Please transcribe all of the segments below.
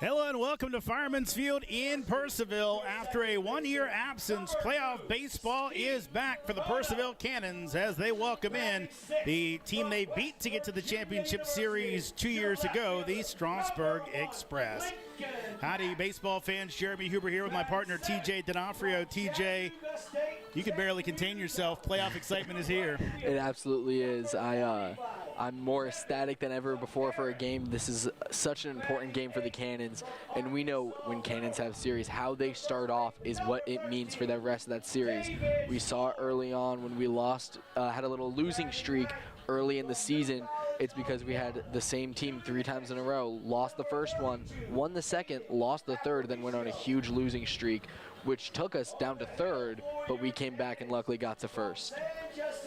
Hello and welcome to Fireman's Field in Purcellville. After a one-year absence, playoff baseball is back for the Purcellville Cannons as they welcome in the team they beat to get to the championship series 2 years ago, the Strasburg Express. Howdy, baseball fans. Jeremy Huber here with my partner, TJ D'Onofrio. TJ, you can barely contain yourself. Playoff excitement is here. It absolutely is. I'm more ecstatic than ever before for a game. This is such an important game for the Cannons, and we know when Cannons have series, how they start off is what it means for the rest of that series. We saw it early on when we lost, had a little losing streak early in the season. It's because we had the same team 3 times in a row, lost the first one, won the second, lost the third, then went on a huge losing streak, which took us down to third, but we came back and luckily got to first.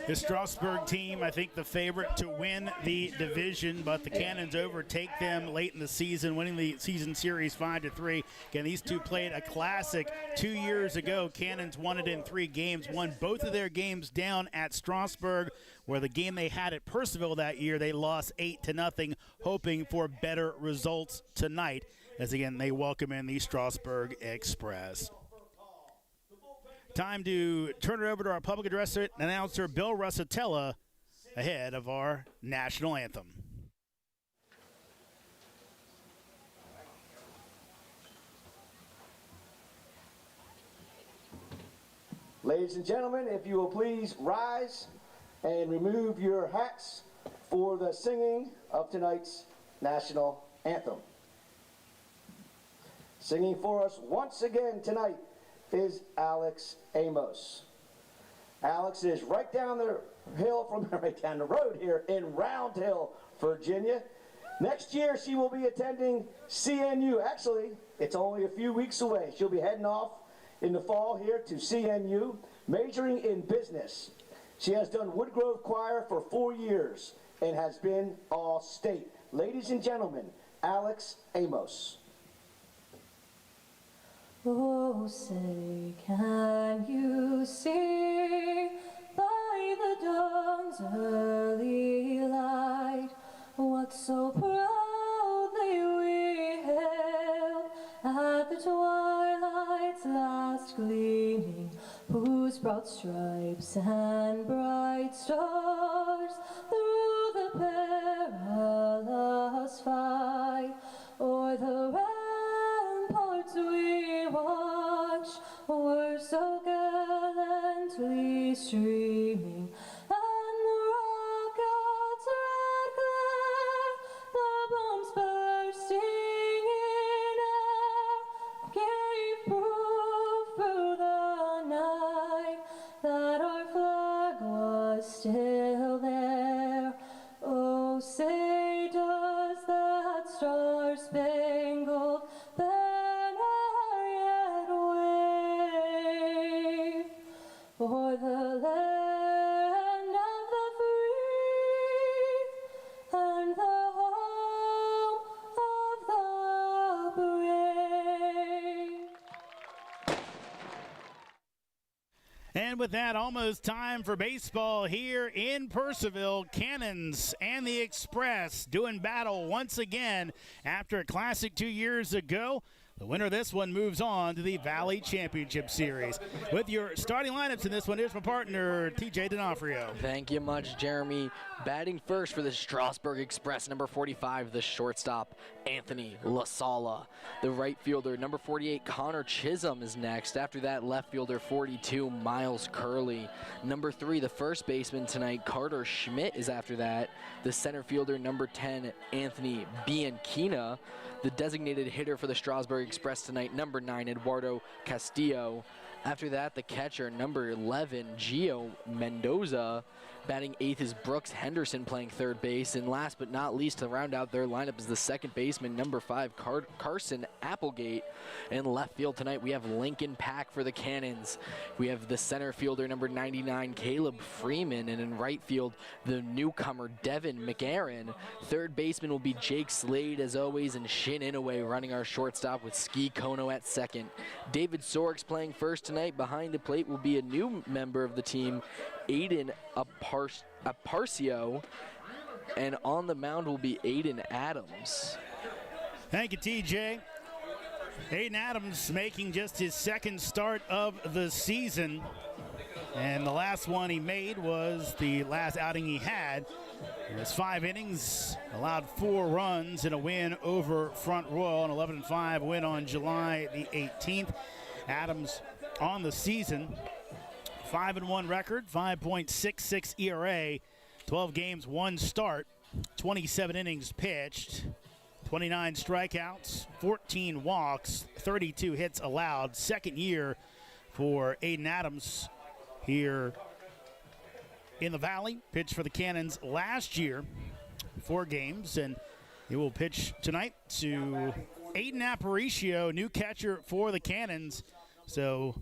The Strasburg team, I think the favorite to win the division, but the Cannons overtake them late in the season, winning the season series 5-3. Again, these two played a classic 2 years ago. Cannons won it in 3 games, won both of their games down at Strasburg, where the game they had at Purcellville that year, they lost 8-0, hoping for better results tonight, as again, they welcome in the Strasburg Express. Time to turn it over to our public address announcer, Bill Russatella, ahead of our national anthem. Ladies and gentlemen, if you will please rise and remove your hats for the singing of tonight's national anthem. Singing for us once again tonight is Alex Amos. Alex is right down the road here in Round Hill, Virginia. Next year she will be attending CNU. Actually, it's only a few weeks away. She'll be heading off in the fall here to CNU, majoring in business. She has done Woodgrove Choir for 4 years and has been all state. Ladies and gentlemen, Alex Amos. Oh, say, can you see by the dawn's early light what so proudly we hailed at the twilight's last gleaming, whose broad stripes and bright stars through the perilous fight o'er the ramparts we watched were so gallantly streaming, and the rockets' red glare, the bombs bursting in air, gave proof through the night that our flag was still there. Oh, say does that star-spangled banner yet wave o'er the land of the free and the home of the brave? And with that, almost time for baseball here in Purcellville. Cannons and the Express doing battle once again after a classic 2 years ago. The winner of this one moves on to the Valley Championship Series. With your starting lineups in this one, here's my partner, TJ D'Onofrio. Thank you much, Jeremy. Batting first for the Strasburg Express, number 45, the shortstop, Anthony LaSala. The right fielder, number 48, Connor Chisholm, is next. After that, left fielder, 42, Miles Curley. Number 3, the first baseman tonight, Carter Schmidt, is after that. The center fielder, number 10, Anthony Bianchina. The designated hitter for the Strasburg Express tonight, number 9, Eduardo Castillo. After that, the catcher, number 11, Gio Mendoza. Batting 8th is Brooks Henderson, playing third base. And last but not least, to round out their lineup is the second baseman, number 5, Carson Applegate. In left field tonight, we have Lincoln Pack for the Cannons. We have the center fielder, number 99, Caleb Freeman. And in right field, the newcomer, Devin McAaron. Third baseman will be Jake Slade, as always, and Shin Inoue running our shortstop with Ski Kono at second. David Sorks playing first tonight. Behind the plate will be a new member of the team, Aiden Aparcio, and on the mound will be Aiden Adams. Thank you, TJ. Aiden Adams making just his second start of the season. And the last one he made was the last outing he had. It was 5 innings, allowed 4 runs in a win over Front Royal, an 11-5 win on July the 18th. Adams on the season, 5-1 record, 5.66 ERA, 12 games, 1 start, 27 innings pitched, 29 strikeouts, 14 walks, 32 hits allowed. Second year for Aiden Adams here in the Valley. Pitched for the Cannons last year, 4 games, and he will pitch tonight to Aiden Aparicio, new catcher for the Cannons. So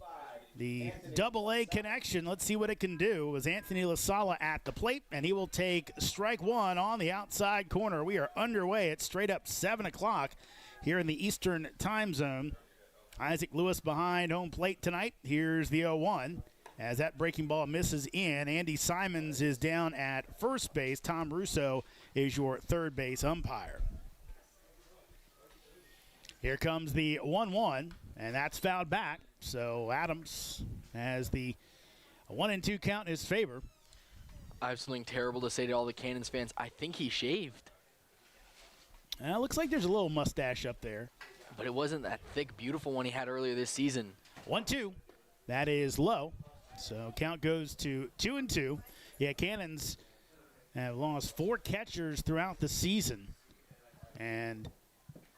the Double-A connection, let's see what it can do, was Anthony LaSala at the plate, and he will take strike 1 on the outside corner. We are underway at straight up 7 o'clock here in the Eastern time zone. Isaac Lewis behind home plate tonight. Here's the 0-1. As that breaking ball misses in, Andy Simons is down at first base. Tom Russo is your third base umpire. Here comes the 1-1, and that's fouled back. So Adams has the 1-2 count in his favor. I have something terrible to say to all the Cannons fans. I think he shaved. It looks like there's a little mustache up there. But it wasn't that thick, beautiful one he had earlier this season. 1-2. That is low. So count goes to 2-2. Yeah, Cannons have lost 4 catchers throughout the season. And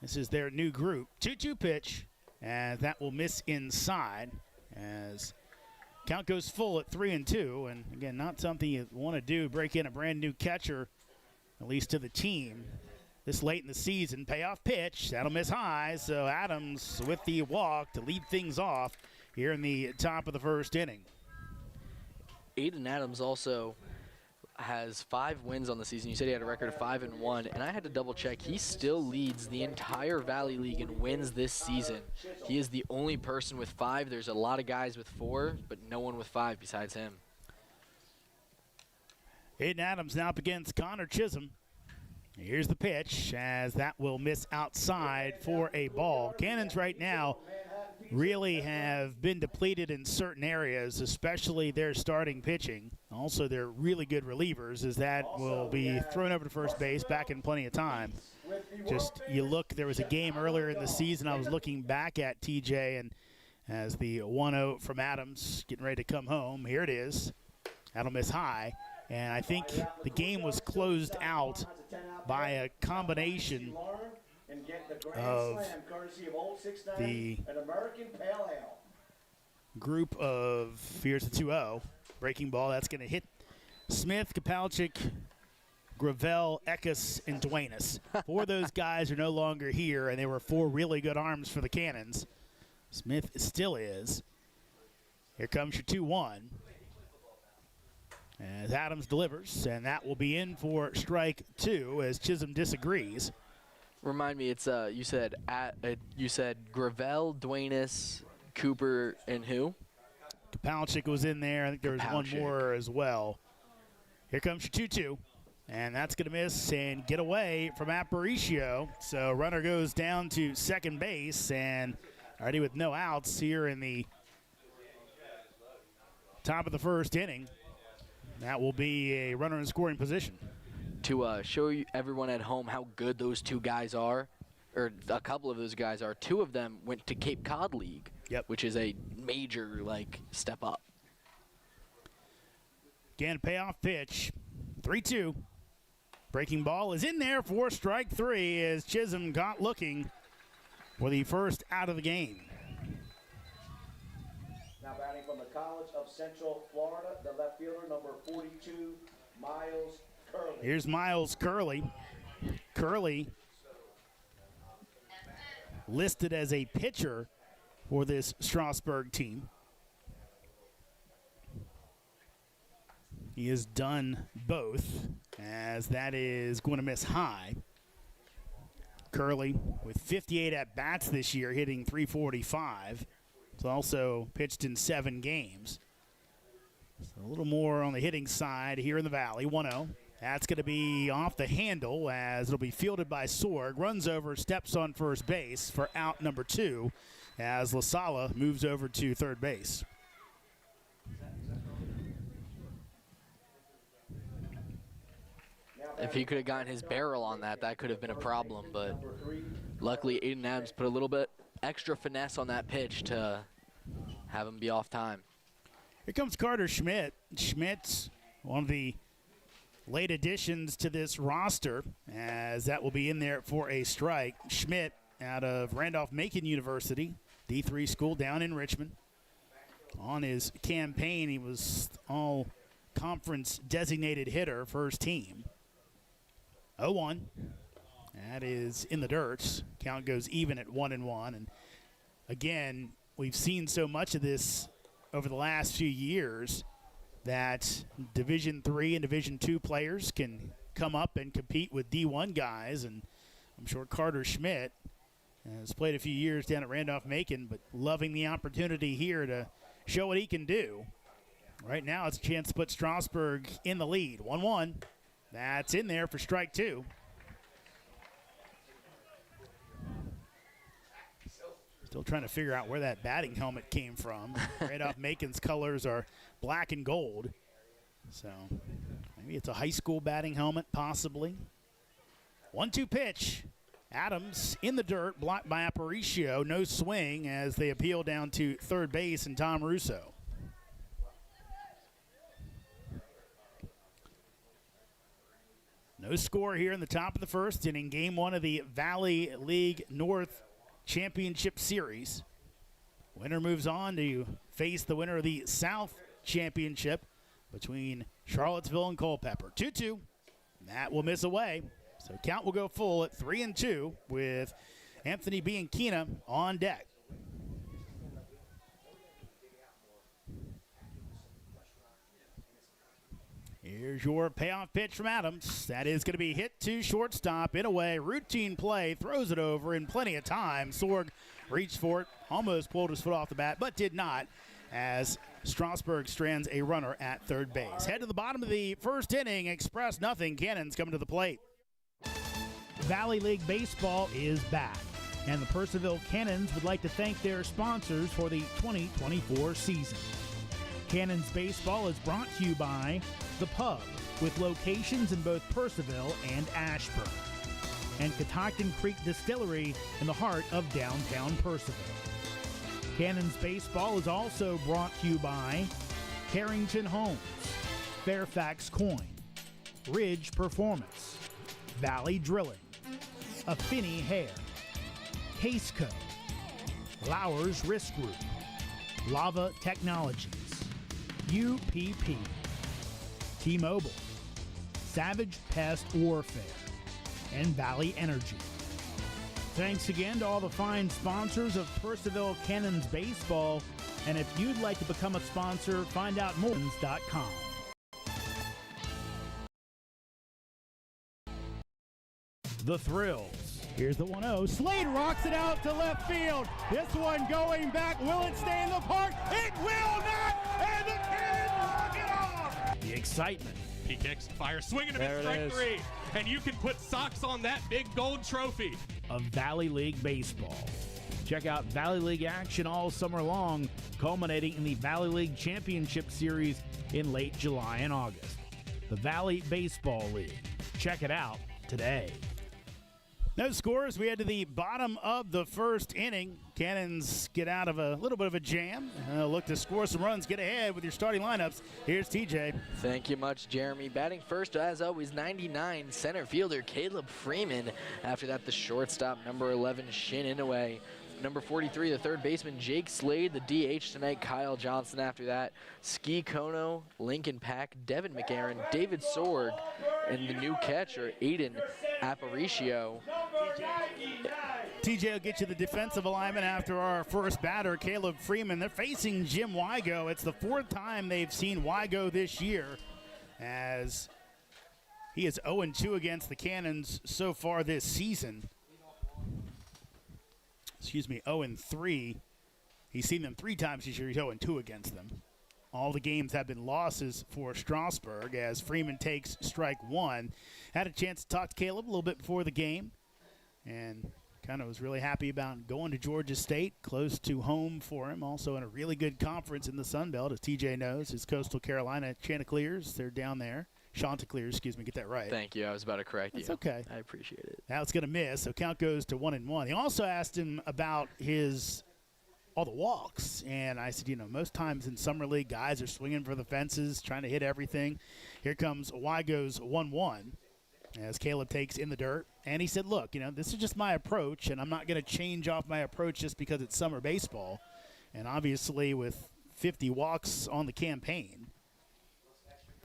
this is their new group. 2-2 pitch. And that will miss inside as count goes full at 3-2. And again, not something you want to do, break in a brand new catcher, at least to the team, this late in the season. Payoff pitch. That'll miss high. So Adams with the walk to lead things off here in the top of the first inning. Aiden Adams also has 5 wins on the season. You said he had a record of 5-1, and I had to double check. He still leads the entire Valley League in wins this season. He is the only person with 5. There's a lot of guys with 4, but no one with 5 besides him. Aiden Adams now up against Connor Chisholm. Here's the pitch as that will miss outside for a ball. Cannons right now really have been depleted in certain areas, especially their starting pitching. Also, they're really good relievers, as that will be thrown over to first base back in plenty of time. Just, you look, there was a game earlier in the season I was looking back at, TJ, and as the 1-0 from Adams getting ready to come home, here it is. That'll miss high, and I think the game was closed out by a combination of the group of, here's the 2-0, breaking ball, that's going to hit Smith, Kapalchik, Gravel, Eckes, and Duenas. 4 of those guys are no longer here, and they were 4 really good arms for the Cannons. Smith still is. Here comes your 2-1. As Adams delivers, and that will be in for strike 2 as Chisholm disagrees. Remind me, it's you said Gravel, Duenas, Cooper, and who? Kapalchik was in there. I think there was one more as well. Here comes your 2-2, and that's going to miss and get away from Aparicio. So runner goes down to second base, and already with no outs here in the top of the first inning. That will be a runner in scoring position. To show everyone at home how good those 2 guys are, or a couple of those guys are, 2 of them went to Cape Cod League, which is a major step up. Again, payoff pitch, 3-2. Breaking ball is in there for strike 3 as Chisholm got looking for the first out of the game. Now batting from the College of Central Florida, the left fielder, number 42, Miles Curley. Here's Miles Curley. Curley listed as a pitcher for this Strasburg team. He has done both, as that is going to miss high. Curley with 58 at-bats this year, hitting .345. He's also pitched in 7 games. So a little more on the hitting side here in the Valley. 1-0. That's going to be off the handle as it'll be fielded by Sorg. Runs over, steps on first base for out number 2 as LaSala moves over to third base. If he could have gotten his barrel on that, that could have been a problem. But luckily, Aiden Adams put a little bit extra finesse on that pitch to have him be off time. Here comes Carter Schmidt. Schmidt's one of the late additions to this roster, as that will be in there for a strike. Schmidt out of Randolph-Macon University, D3 school down in Richmond. On his campaign, he was all-conference designated hitter, first team. 0-1. That is in the dirt. Count goes even at 1-1. And again, we've seen so much of this over the last few years that Division III and Division II players can come up and compete with D1 guys. And I'm sure Carter Schmidt has played a few years down at Randolph-Macon, but loving the opportunity here to show what he can do. Right now, it's a chance to put Strasburg in the lead. 1-1. That's in there for strike 2. Still trying to figure out where that batting helmet came from. Randolph-Macon's colors are black and gold. So maybe it's a high school batting helmet, possibly. 1-2 pitch. Adams in the dirt, blocked by Aparicio. No swing as they appeal down to third base and Tom Russo. No score here in the top of the first inning. Game 1 of the Valley League North Championship Series. Winner moves on to face the winner of the South Championship between Charlottesville and Culpeper. 2-2. That will miss away. So count will go full at 3-2 with Anthony Bianchina on deck. Here's your payoff pitch from Adams. That is going to be hit to shortstop in a way. Routine play, throws it over in plenty of time. Sorg reached for it, almost pulled his foot off the bat, but did not, as Strasburg strands a runner at third base. Head to the bottom of the first inning. Express nothing. Cannons coming to the plate. Valley League Baseball is back, and the Purcellville Cannons would like to thank their sponsors for the 2024 season. Cannons Baseball is brought to you by The Pub, with locations in both Purcellville and Ashburn, and Catoctin Creek Distillery in the heart of downtown Purcellville. Cannons Baseball is also brought to you by Carrington Homes, Fairfax Coin, Ridge Performance, Valley Drilling, Affinity Hair, Caseco, Lowers Risk Group, Lava Technologies, UPP, T-Mobile, Savage Pest Warfare, and Valley Energy. Thanks again to all the fine sponsors of Purcellville Cannons Baseball, and if you'd like to become a sponsor, find out more at cannons.com. The Thrills. Here's the 1-0. Slade rocks it out to left field. This one going back. Will it stay in the park? It will not! And the Cannons walk it off! The excitement. He kicks, fires, swinging a strike 3. And you can put socks on that big gold trophy. Of Valley League Baseball. Check out Valley League action all summer long, culminating in the Valley League Championship Series in late July and August. The Valley Baseball League. Check it out today. No scores. We head to the bottom of the first inning. Cannons get out of a little bit of a jam. Look to score some runs, get ahead with your starting lineups. Here's TJ. Thank you much, Jeremy. Batting first, as always, 99, center fielder Caleb Freeman. After that, the shortstop, number 11, Shin Inouye. Number 43, the third baseman, Jake Slade. The DH tonight, Kyle Johnson. After that, Ski Kono, Lincoln Pack, Devin McAaron, David Sorg, and the new catcher, Aiden Aparicio. TJ will get you the defensive alignment after our first batter, Caleb Freeman. They're facing Jim Wygo. It's the fourth time they've seen Wygo this year, as he is 0-2 against the Cannons so far this season. 0-3. He's seen them 3 times this year. He's 0-2 against them. all the games have been losses for Strasburg as Freeman takes strike one. Had a chance to talk to Caleb a little bit before the game and kind of was really happy about going to Georgia State, close to home for him. Also in a really good conference in the Sun Belt, as TJ knows, is Coastal Carolina Chanticleers. They're down there. Chanticleers, excuse me, get that right. Thank you. I was about to correct you. That's okay. I appreciate it. Now it's going to miss, so count goes to 1-1. He also asked him about all the walks, and I said, most times in Summer League, guys are swinging for the fences, trying to hit everything. Here comes Weigo's 1-1 as Caleb takes in the dirt. And he said, look, this is just my approach, and I'm not going to change off my approach just because it's summer baseball. And obviously with 50 walks on the campaign,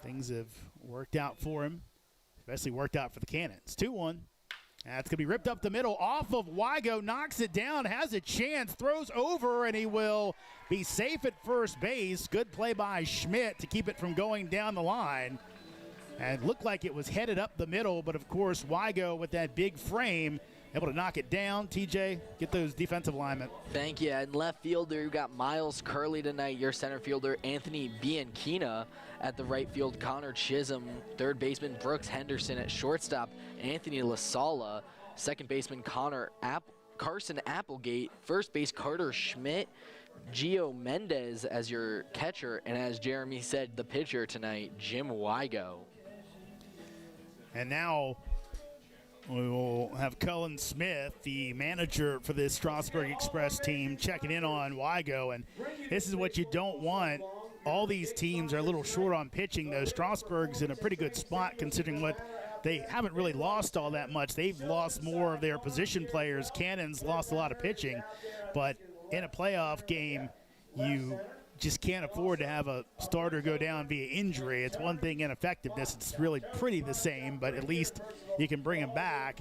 things have worked out for him, especially worked out for the Cannons. 2-1. That's going to be ripped up the middle off of Weigo, knocks it down, has a chance, throws over, and he will be safe at first base. Good play by Schmidt to keep it from going down the line. And it looked like it was headed up the middle, but of course Weigo with that big frame able to knock it down. TJ, get those defensive linemen. Thank you. And left fielder, you got Miles Curley tonight. Your center fielder, Anthony Bianchina. At the right field, Connor Chisholm. Third baseman, Brooks Henderson. At shortstop, Anthony LaSala. Second baseman, Carson Applegate. First base, Carter Schmidt. Gio Mendez as your catcher. And as Jeremy said, the pitcher tonight, Jim Weigo. And now we will have Cullen Smith, the manager for this Strasburg Express team, checking in on Weigo. And this is what you don't want. All these teams are a little short on pitching, though. Strasburg's in a pretty good spot considering what they haven't really lost all that much. They've lost more of their position players. Cannons lost a lot of pitching. But in a playoff game, you just can't afford to have a starter go down via injury. It's one thing in effectiveness. It's really pretty the same, but at least you can bring him back.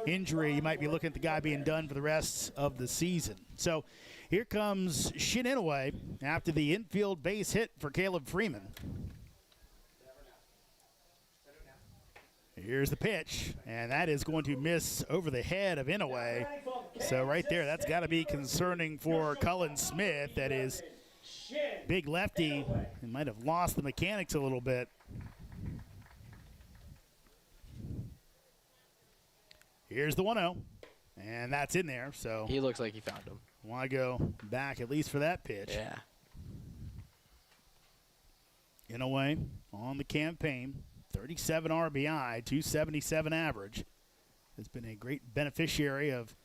Injury, you might be looking at the guy being done for the rest of the season. So here comes Shin Inoue after the infield base hit for Caleb Freeman. Here's the pitch, and that is going to miss over the head of Inoue. So right there, that's got to be concerning for Cullen Smith. That is big lefty and might have lost the mechanics a little bit. Here's the 1-0, and that's in there. So he looks like he found him. Want to go back at least for that pitch. Yeah. Inoue on the campaign, 37 RBI, 277 average. Has been a great beneficiary of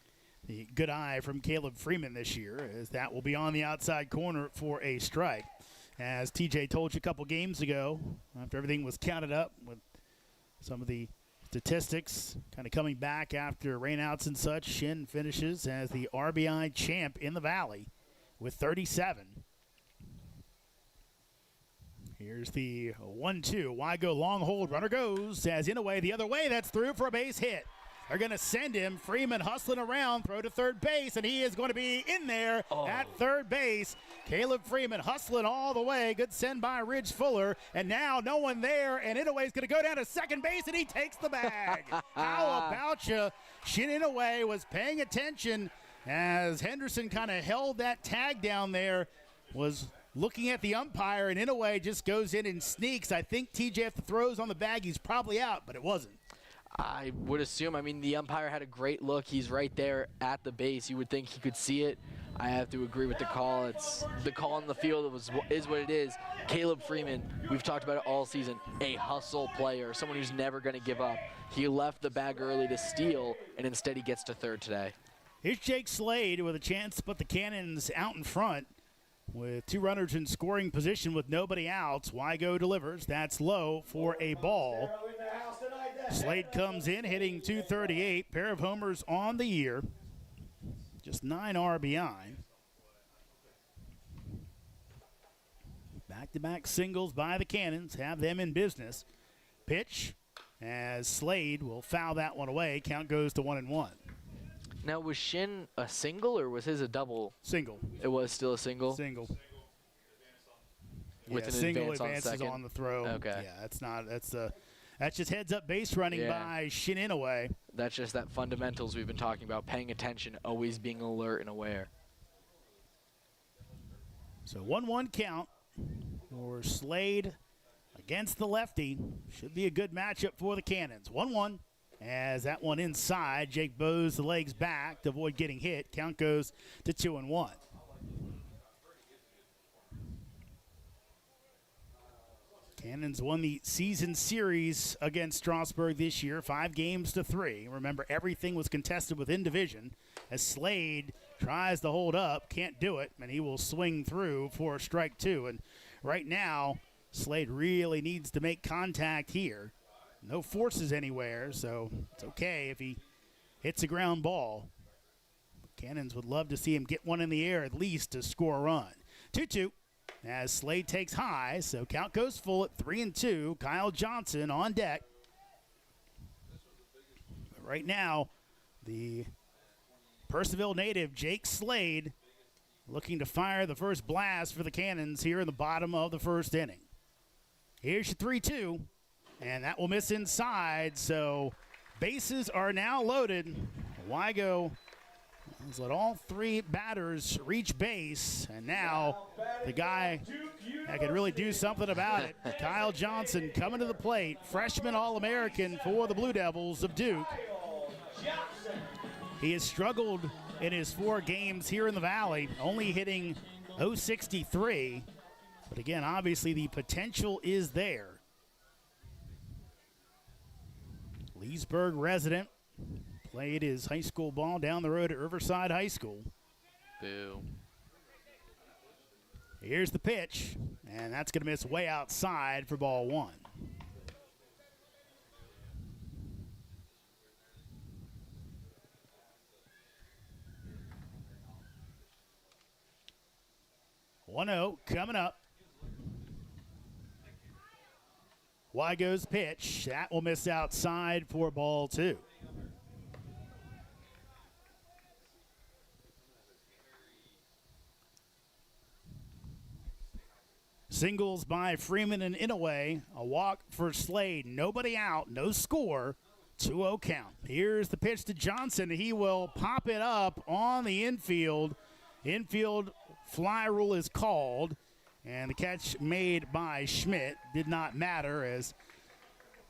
the good eye from Caleb Freeman this year, as that will be on the outside corner for a strike. As TJ told you a couple games ago, after everything was counted up with some of the statistics kind of coming back after rainouts and such, Shin finishes as the RBI champ in the Valley with 37. Here's the 1-2. Weigo long hold. Runner goes as Inoue the other way. That's through for a base hit. They're going to send him. Freeman hustling around, throw to third base, and he is going to be in there at third base. Caleb Freeman hustling all the way. Good send by Ridge Fuller, and now no one there, and Inoue's going to go down to second base, and he takes the bag. How about you? Shin Inoue was paying attention as Henderson kind of held that tag down there, was looking at the umpire, and Inoue just goes in and sneaks. I think TJ, if the throw's on the bag, he's probably out, but it wasn't. I would assume. I mean, the umpire had a great look. He's right there at the base. You would think he could see it. I have to agree with the call. It's the call on the field is what it is. Caleb Freeman, we've talked about it all season, a hustle player, someone who's never going to give up. He left the bag early to steal, and instead he gets to third today. Here's Jake Slade with a chance to put the Cannons out in front with two runners in scoring position with nobody out. Weigo delivers. That's low for a ball. Slade comes in hitting .238, pair of homers on the year, just 9 RBI. Back-to-back singles by the Cannons have them in business. Pitch as Slade will foul that one away. Count goes to 1-1. Now, was Shin a single or was his a double? Single. It was still a single? Single. With an single advance on advances second? on the throw. Okay. Yeah, that's just heads-up base running by Shin Inoue. That's just that fundamentals we've been talking about, paying attention, always being alert and aware. So 1-1 count. for Slade against the lefty. Should be a good matchup for the Cannons. 1-1 as that one inside. Jake bows the legs back to avoid getting hit. Count goes to 2-1. Cannons won the season series against Strasburg this year, 5-3. Remember, everything was contested within division as Slade tries to hold up, can't do it, and he will swing through for strike 2. And right now, Slade really needs to make contact here. No forces anywhere, so it's okay if he hits a ground ball. Cannons would love to see him get one in the air at least to score a run. 2-2. As Slade takes high, so count goes full at 3-2. Kyle Johnson on deck. But right now, the Purcellville native Jake Slade looking to fire the first blast for the Cannons here in the bottom of the first inning. Here's your 3-2, and that will miss inside, so bases are now loaded. Wygo has let all 3 batters reach base, and now the guy that could really do something about it, Kyle Johnson, coming to the plate, freshman All-American for the Blue Devils of Duke. He has struggled in his 4 games here in the Valley, only hitting .063, but again, obviously the potential is there. Leesburg resident. Played his high school ball down the road at Riverside High School. Boo. Here's the pitch, and that's going to miss way outside for ball 1. .1-0 coming up. Wygo's pitch. That will miss outside for ball 2. Singles by Freeman and Inouye. A walk for Slade. Nobody out. No score. 2-0 count. Here's the pitch to Johnson. He will pop it up on the infield. Infield fly rule is called. And the catch made by Schmidt did not matter as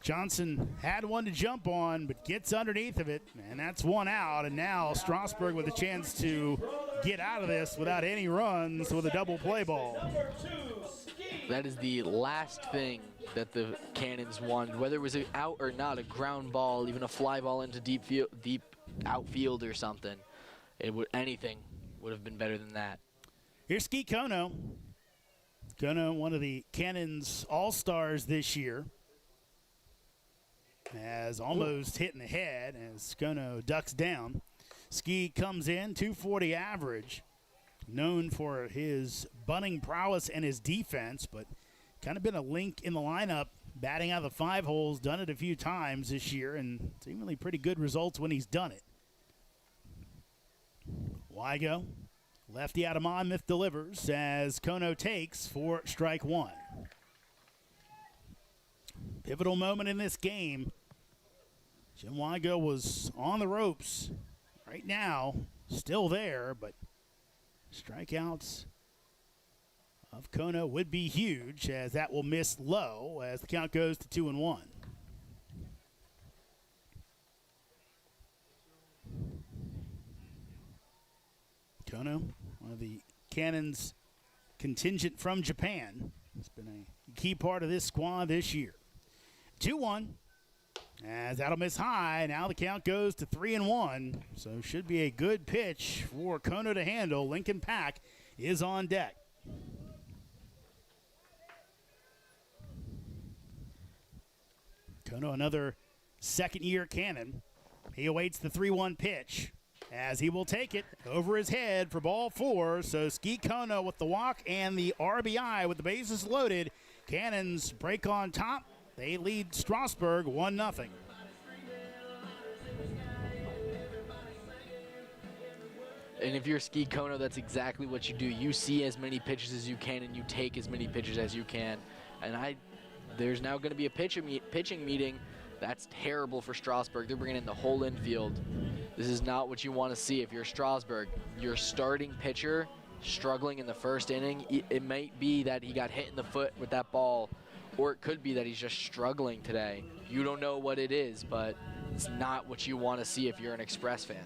Johnson had one to jump on, but gets underneath of it, and that's 1 out. And now Strasburg with a chance to get out of this without any runs with a double play ball. That is the last thing that the Cannons wanted, whether it was an out or not, a ground ball, even a fly ball into deep outfield or something. Anything would have been better than that. Here's Ski Kono. Kono, one of the Cannons All-Stars this year, has almost hit in the head as Kono ducks down. Ski comes in, 240 average, known for his bunting prowess and his defense, but kind of been a link in the lineup, batting out of the 5 holes, done it a few times this year, and seemingly pretty good results when he's done it. Wygo. Lefty out of Monmouth delivers as Kono takes for strike 1. Pivotal moment in this game. Jim Wygo was on the ropes. Right now, still there, but strikeouts of Kono would be huge as that will miss low as the count goes to 2-1. Kono, one of the Cannons contingent from Japan. It's been a key part of this squad this year. 2-1, as that'll miss high. Now the count goes to 3-1, so should be a good pitch for Kono to handle. Lincoln Pack is on deck. Kono, another second-year Cannon. He awaits the 3-1 pitch, as he will take it over his head for ball 4. So Ski Kono with the walk and the RBI with the bases loaded. Cannons break on top. They lead Strasburg 1-0. And if you're Ski Kono, that's exactly what you do. You see as many pitches as you can, and you take as many pitches as you can. And there's now going to be a pitching meeting. That's terrible for Strasburg. They're bringing in the whole infield. This is not what you want to see if you're Strasburg. Your starting pitcher struggling in the first inning. It might be that he got hit in the foot with that ball, or it could be that he's just struggling today. You don't know what it is, but it's not what you want to see if you're an Express fan.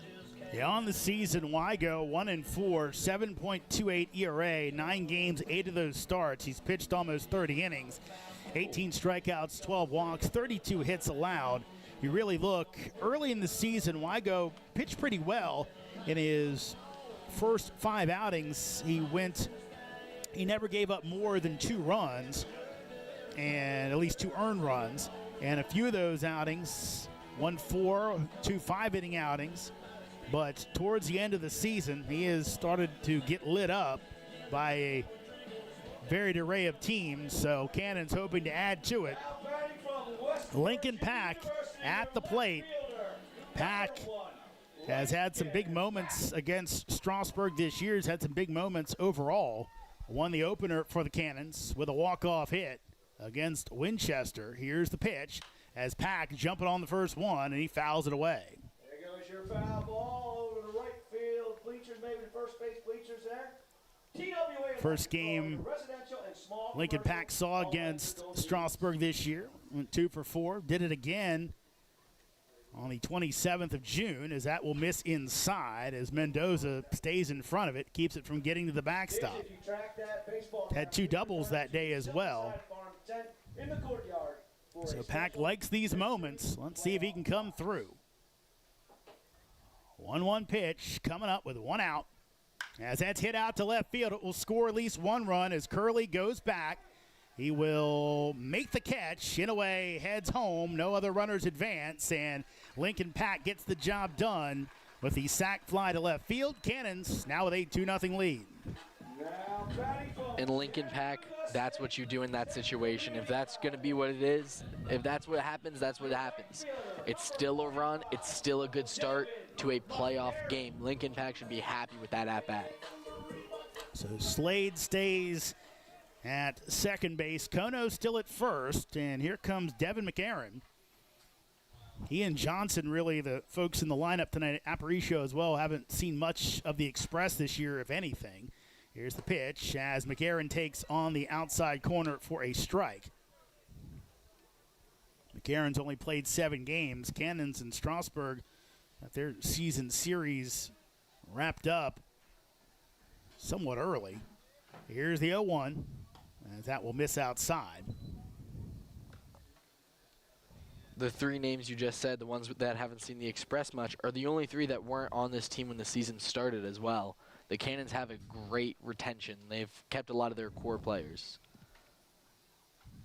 Yeah, on the season, Wygo 1-4, 7.28 ERA, 9 games, 8 of those starts. He's pitched almost 30 innings, 18 strikeouts, 12 walks, 32 hits allowed. You really look, early in the season, Wygo pitched pretty well in his first 5 outings. He never gave up more than 2 runs, and at least 2 earned runs. And a few of those outings, 1-4, 2 5-inning outings. But towards the end of the season, he has started to get lit up by a varied array of teams. So Cannon's hoping to add to it. Lincoln Pack at the plate. Pack has had some big moments against Strasburg this year. He's had some big moments overall. Won the opener for the Cannons with a walk-off hit against Winchester. Here's the pitch as Pack jumping on the first one, and he fouls it away. There goes your foul ball over the right field bleachers, maybe the first base bleachers there. TWA First game Lincoln Pack saw against Strasburg this year. Went 2 for 4. Did it again on the 27th of June as that will miss inside as Mendoza stays in front of it, keeps it from getting to the backstop. Had 2 doubles that day as well. So Pack likes these moments. Let's see if he can come through. 1-1 pitch coming up with 1 out. As that's hit out to left field, it will score at least 1 run as Curley goes back. He will make the catch, in a way, heads home. No other runners advance, and Lincoln Pack gets the job done with the sac fly to left field. Cannons now with a 2-0 lead. In Lincoln Pack, that's what you do in that situation. If that's going to be what it is, if that's what happens, that's what happens. It's still a run. It's still a good start to a playoff game. Lincoln Pack should be happy with that at-bat. So Slade stays at second base. Kono still at first, and here comes Devin McAaron. He and Johnson, really the folks in the lineup tonight at Aparicio as well, haven't seen much of the Express this year, if anything. Here's the pitch as McAaron takes on the outside corner for a strike. McAaron's only played 7 games. Cannons and Strasburg, their season series wrapped up somewhat early. Here's the 0-1, as that will miss outside. The 3 names you just said, the ones that haven't seen the Express much, are the only 3 that weren't on this team when the season started as well. The Cannons have a great retention. They've kept a lot of their core players.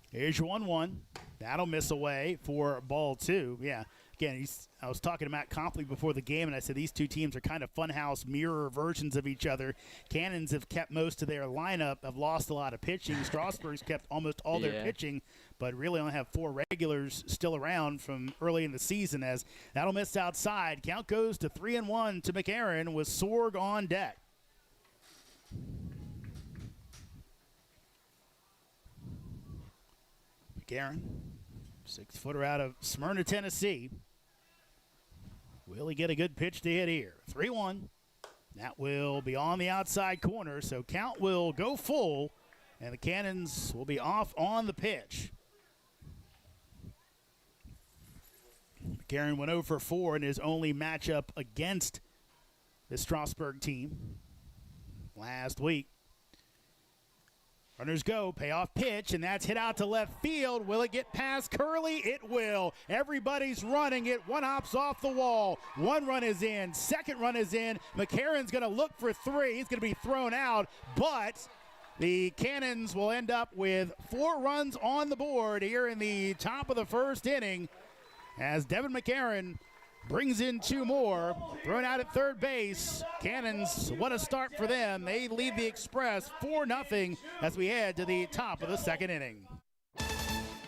Here's your 1-1. That'll miss away for ball 2. Yeah, again, I was talking to Matt Copley before the game, and I said these 2 teams are kind of funhouse mirror versions of each other. Cannons have kept most of their lineup, have lost a lot of pitching. Strasburg's kept almost all their pitching, but really only have 4 regulars still around from early in the season, as that'll miss outside. Count goes to 3-1 to McAaron with Sorg on deck. McAaron, 6-footer out of Smyrna, Tennessee. Will he get a good pitch to hit here? 3-1. That will be on the outside corner, so count will go full, and the Cannons will be off on the pitch. McAaron went 0 for 4 in his only matchup against the Strasburg team last week. Runners go, payoff pitch, and that's hit out to left field. Will it get past Curley? It will. Everybody's running it. 1 hops off the wall. 1 run is in. 2nd run is in. McAaron's going to look for 3. He's going to be thrown out, but the Cannons will end up with 4 runs on the board here in the top of the first inning as Devin McAaron brings in 2 more. Thrown out at third base. Cannons, what a start for them. They lead the Express 4-0 as we head to the top of the 2nd inning.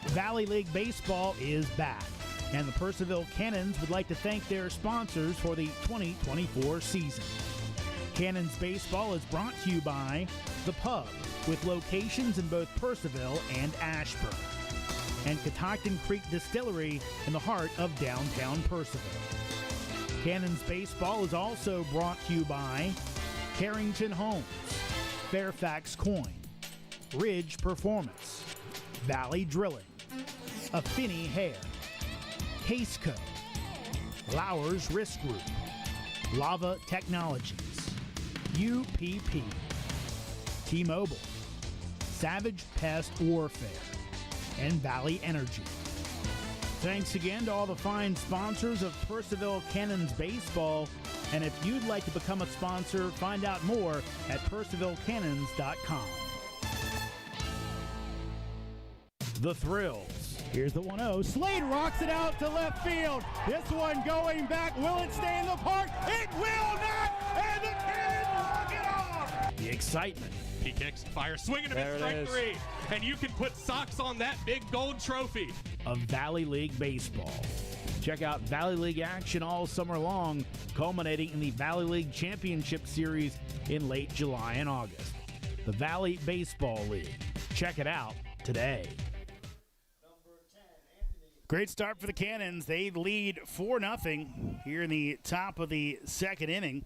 Valley League Baseball is back, and the Purcellville Cannons would like to thank their sponsors for the 2024 season. Cannons Baseball is brought to you by The Pub, with locations in both Purcellville and Ashburn, and Catoctin Creek Distillery in the heart of downtown Purcellville. Cannons Baseball is also brought to you by Carrington Homes, Fairfax Coin, Ridge Performance, Valley Drilling, Affinity Hair, Caseco, Lowers Risk Group, Lava Technologies, UPP, T-Mobile, Savage Pest Warfare, and Valley Energy. Thanks again to all the fine sponsors of Purcellville Cannons Baseball. And if you'd like to become a sponsor, find out more at purcellvillecannons.com. The Thrills. Here's the 1-0. Slade rocks it out to left field. This one going back. Will it stay in the park? It will not! And the Cannons walk it off! The excitement. He kicks, fires, swinging and a miss, strike three. And you can put socks on that big gold trophy. Of Valley League Baseball. Check out Valley League action all summer long, culminating in the Valley League Championship Series in late July and August. The Valley Baseball League. Check it out today. Great start for the Cannons. They lead 4-0 here in the top of the second inning.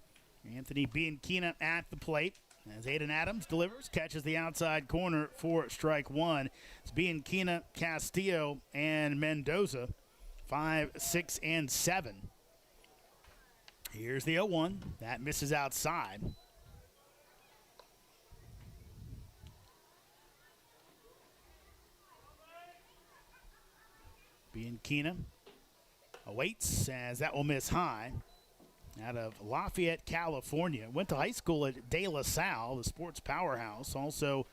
Anthony Bianchina at the plate as Aiden Adams delivers, catches the outside corner for strike one. It's Bianchina, Castillo, and Mendoza, 5, 6, and 7. Here's the 0-1. That misses outside. Bianchina awaits as that will miss high. Out of Lafayette, California. Went to high school at De La Salle, the sports powerhouse. Also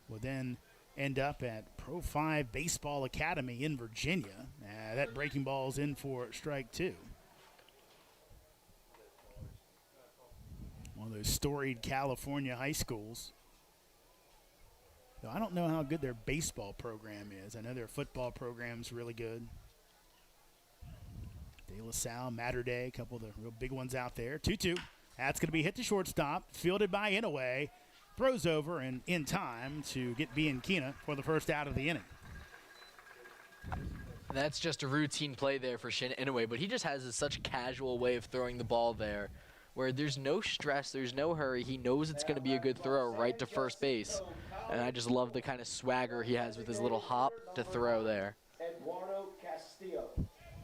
will then end up at Pro 5 Baseball Academy in Virginia. That breaking ball is in for strike two. One of those storied California high schools. Though I don't know how good their baseball program is. I know their football program's really good. De La Salle, Mater Dei, a couple of the real big ones out there. 2-2. That's going to be hit to shortstop. Fielded by Inouye. Throws over and in time to get Bianchina for the first out of the inning. That's just a routine play there for Shin Inouye, but he just has such a casual way of throwing the ball there where there's no stress, there's no hurry. He knows it's going to be a good throw right to first base. And I just love the kind of swagger he has with his little hop to throw there. Eduardo Castillo.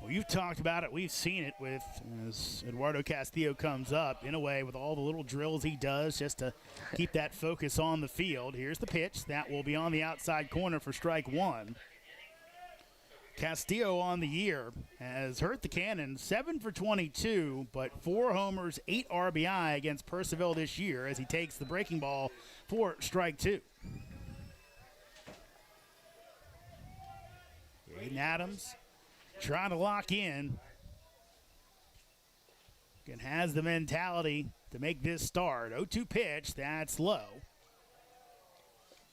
Well, you've talked about it. We've seen it with as Eduardo Castillo comes up in a way with all the little drills he does just to keep that focus on the field. Here's the pitch. That will be on the outside corner for strike one. Castillo on the year has hurt the Cannons 7 for 22, but 4 homers, 8 RBI against Purcellville this year as he takes the breaking ball for strike two. Aiden Adams trying to lock in. And has the mentality to make this start. 0-2 pitch, that's low.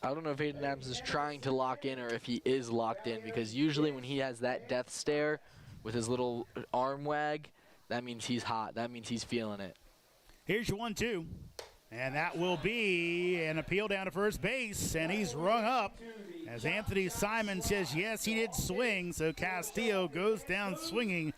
I don't know if Aiden Adams is trying to lock in or if he is locked in, because usually when he has that death stare with his little arm wag, that means he's hot. That means he's feeling it. Here's your 1-2. And that will be an appeal down to first base, and he's rung up as Anthony Simon says yes, he did swing, so Castillo goes down swinging.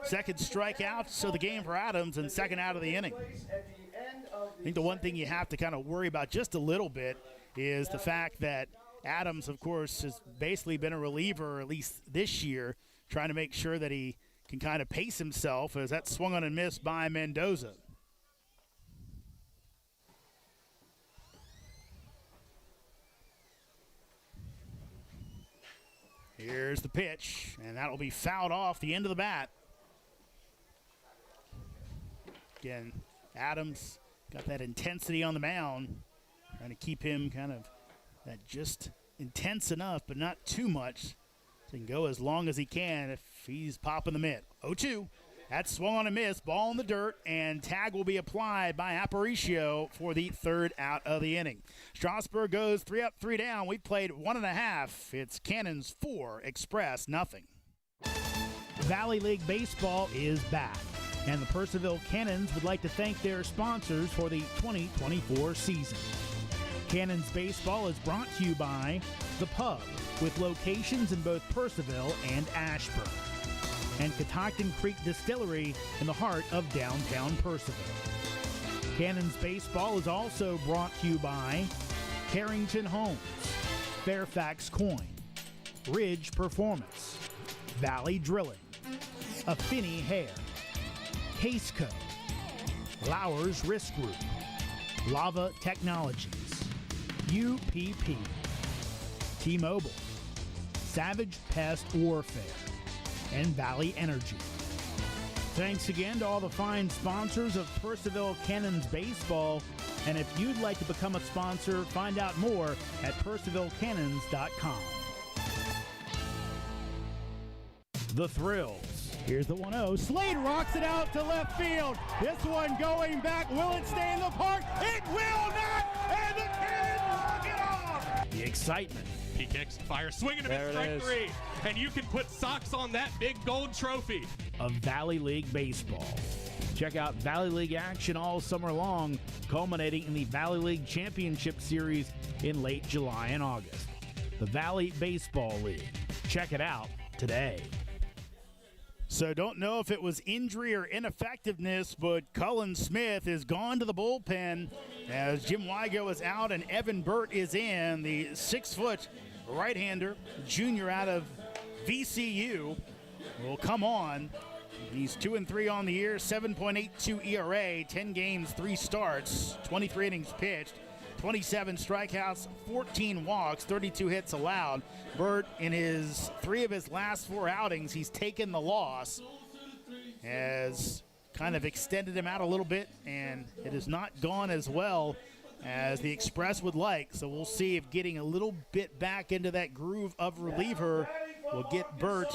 Second strikeout, so the game for Adams, and second out of the inning. I think the one thing you have to kind of worry about just a little bit is the fact that Adams, of course, has basically been a reliever, at least this year, trying to make sure that he can kind of pace himself as that swung on and missed by Mendoza. Here's the pitch, and that will be fouled off the end of the bat. Again, Adams got that intensity on the mound, trying to keep him kind of that just intense enough, but not too much, so he can go as long as he can if he's popping the mitt. 0-2. That's swung on a miss, ball in the dirt, and tag will be applied by Aparicio for the third out of the inning. Strasburg goes 3 up, 3 down. We played 1.5. It's Cannons 4, Express nothing. Valley League Baseball is back, and the Purcellville Cannons would like to thank their sponsors for the 2024 season. Cannons Baseball is brought to you by The Pub, with locations in both Purcellville and Ashburn, and Catoctin Creek Distillery in the heart of downtown Purcellville. Cannons baseball is also brought to you by Carrington Homes, Fairfax Coin, Ridge Performance, Valley Drilling, Affinity Hair, Caseco, Lowers Risk Group, Lava Technologies, UPP, T-Mobile, Savage Pest Warfare, and Valley Energy. Thanks again to all the fine sponsors of Purcellville Cannons baseball. And if you'd like to become a sponsor, find out more at purcellvillecannons.com. The Thrills. Here's the 1-0. Slade rocks it out to left field. This one going back. Will it stay in the park? It will not! And the Cannons walk it off! The excitement. He kicks, fires, swinging a miss, strike 3. And you can put socks on that big gold trophy. Of Valley League baseball. Check out Valley League action all summer long, culminating in the Valley League Championship Series in late July and August. The Valley Baseball League. Check it out today. So don't know if it was injury or ineffectiveness, but Cullen Smith is gone to the bullpen as Jim Wygo is out and Evan Burt is in. The 6-foot right-hander, junior out of VCU, will come on. He's 2-3 on the year, 7.82 ERA, 10 games, 3 starts, 23 innings pitched, 27 strikeouts, 14 walks, 32 hits allowed. Burt, in 3 of his last 4 outings, he's taken the loss, has kind of extended him out a little bit, and it has not gone as well as the Express would like. So we'll see if getting a little bit back into that groove of reliever will get Burt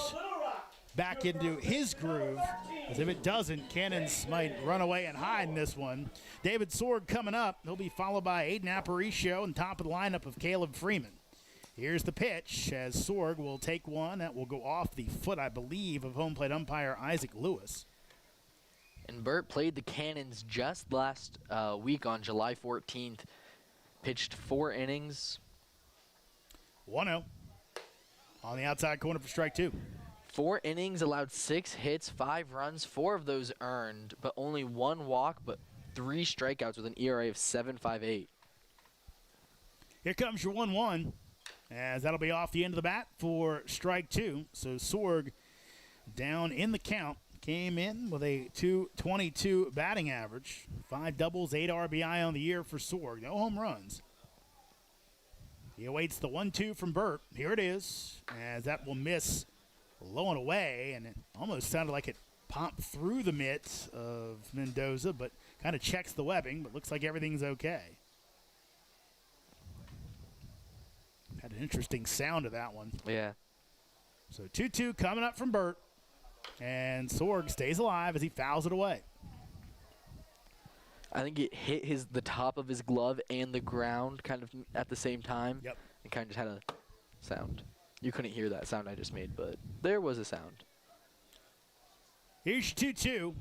back into his groove, as if it doesn't, Cannons might run away and hide in this one. David Sorg coming up. He'll be followed by Aiden Aparicio and top of the lineup of Caleb Freeman. Here's the pitch as Sorg will take one that will go off the foot, I believe, of home plate umpire Isaac Lewis. And Burt played the Cannons just last week on July 14th. Pitched 4 innings. 1-0 on the outside corner for strike 2. 4 innings, allowed 6 hits, 5 runs, 4 of those earned, but only 1 walk, but 3 strikeouts with an ERA of 7.58. Here comes your 1-1, as that'll be off the end of the bat for strike 2. So Sorg down in the count. Came in with a .222 batting average. 5 doubles, 8 RBI on the year for Sorg. No home runs. He awaits the 1-2 from Burt. Here it is, as that will miss low and away, and it almost sounded like it popped through the mitt of Mendoza, but kind of checks the webbing, but looks like everything's okay. Had an interesting sound to that one. Yeah. So 2-2 coming up from Burt, and Sorg stays alive as he fouls it away. I think it hit the top of his glove and the ground kind of at the same time. Yep. It kind of just had a sound. You couldn't hear that sound I just made, but there was a sound. Here's your 2-2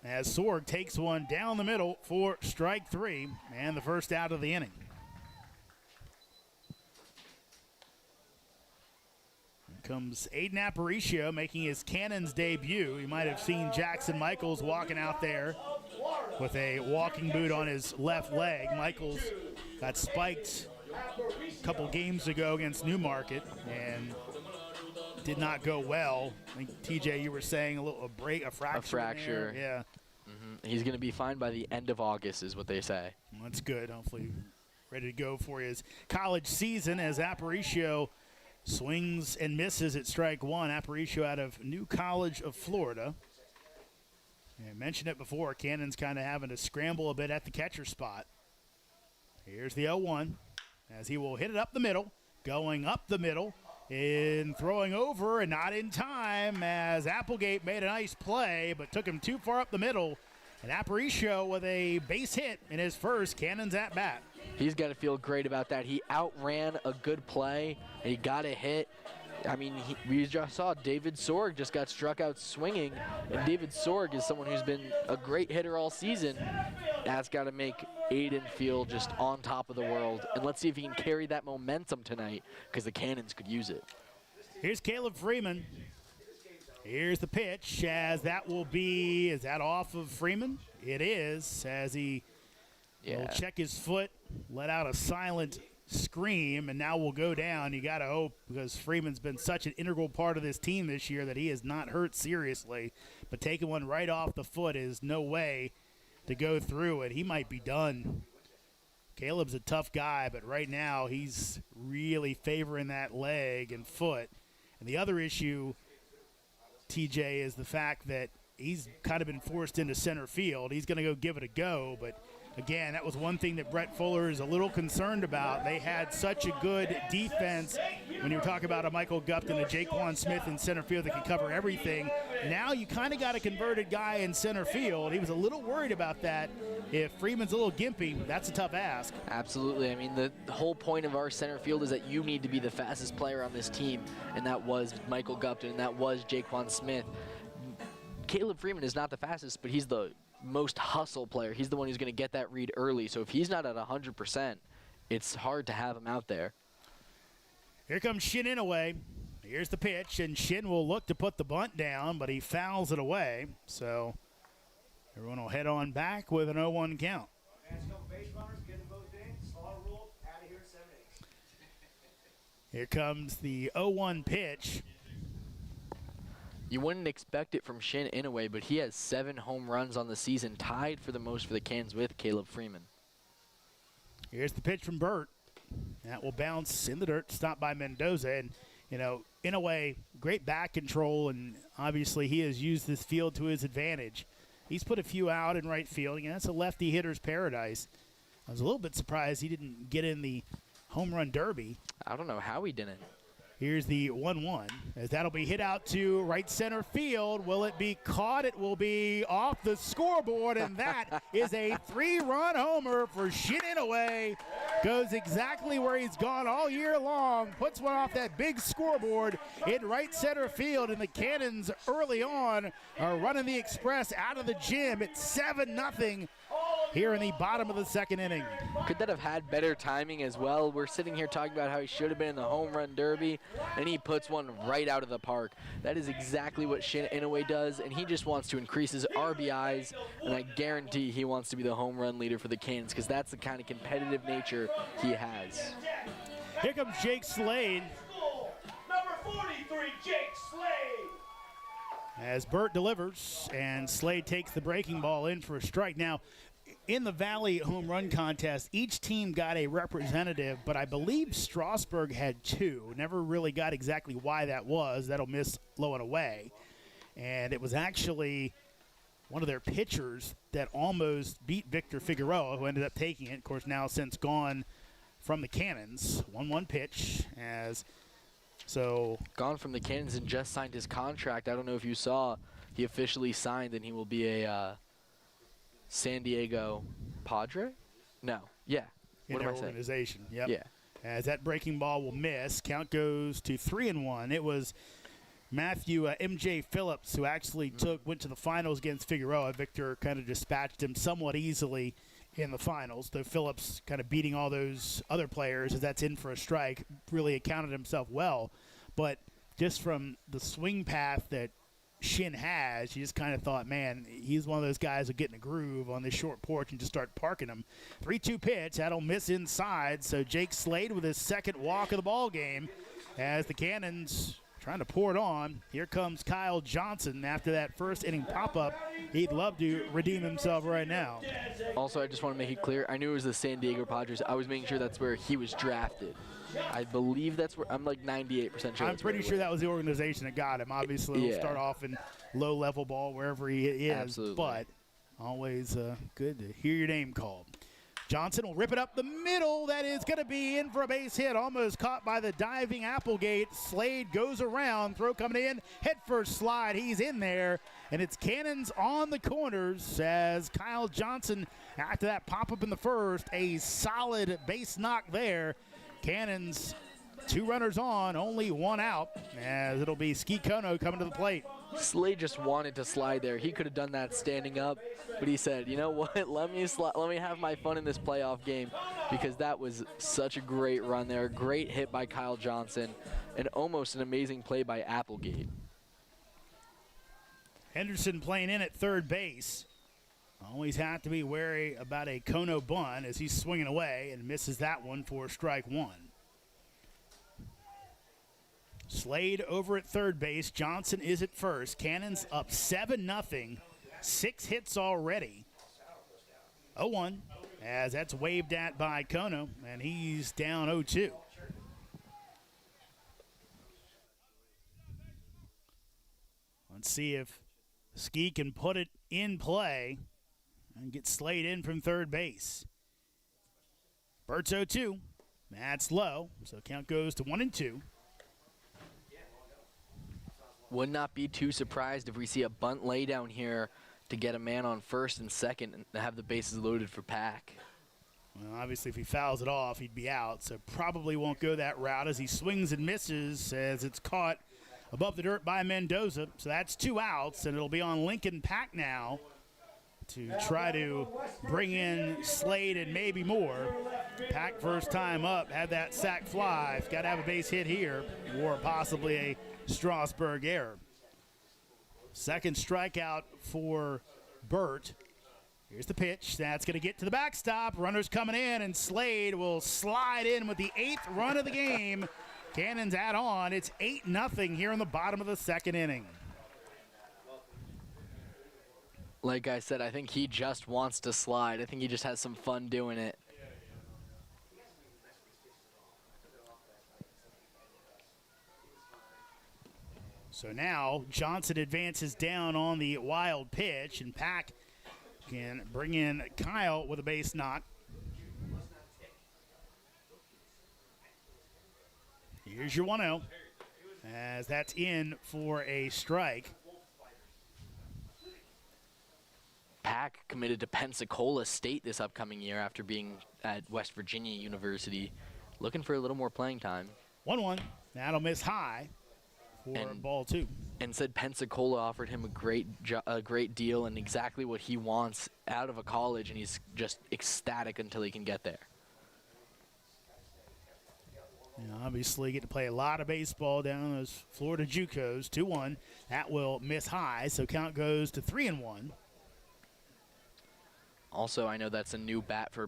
as Sorg takes one down the middle for strike 3 and the first out of the inning. Here comes Aiden Aparicio making his Cannons debut. You might have seen Jackson Michaels walking out there with a walking boot on his left leg. Michaels got spiked a couple games ago against Newmarket and did not go well. I think, TJ, you were saying a fracture. A fracture. Yeah. Mm-hmm. He's going to be fine by the end of August is what they say. Well, that's good. Hopefully ready to go for his college season as Aparicio swings and misses at strike 1. Aparicio out of New College of Florida. I mentioned it before. Cannon's kind of having to scramble a bit at the catcher spot. Here's the 0-1 as he will hit it up the middle, going up the middle, and throwing over and not in time as Applegate made a nice play but took him too far up the middle. And Aparicio with a base hit in his first Cannons at bat. He's got to feel great about that. He outran a good play, and he got a hit. I mean, we just saw David Sorg just got struck out swinging, and David Sorg is someone who's been a great hitter all season. That's got to make Aiden feel just on top of the world. And let's see if he can carry that momentum tonight, because the Cannons could use it. Here's Caleb Freeman. Here's the pitch, as that will be, is that off of Freeman? It is, as he Yeah. He'll check his foot, let out a silent scream, and now we'll go down. You got to hope, because Freeman's been such an integral part of this team this year, that he is not hurt seriously. But taking one right off the foot is no way to go through it. He might be done. Caleb's a tough guy, but right now he's really favoring that leg and foot. And the other issue, TJ, is the fact that he's kind of been forced into center field. He's going to go give it a go, but again, that was one thing that Brett Fuller is a little concerned about. They had such a good defense when you were talking about a Michael Gupton, a Jaquan Smith in center field that can cover everything. Now you kind of got a converted guy in center field. He was a little worried about that. If Freeman's a little gimpy, that's a tough ask. Absolutely. I mean, the whole point of our center field is that you need to be the fastest player on this team, and that was Michael Gupton, and that was Jaquan Smith. Caleb Freeman is not the fastest, but he's the most hustle player. He's the one who's going to get that read early. So if he's not at 100%, it's hard to have him out there. Here comes Shin Inouye. Here's the pitch, and Shin will look to put the bunt down, but he fouls it away. So everyone will head on back with an 0-1 count. Here comes the 0-1 pitch. You wouldn't expect it from Shin Inouye, but he has 7 home runs on the season, tied for the most for the Cans with Caleb Freeman. Here's the pitch from Burt. That will bounce in the dirt, stopped by Mendoza. And, you know, Inouye, great back control, and obviously he has used this field to his advantage. He's put a few out in right field. Again, that's a lefty hitter's paradise. I was a little bit surprised he didn't get in the home run derby. I don't know how he didn't. Here's the 1-1, as that'll be hit out to right center field. Will it be caught? It will be off the scoreboard, and that is a 3-run homer for Shin Inouye. Goes exactly where he's gone all year long, puts one off that big scoreboard in right center field, and the Cannons early on are running the Express out of the gym. It's 7-0 here in the bottom of the second inning. Could that have had better timing as well? We're sitting here talking about how he should have been in the home run derby, and he puts one right out of the park. That is exactly what Shin Inouye does, and he just wants to increase his RBIs, and I guarantee he wants to be the home run leader for the Cannons, because that's the kind of competitive nature he has. Here comes Jake Slade. Number 43, Jake Slade. As Burt delivers, and Slade takes the breaking ball in for a strike. Now, in the Valley home run contest, each team got a representative, but I believe Strasburg had 2. Never really got exactly why that was. That'll miss low and away. And it was actually one of their pitchers that almost beat Victor Figueroa, who ended up taking it. Of course, now since gone from the Cannons. 1-1 pitch Gone from the Cannons and just signed his contract. I don't know if you saw, he officially signed, and he will be a San Diego Padre? No. Yeah. In their organization. Yep. Yeah. As that breaking ball will miss, count goes to 3-1. It was Matthew M.J. Phillips who actually went to the finals against Figueroa. Victor kind of dispatched him somewhat easily in the finals, though Phillips kind of beating all those other players as that's in for a strike, really accounted himself well. But just from the swing path that Shin has, you just kind of thought, man, he's one of those guys who get in a groove on this short porch and just start parking him. 3-2 pitch, that'll miss inside, so Jake Slade with his second walk of the ball game as the Cannons trying to pour it on. Here comes Kyle Johnson after that first inning pop-up. He'd love to redeem himself right now. Also, I just want to make it clear, I knew it was the San Diego Padres. I was making sure that's where he was drafted. I believe that's where, I'm like 98% sure. I'm pretty sure that was the organization that got him. Obviously, he'll start off in low-level ball wherever he is. Absolutely. But always good to hear your name called. Johnson will rip it up the middle. That is going to be in for a base hit. Almost caught by the diving Applegate. Slade goes around. Throw coming in. Head first slide. He's in there. And it's Cannons on the corners as Kyle Johnson, after that pop-up in the first, a solid base knock there. Cannons, 2 runners on, only 1 out, as it'll be Ski Kono coming to the plate. Slade just wanted to slide there. He could have done that standing up, but he said, you know what, let me have my fun in this playoff game, because that was such a great run there. Great hit by Kyle Johnson, and almost an amazing play by Applegate. Henderson playing in at third base. Always have to be wary about a Kono bunt as he's swinging away and misses that one for strike one. Slade over at third base. Johnson is at first. Cannons up 7-0. 6 hits already. 0-1 as that's waved at by Kono, and he's down 0-2. Let's see if Ski can put it in play and get Slade in from third base. Bert's 0-2. That's low, so count goes to 1-2. Would not be too surprised if we see a bunt lay down here to get a man on first and second and have the bases loaded for Pack. Well, obviously, if he fouls it off, he'd be out, so probably won't go that route as he swings and misses as it's caught above the dirt by Mendoza. So that's 2 outs, and it'll be on Lincoln Pack now to try to bring in Slade and maybe more. Pack first time up, had that sac fly. Got to have a base hit here or possibly a Strasburg error. Second strikeout for Burt. Here's the pitch. That's going to get to the backstop. Runners coming in, and Slade will slide in with the 8th run of the game. Cannons add on. It's 8-0 here in the bottom of the second inning. Like I said, I think he just wants to slide. I think he just has some fun doing it. So now Johnson advances down on the wild pitch, and Pack can bring in Kyle with a base knock. Here's your 1-0, as that's in for a strike. Pack committed to Pensacola State this upcoming year after being at West Virginia University. Looking for a little more playing time. 1-1. That'll miss high for ball 2. And said Pensacola offered him a great deal and exactly what he wants out of a college, and he's just ecstatic until he can get there. You know, obviously get to play a lot of baseball down in those Florida JUCOs. 2-1. That will miss high, so count goes to 3-1. Also, I know that's a new bat for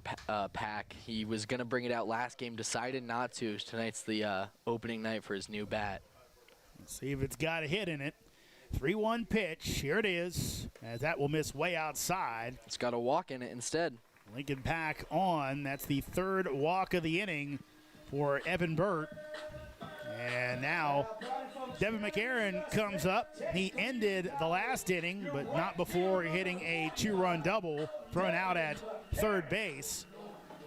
Pack. He was going to bring it out last game, decided not to. Tonight's the opening night for his new bat. Let's see if it's got a hit in it. 3-1 pitch. Here it is, as that will miss way outside. It's got a walk in it instead. Lincoln Pack on. That's the 3rd walk of the inning for Evan Burt. And now Devin McCarron comes up. He ended the last inning, but not before hitting a 2-run double thrown out at third base.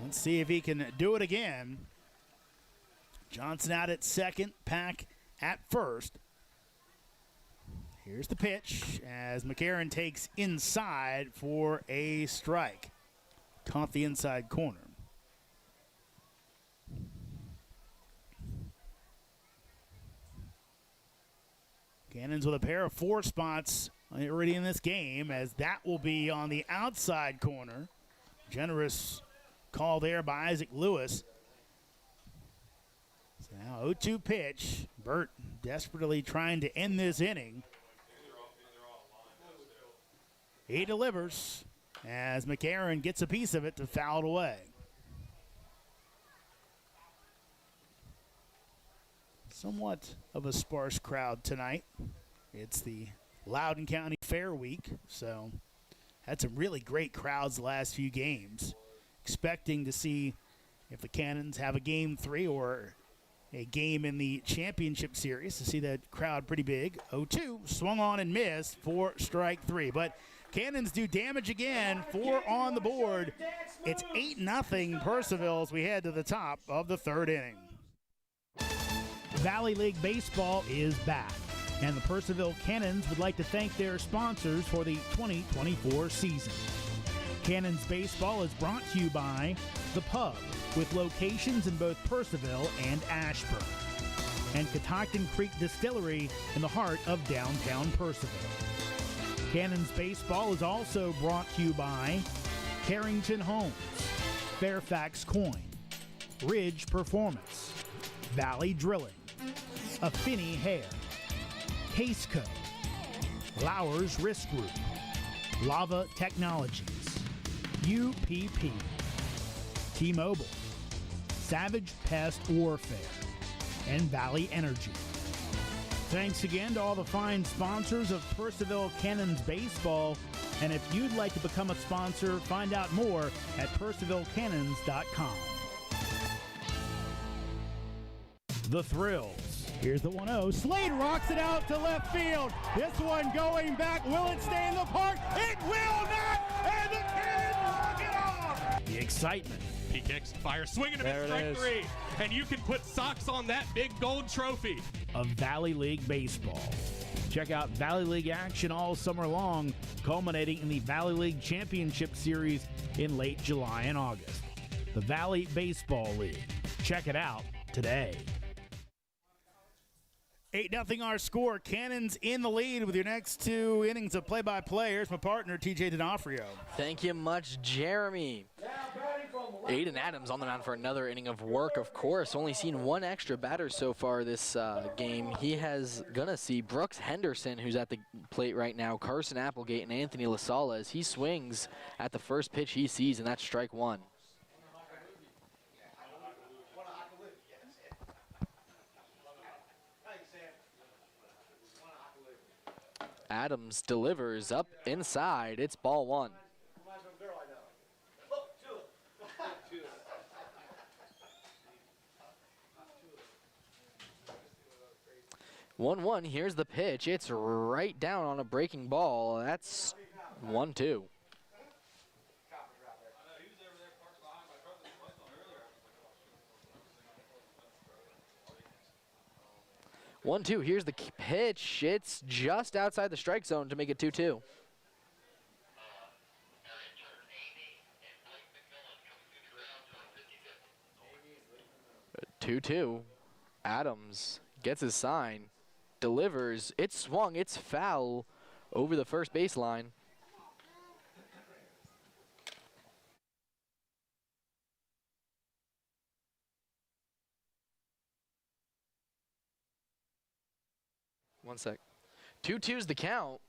Let's see if he can do it again. Johnson out at second, Pack at first. Here's the pitch as McCarron takes inside for a strike. Caught the inside corner. Cannons with a pair of 4 spots already in this game, as that will be on the outside corner. Generous call there by Isaac Lewis. So now 0-2 pitch. Burt desperately trying to end this inning. He delivers as McCarron gets a piece of it to foul it away. Somewhat of a sparse crowd tonight. It's the Loudoun County Fair Week, so had some really great crowds the last few games. Expecting to see if the Cannons have a game 3 or a game in the championship series, to see that crowd pretty big. 0-2, swung on and missed for strike 3. But Cannons do damage again, 4 on the board. It's 8-0 Purcellville as we head to the top of the 3rd inning. Valley League Baseball is back, and the Purcellville Cannons would like to thank their sponsors for the 2024 season. Cannons Baseball is brought to you by The Pub, with locations in both Purcellville and Ashburn, and Catoctin Creek Distillery in the heart of downtown Purcellville. Cannons Baseball is also brought to you by Carrington Homes, Fairfax Coin, Ridge Performance, Valley Drilling, Affinity Hair, Case Co, Lowers Risk Group, Lava Technologies, UPP, T-Mobile, Savage Pest Warfare, and Valley Energy. Thanks again to all the fine sponsors of Purcellville Cannons Baseball. And if you'd like to become a sponsor, find out more at purcellvillecannons.com. The Thrills. Here's the 1-0. Slade rocks it out to left field. This one going back. Will it stay in the park? It will not! And the Cannons walk it off! The excitement. He kicks, fires, swinging a strike three. And you can put socks on that big gold trophy. Of Valley League Baseball. Check out Valley League action all summer long, culminating in the Valley League Championship Series in late July and August. The Valley Baseball League. Check it out today. 8-0 our score. Cannons in the lead with your next two innings of play-by-play. Here's my partner, TJ D'Onofrio. Thank you much, Jeremy. Aiden Adams on the mound for another inning of work, of course. Only seen one extra batter so far this game. He has gonna see Brooks Henderson, who's at the plate right now, Carson Applegate, and Anthony LaSala as he swings at the first pitch he sees, and that's strike one. Adams delivers up inside. It's ball one. 1-1, here's the pitch. It's right down on a breaking ball. That's 1-2. Here's the pitch. It's just outside the strike zone to make it 2-2. Adams gets his sign. Delivers. It's swung. It's foul over the first baseline. One sec. 2-2's the count.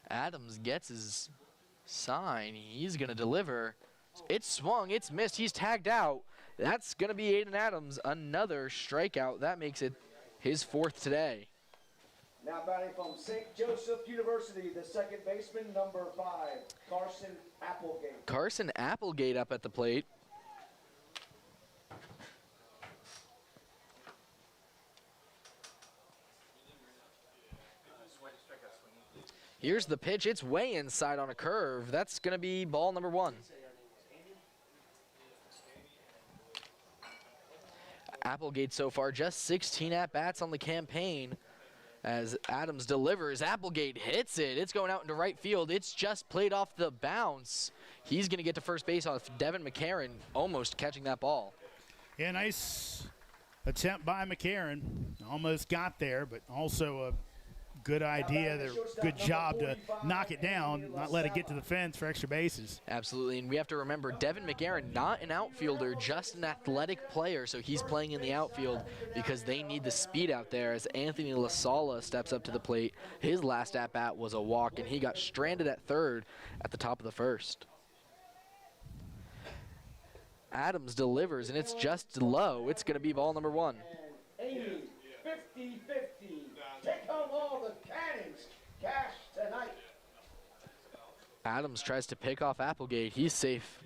Adams gets his sign. He's going to deliver. It's swung. It's missed. He's tagged out. That's going to be Aiden Adams. Another strikeout. That makes it his fourth today. Now batting from St. Joseph University, the second baseman, number 5, Carson Applegate. Carson Applegate up at the plate. Here's the pitch. It's way inside on a curve. That's going to be ball number 1. Applegate so far just 16 at-bats on the campaign. As Adams delivers, Applegate hits it. It's going out into right field. It's just played off the bounce. He's going to get to first base off Devin McCarron, almost catching that ball. Yeah, nice attempt by McCarron. Almost got there, but also a good idea, good job to knock it down, not let it get to the fence for extra bases. Absolutely, and we have to remember Devin McCarron, not an outfielder, just an athletic player, so he's playing in the outfield because they need the speed out there. As Anthony LaSala steps up to the plate, his last at-bat was a walk, and he got stranded at third at the top of the first. Adams delivers, and it's just low. It's going to be ball number 1. 50-50. Take home all the Cannons cash tonight. Adams tries to pick off Applegate. He's safe.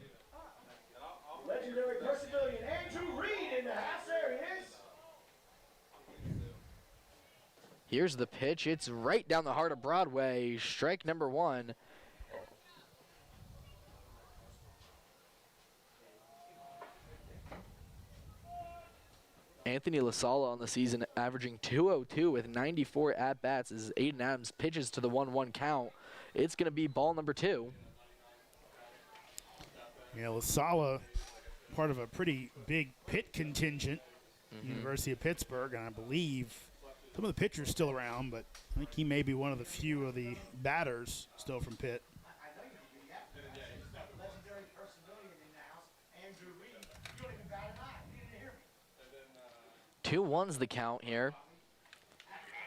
Legendary Purcellvillian Andrew Reed in the house. There he is. Here's the pitch. It's right down the heart of Broadway. Strike number 1. Anthony LaSala on the season averaging .202 with 94 at-bats as Aiden Adams pitches to the 1-1 count. It's going to be ball number 2. Yeah, LaSala, part of a pretty big Pitt contingent, University of Pittsburgh, and I believe some of the pitchers still around, but I think he may be one of the few of the batters still from Pitt. 2-1's the count here.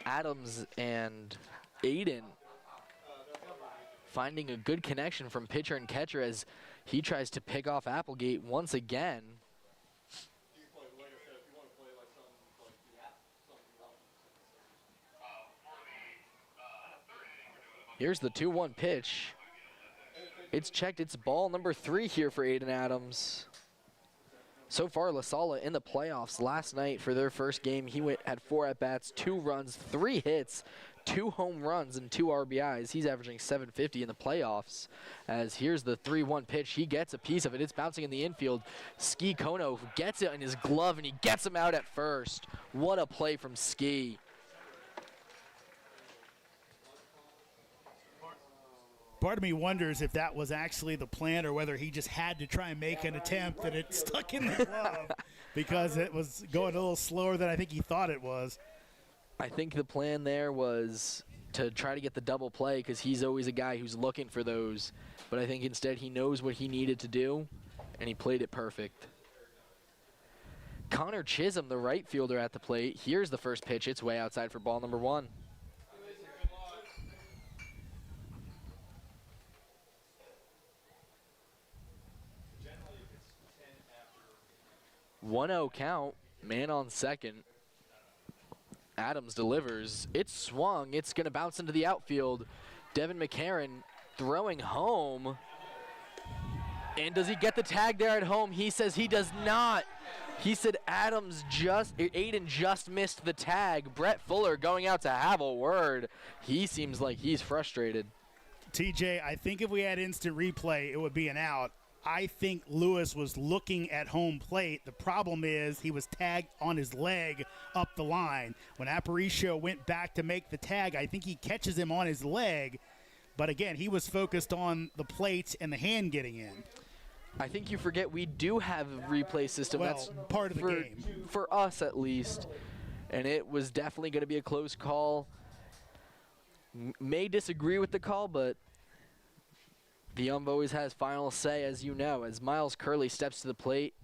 Adams and Aiden finding a good connection from pitcher and catcher as he tries to pick off Applegate once again. Here's the 2-1 pitch. It's checked. It's ball number 3 here for Aiden Adams. So far, La Sala in the playoffs. Last night for their first game, he had 4 at-bats, 2 runs, 3 hits, 2 home runs, and 2 RBIs. He's averaging .750 in the playoffs. As here's the 3-1 pitch. He gets a piece of it. It's bouncing in the infield. Ski Kono gets it in his glove, and he gets him out at first. What a play from Ski. Part of me wonders if that was actually the plan or whether he just had to try and make an attempt and it stuck in the glove because it was going a little slower than I think he thought it was. I think the plan there was to try to get the double play because he's always a guy who's looking for those. But I think instead he knows what he needed to do, and he played it perfect. Connor Chisholm, the right fielder at the plate. Here's the first pitch. It's way outside for ball number 1. 1-0 count, man on second. Adams delivers. It's swung. It's going to bounce into the outfield. Devin McCarron throwing home. And does he get the tag there at home? He says he does not. He said Aiden just missed the tag. Brett Fuller going out to have a word. He seems like he's frustrated. TJ, I think if we had instant replay, it would be an out. I think Lewis was looking at home plate. The problem is he was tagged on his leg up the line. When Aparicio went back to make the tag, I think he catches him on his leg. But again, he was focused on the plate and the hand getting in. I think you forget we do have a replay system. Well, that's part of the game. For us, at least. And it was definitely going to be a close call. May disagree with the call, but the ump always has final say, as you know. As Miles Curley steps to the plate,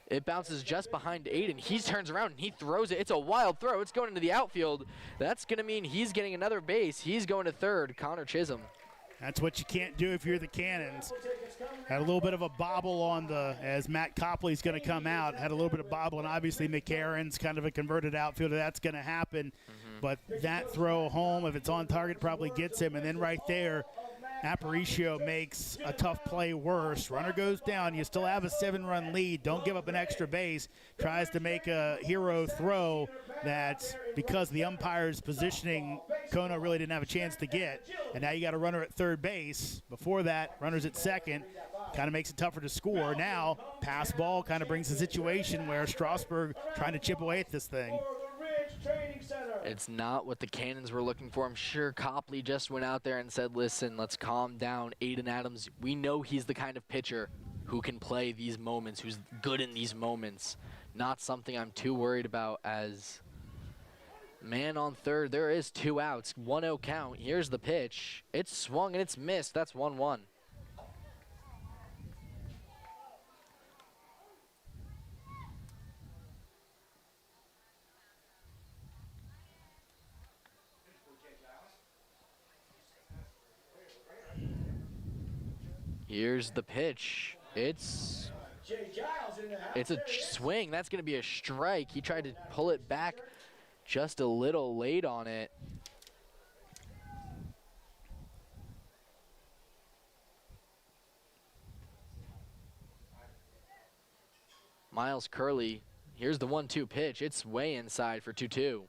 it bounces just behind Aiden. He turns around and he throws it. It's a wild throw. It's going into the outfield. That's going to mean he's getting another base. He's going to third, Connor Chisholm. That's what you can't do if you're the Cannons. Had a little bit of a bobble on as Matt Copley's going to come out. Had a little bit of bobble, and obviously McCarron's kind of a converted outfielder. That's going to happen. But that throw home, if it's on target, probably gets him. And then right there, Aparicio makes a tough play worse. Runner goes down. You still have a 7-run lead. Don't give up an extra base. Tries to make a hero throw that, because the umpire's positioning, Kono really didn't have a chance to get. And now you got a runner at third base. Before that, runners at second. Kind of makes it tougher to score. Now, pass ball kind of brings a situation where Strasburg trying to chip away at this thing. It's not what the Cannons were looking for. I'm sure Copley just went out there and said, listen, let's calm down. Aiden Adams, we know he's the kind of pitcher who can play these moments, who's good in these moments. Not something I'm too worried about. As man on third, there is 2 outs, 1-0 count. Here's the pitch. It's swung and it's missed. That's 1-1. Here's the pitch. It's a swing. That's going to be a strike. He tried to pull it back just a little late on it. Miles Curley, here's the 1-2 pitch. It's way inside for 2-2.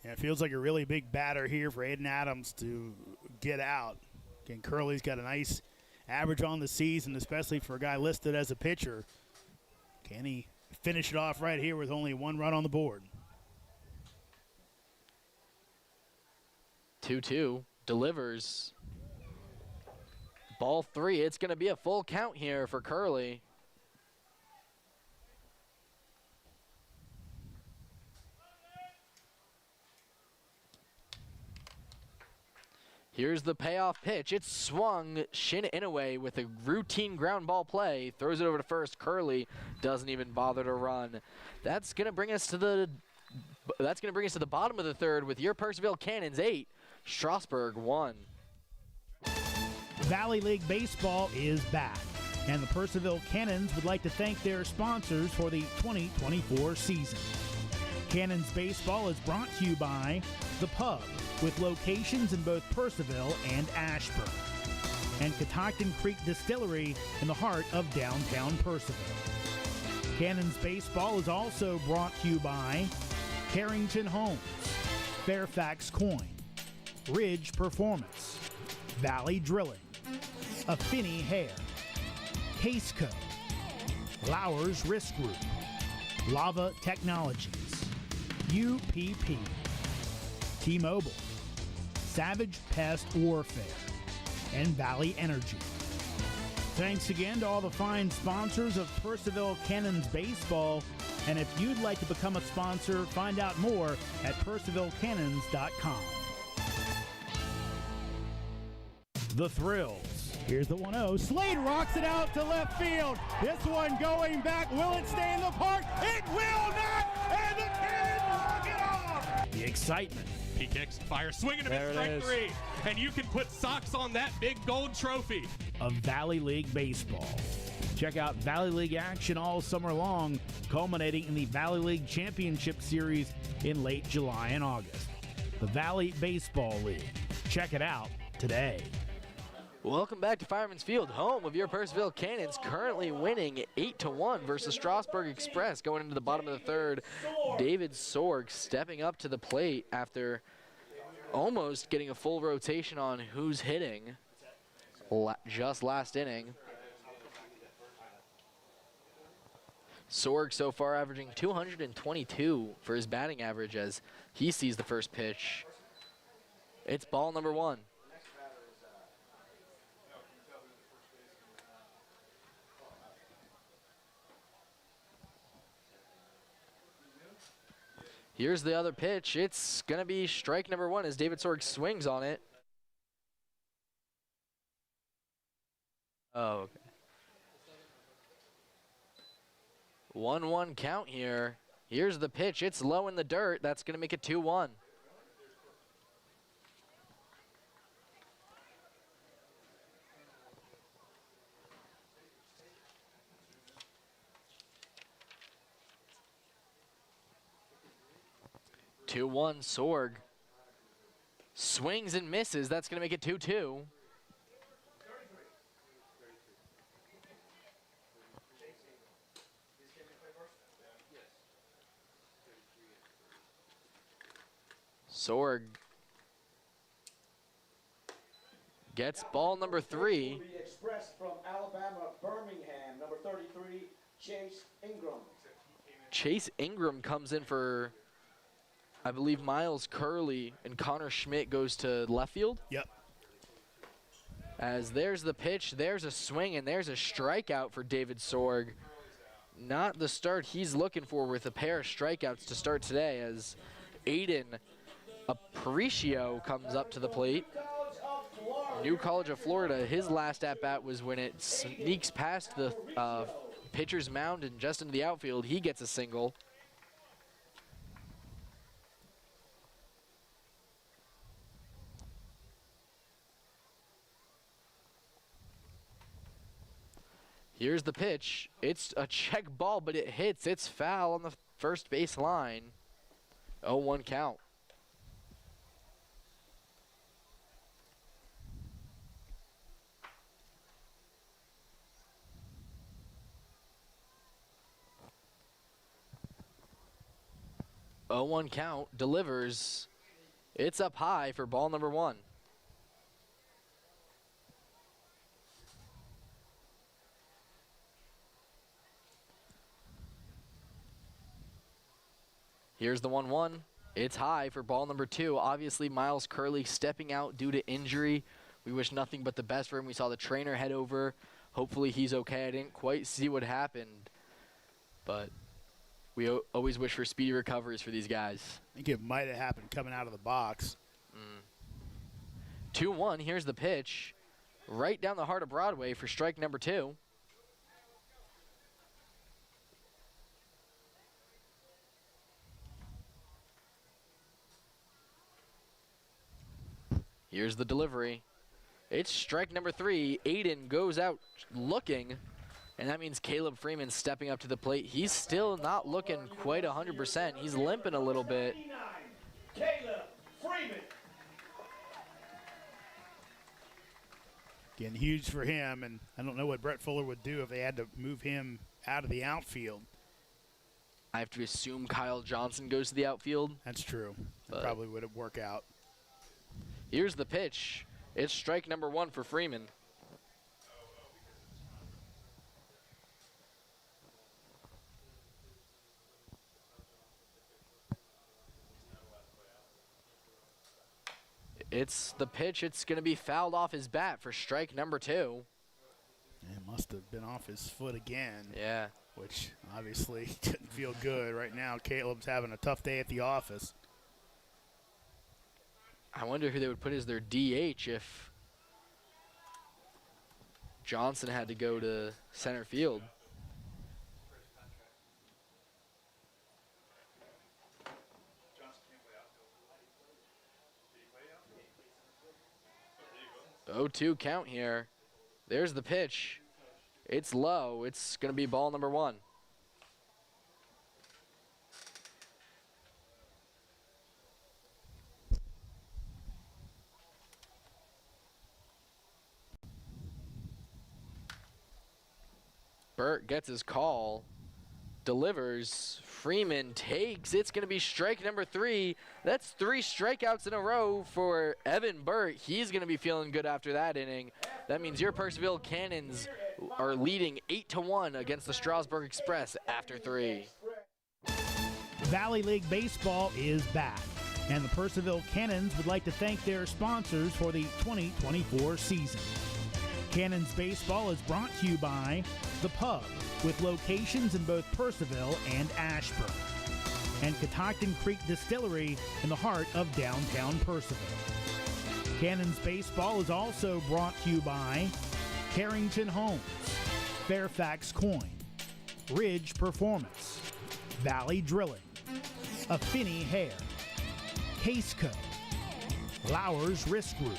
Yeah, it feels like a really big batter here for Aiden Adams to get out. Again, Curley's got a nice average on the season, especially for a guy listed as a pitcher. Can he finish it off right here with only 1 run on the board? 2-2, delivers. Ball 3, it's going to be a full count here for Curley. Here's the payoff pitch. It's swung. Shin Inouye with a routine ground ball play. Throws it over to first. Curley doesn't even bother to run. That's going to bring us to the But that's going to bring us to the bottom of the third with your Purcellville Cannons 8, Strasburg 1. Valley League Baseball is back, and the Purcellville Cannons would like to thank their sponsors for the 2024 season. Cannons Baseball is brought to you by The Pub, with locations in both Purcellville and Ashburn, and Catoctin Creek Distillery in the heart of downtown Purcellville. Cannons Baseball is also brought to you by Carrington Homes, Fairfax Coin, Ridge Performance, Valley Drilling, Affinity Hair, Caseco, Lowers Risk Group, Lava Technologies, UPP, T-Mobile, Savage Pest Warfare, and Valley Energy. Thanks again to all the fine sponsors of Purcellville Cannons Baseball, and if you'd like to become a sponsor, find out more at purcellvillecannons.com. The Thrills. Here's the 1-0. Slade rocks it out to left field. This one going back. Will it stay in the park? It will not! And the Cannons walk it off! The excitement. He kicks, fires, swinging to miss, strike three. And you can put socks on that big gold trophy. Of Valley League Baseball. Check out Valley League action all summer long, culminating in the Valley League Championship Series in late July and August. The Valley Baseball League. Check it out today. Welcome back to Fireman's Field, home of your Purcellville Cannons, currently winning 8-1 versus Strasburg Express. Going into the bottom of the third, David Sorg stepping up to the plate after almost getting a full rotation on who's hitting just last inning. Sorg so far averaging 222 for his batting average as he sees the first pitch. It's ball number 1. Here's the other pitch. It's going to be strike number 1 as David Sorg swings on it. Oh, okay. 1-1 count here. Here's the pitch. It's low in the dirt. That's going to make it 2-1. Sorg swings and misses. That's going to make it 2-2. Sorg gets ball number 3. Express from Alabama, Birmingham, number 33, Chase Ingram. Chase Ingram comes in for, I believe, Miles Curley, and Connor Schmidt goes to left field. Yep. As there's the pitch, there's a swing, and there's a strikeout for David Sorg. Not the start he's looking for with a pair of strikeouts to start today as Aiden Aparicio comes up to the plate. New College of Florida, his last at-bat was when it sneaks past the pitcher's mound and just into the outfield. He gets a single. Here's the pitch. It's a check ball, but it hits. It's foul on the first base line. 0-1 count. One count, delivers. It's up high for ball number 1. Here's the 1-1. It's high for ball number 2. Obviously, Miles Curley stepping out due to injury. We wish nothing but the best for him. We saw the trainer head over. Hopefully he's okay. I didn't quite see what happened, but we always wish for speedy recoveries for these guys. I think it might have happened coming out of the box. 2-1, here's the pitch. Right down the heart of Broadway for strike number 2. Here's the delivery. It's strike number 3. Aiden goes out looking, and that means Caleb Freeman stepping up to the plate. He's still not looking quite 100%. He's limping a little bit. Caleb Freeman. Again, huge for him, and I don't know what Brett Fuller would do if they had to move him out of the outfield. I have to assume Kyle Johnson goes to the outfield. That's true. That But probably would have worked out. here's the pitch. It's strike number 1 for Freeman. It's the pitch. It's going to be fouled off his bat for strike number 2. It must have been off his foot again, Yeah. which obviously didn't feel good right now. Caleb's having a tough day at the office. I wonder who they would put as their DH if Johnson had to go to center field. The 0-2 count here. There's the pitch. It's low. It's going to be ball number 1. Burt gets his call, delivers. Freeman takes. It's going to be strike number 3. That's 3 strikeouts in a row for Evan Burt. He's going to be feeling good after that inning. That means your Purcellville Cannons are leading 8-1 against the Strasburg Express after 3. Valley League Baseball is back, and the Purcellville Cannons would like to thank their sponsors for the 2024 season. Cannons Baseball is brought to you by The Pub, with locations in both Purcellville and Ashburn, and Catoctin Creek Distillery in the heart of downtown Purcellville. Cannons Baseball is also brought to you by Carrington Homes, Fairfax Coin, Ridge Performance, Valley Drilling, Affinity Hair, Caseco, Lowers Risk Group,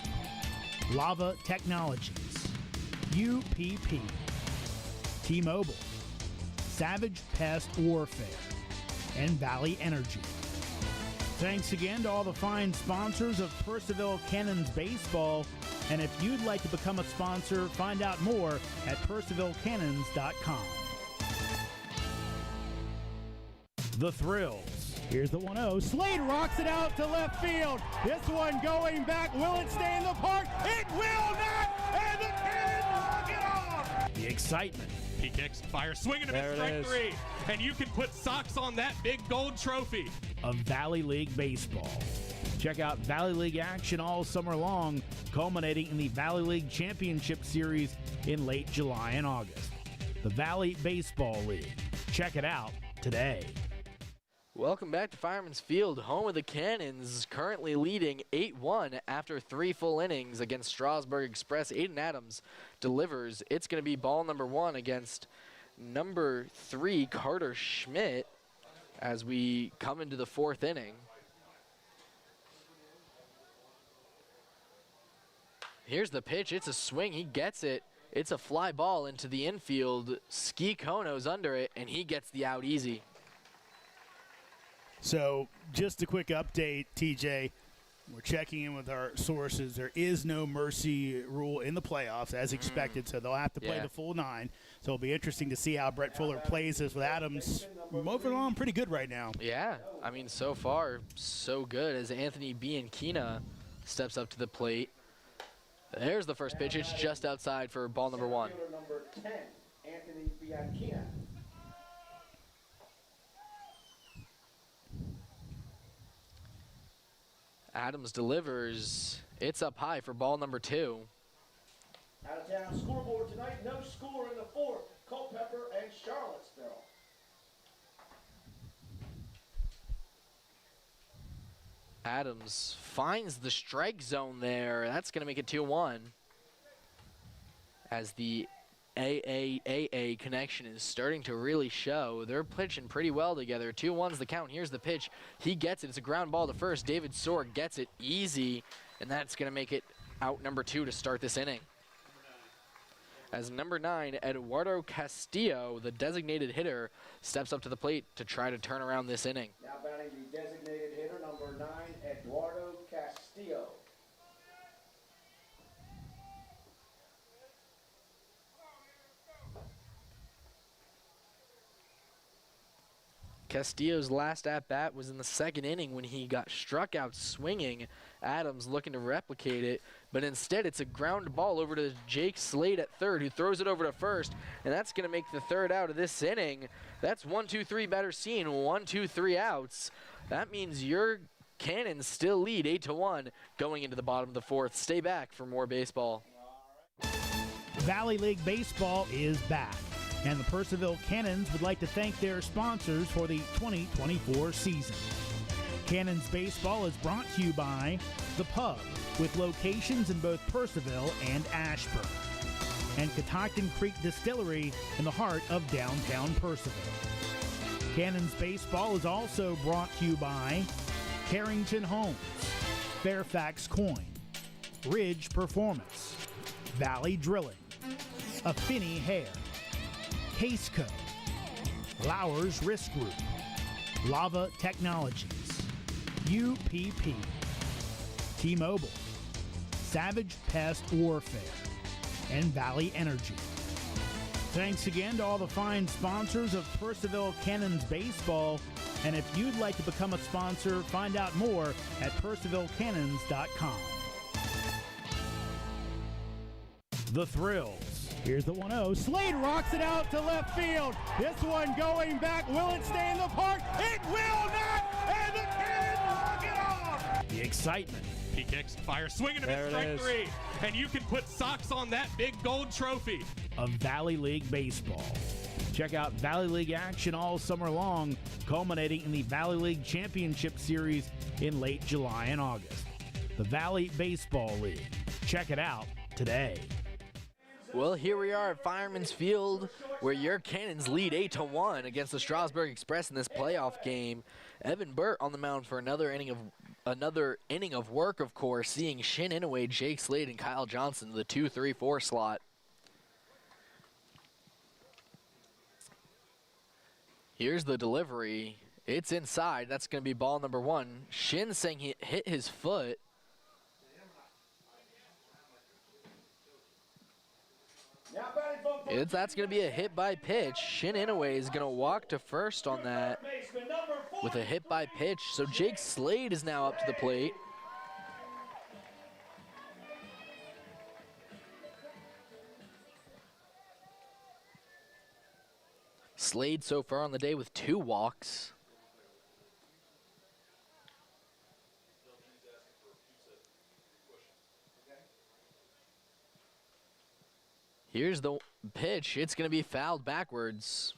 Lava Technologies, UPP, T-Mobile, Savage Pest Warfare, and Valley Energy. Thanks again to all the fine sponsors of Purcellville Cannons Baseball, and if you'd like to become a sponsor, find out more at purcellvillecannons.com. The Thrills. Here's the 1-0. Slade rocks it out to left field. This one going back. Will it stay in the park? It will not! And the Cannons walk it off! The excitement. He kicks, fires, swinging a miss, strike 3. And you can put socks on that big gold trophy. Of Valley League Baseball. Check out Valley League action all summer long, culminating in the Valley League Championship Series in late July and August. The Valley Baseball League. Check it out today. Welcome back to Fireman's Field, home of the Cannons, currently leading 8-1 after 3 full innings against Strasburg Express. Aiden Adams delivers. It's going to be ball number 1 against number 3, Carter Schmidt, as we come into the 4th inning. Here's the pitch. It's a swing. He gets it. It's a fly ball into the infield. Ski Kono's under it, and he gets the out easy. So just a quick update, TJ. We're checking in with our sources. There is no mercy rule in the playoffs as expected, so they'll have to play the full 9. So it'll be interesting to see how Brett Fuller plays this with Adams moving along pretty good right now. Yeah, I mean, so far, so good as Anthony Bianchina steps up to the plate. There's the first pitch. It's just outside for ball number 1. Number 10, Anthony Bianchina. Adams delivers. It's up high for ball number 2. Out of town scoreboard tonight, no score in the 4th. Culpeper and Charlottesville. Adams finds the strike zone there. That's going to make it 2-1. As the AAAA connection is starting to really show. They're pitching pretty well together. 2-1's the count. Here's the pitch. He gets it. It's a ground ball to first. David Sorg gets it easy. and that's going to make it out number 2 to start this inning. As number 9, Eduardo Castillo, the designated hitter, steps up to the plate to try to turn around this inning. Now batting the designated hitter, number 9, Eduardo Castillo. Castillo's last at-bat was in the 2nd inning when he got struck out swinging. Adams looking to replicate it, but instead it's a ground ball over to Jake Slade at 3rd, who throws it over to 1st, and that's going to make the 3rd out of this inning. That's 1-2-3 batter seen, 1-2-3 outs. That means your Cannons still lead 8-1 going into the bottom of the 4th. Stay back for more baseball. Valley League Baseball is back, and the Purcellville Cannons would like to thank their sponsors for the 2024 season. Cannons Baseball is brought to you by The Pub, with locations in both Purcellville and Ashburn, and Catoctin Creek Distillery in the heart of downtown Purcellville. Cannons Baseball is also brought to you by Carrington Homes, Fairfax Coin, Ridge Performance, Valley Drilling, Affinity Hair, Caseco, Lowers Risk Group, Lava Technologies, UPP, T-Mobile, Savage Pest Warfare, and Valley Energy. Thanks again to all the fine sponsors of Purcellville Cannons Baseball. And if you'd like to become a sponsor, find out more at PurcellvilleCannons.com. The Thrills. Here's the 1-0. Slade rocks it out to left field. This one going back. Will it stay in the park? It will not! And the Cannons walk it off! The excitement. He kicks, fires, swinging a miss, strike 3. And you can put socks on that big gold trophy. Of Valley League Baseball. Check out Valley League action all summer long, culminating in the Valley League Championship Series in late July and August. The Valley Baseball League. Check it out today. Well, here we are at Fireman's Field, where your Cannons lead 8-1 against the Strasburg Express in this playoff game. Evan Burt on the mound for another inning of work, of course, seeing Shin Inouye, Jake Slade, and Kyle Johnson, the 2-3-4 slot. Here's the delivery. It's inside. That's going to be ball number 1. Shin saying he hit his foot. That's going to be a hit by pitch. Shin Inouye is going to walk to first on that with a hit by pitch. So Jake Slade is now up to the plate. Slade so far on the day with 2 walks. Here's the pitch. It's going to be fouled backwards.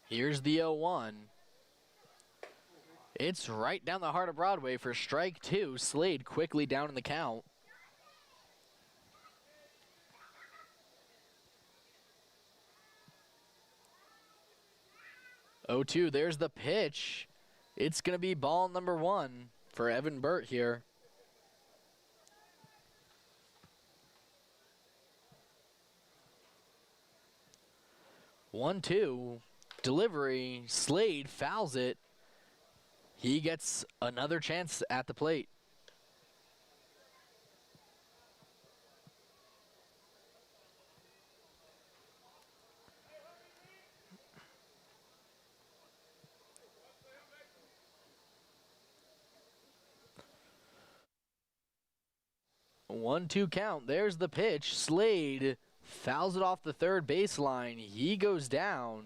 Here's the 0-1. It's right down the heart of Broadway for strike 2. Slade quickly down in the count. Oh, 2, there's the pitch. It's going to be ball number 1 for Evan Burt here. One, 2, delivery. Slade fouls it. He gets another chance at the plate. One, 2 count. There's the pitch. Slade fouls it off the third baseline. He goes down.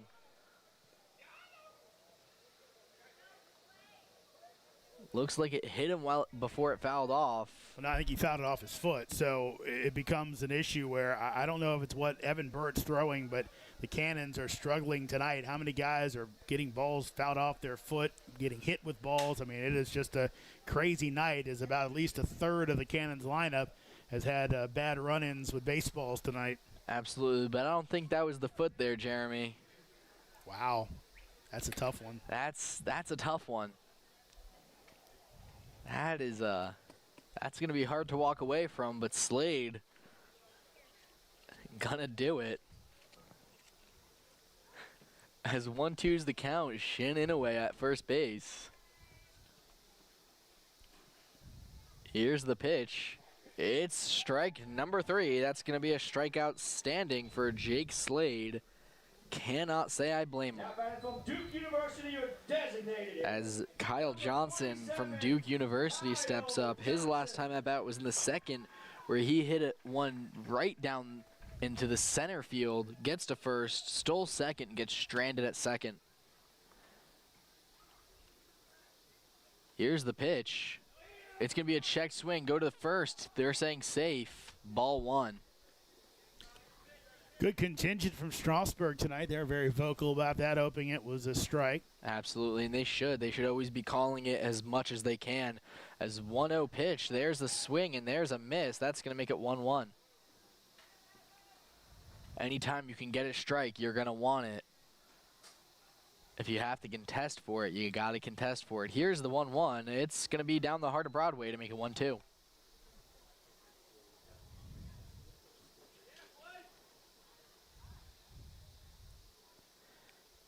Looks like it hit him before it fouled off. No, I think he fouled it off his foot, so it becomes an issue where I don't know if it's what Evan Burt's throwing, but the Cannons are struggling tonight. How many guys are getting balls fouled off their foot, getting hit with balls? I mean, it is just a crazy night. Is about at least a third of the Cannons lineup has had bad run-ins with baseballs tonight. Absolutely, but I don't think that was the foot there, Jeremy. Wow, that's a tough one. That's a tough one. That's gonna be hard to walk away from, but Slade gonna do it. As 1-2's the count, Shin Inoue at first base. Here's the pitch. It's strike number 3. That's going to be a strikeout standing for Jake Slade. Cannot say I blame him. As Kyle Johnson from Duke University steps up. His last time at bat was in the second, where he hit one right down into the center field, gets to first, stole second, and gets stranded at second. Here's the pitch. It's going to be a check swing. Go to the first. They're saying safe. Ball 1. Good contingent from Strasburg tonight. They're very vocal about that, hoping it was a strike. Absolutely, and they should. They should always be calling it as much as they can. As 1-0 pitch, there's the swing, and there's a miss. That's going to make it 1-1. Anytime you can get a strike, you're going to want it. If you have to contest for it, you got to contest for it. Here's the 1-1. It's going to be down the heart of Broadway to make it 1-2.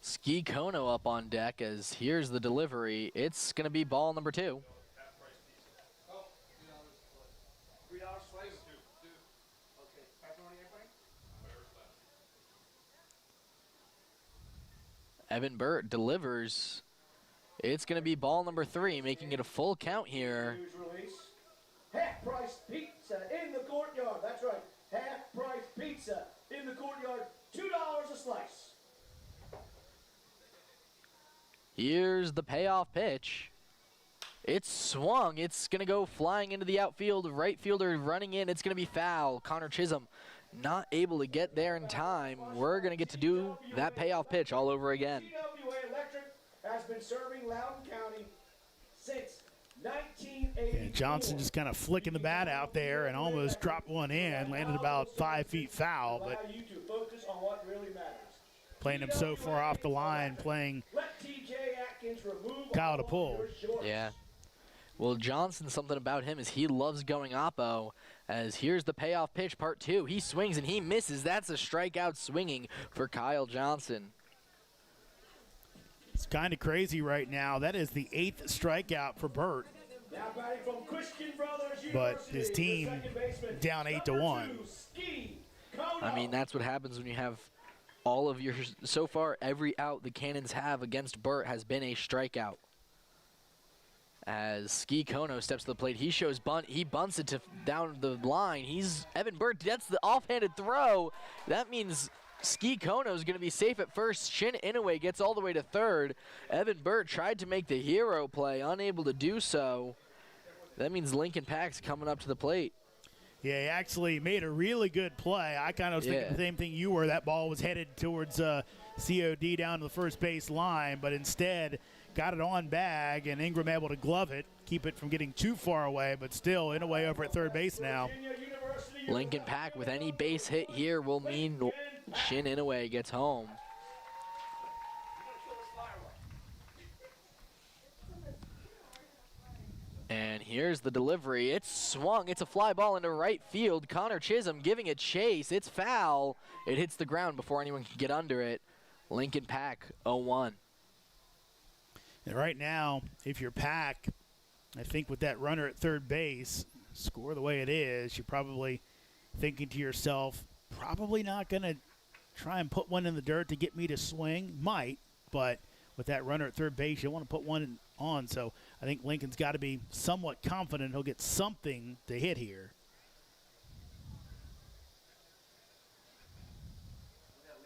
Ski Kono up on deck as here's the delivery. It's going to be ball number 2. Evan Burt delivers. It's going to be ball number 3, making it a full count here. Half-price pizza in the courtyard. That's right. Half-price pizza in the courtyard. $2 a slice. Here's the payoff pitch. It's swung. It's going to go flying into the outfield. Right fielder running in. It's going to be foul. Connor Chisholm not able to get there in time. We're going to get to do that payoff pitch all over again. TWA Electric has been serving Loudoun County since 1980. And Johnson just kind of flicking the bat out there and almost dropped one in. Landed about 5 feet foul, but playing him so far off the line, playing Kyle to pull. Yeah. Well, Johnson, something about him is he loves going oppo. As here's the payoff pitch, part 2. He swings and he misses. That's a strikeout swinging for Kyle Johnson. It's kind of crazy right now. That is the 8th strikeout for Burt. But his team down 8-1. I mean, that's what happens when you have all of your, so far, every out the Cannons have against Burt has been a strikeout. As Ski Kono steps to the plate, he shows bunt. He bunts it down the line. Evan Burt gets the offhanded throw. That means Ski Kono is going to be safe at first. Shin Inoue gets all the way to third. Evan Burt tried to make the hero play, unable to do so. That means Lincoln Pack's coming up to the plate. Yeah, he actually made a really good play. I kind of was thinking the same thing you were. That ball was headed towards COD down to the first base line, but instead got it on bag, and Ingram able to glove it, keep it from getting too far away, but still Inoue over at third base now. Lincoln Pack with any base hit here will mean Shin Inoue gets home. And here's the delivery. It's swung. It's a fly ball into right field. Connor Chisholm giving it chase. It's foul. It hits the ground before anyone can get under it. Lincoln Pack 0-1. And right now, if you're Pack, I think with that runner at third base, score the way it is, you're probably thinking to yourself, probably not going to try and put one in the dirt to get me to swing. Might, but with that runner at third base, you want to put one on. So I think Lincoln's got to be somewhat confident he'll get something to hit here.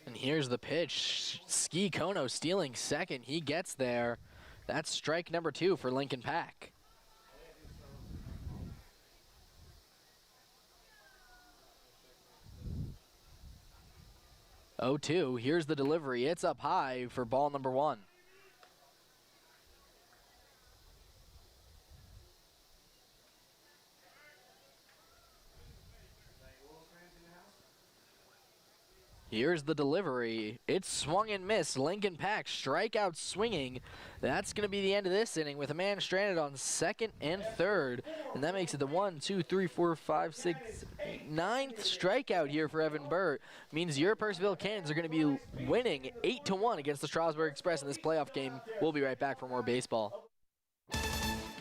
And here's the pitch. Ski Kono stealing second. He gets there. That's strike number 2 for Lincoln Pack. 0-2. Here's the delivery. It's up high for ball number 1. Here's the delivery. It's swung and missed. Lincoln Pack strikeout swinging. That's going to be the end of this inning with a man stranded on second and third. And that makes it the 1, 2, 3, 4, 5, 6, 9th strikeout here for Evan Burt. Means your Purcellville Cannons are going to be winning 8-1 against the Strasburg Express in this playoff game. We'll be right back for more baseball.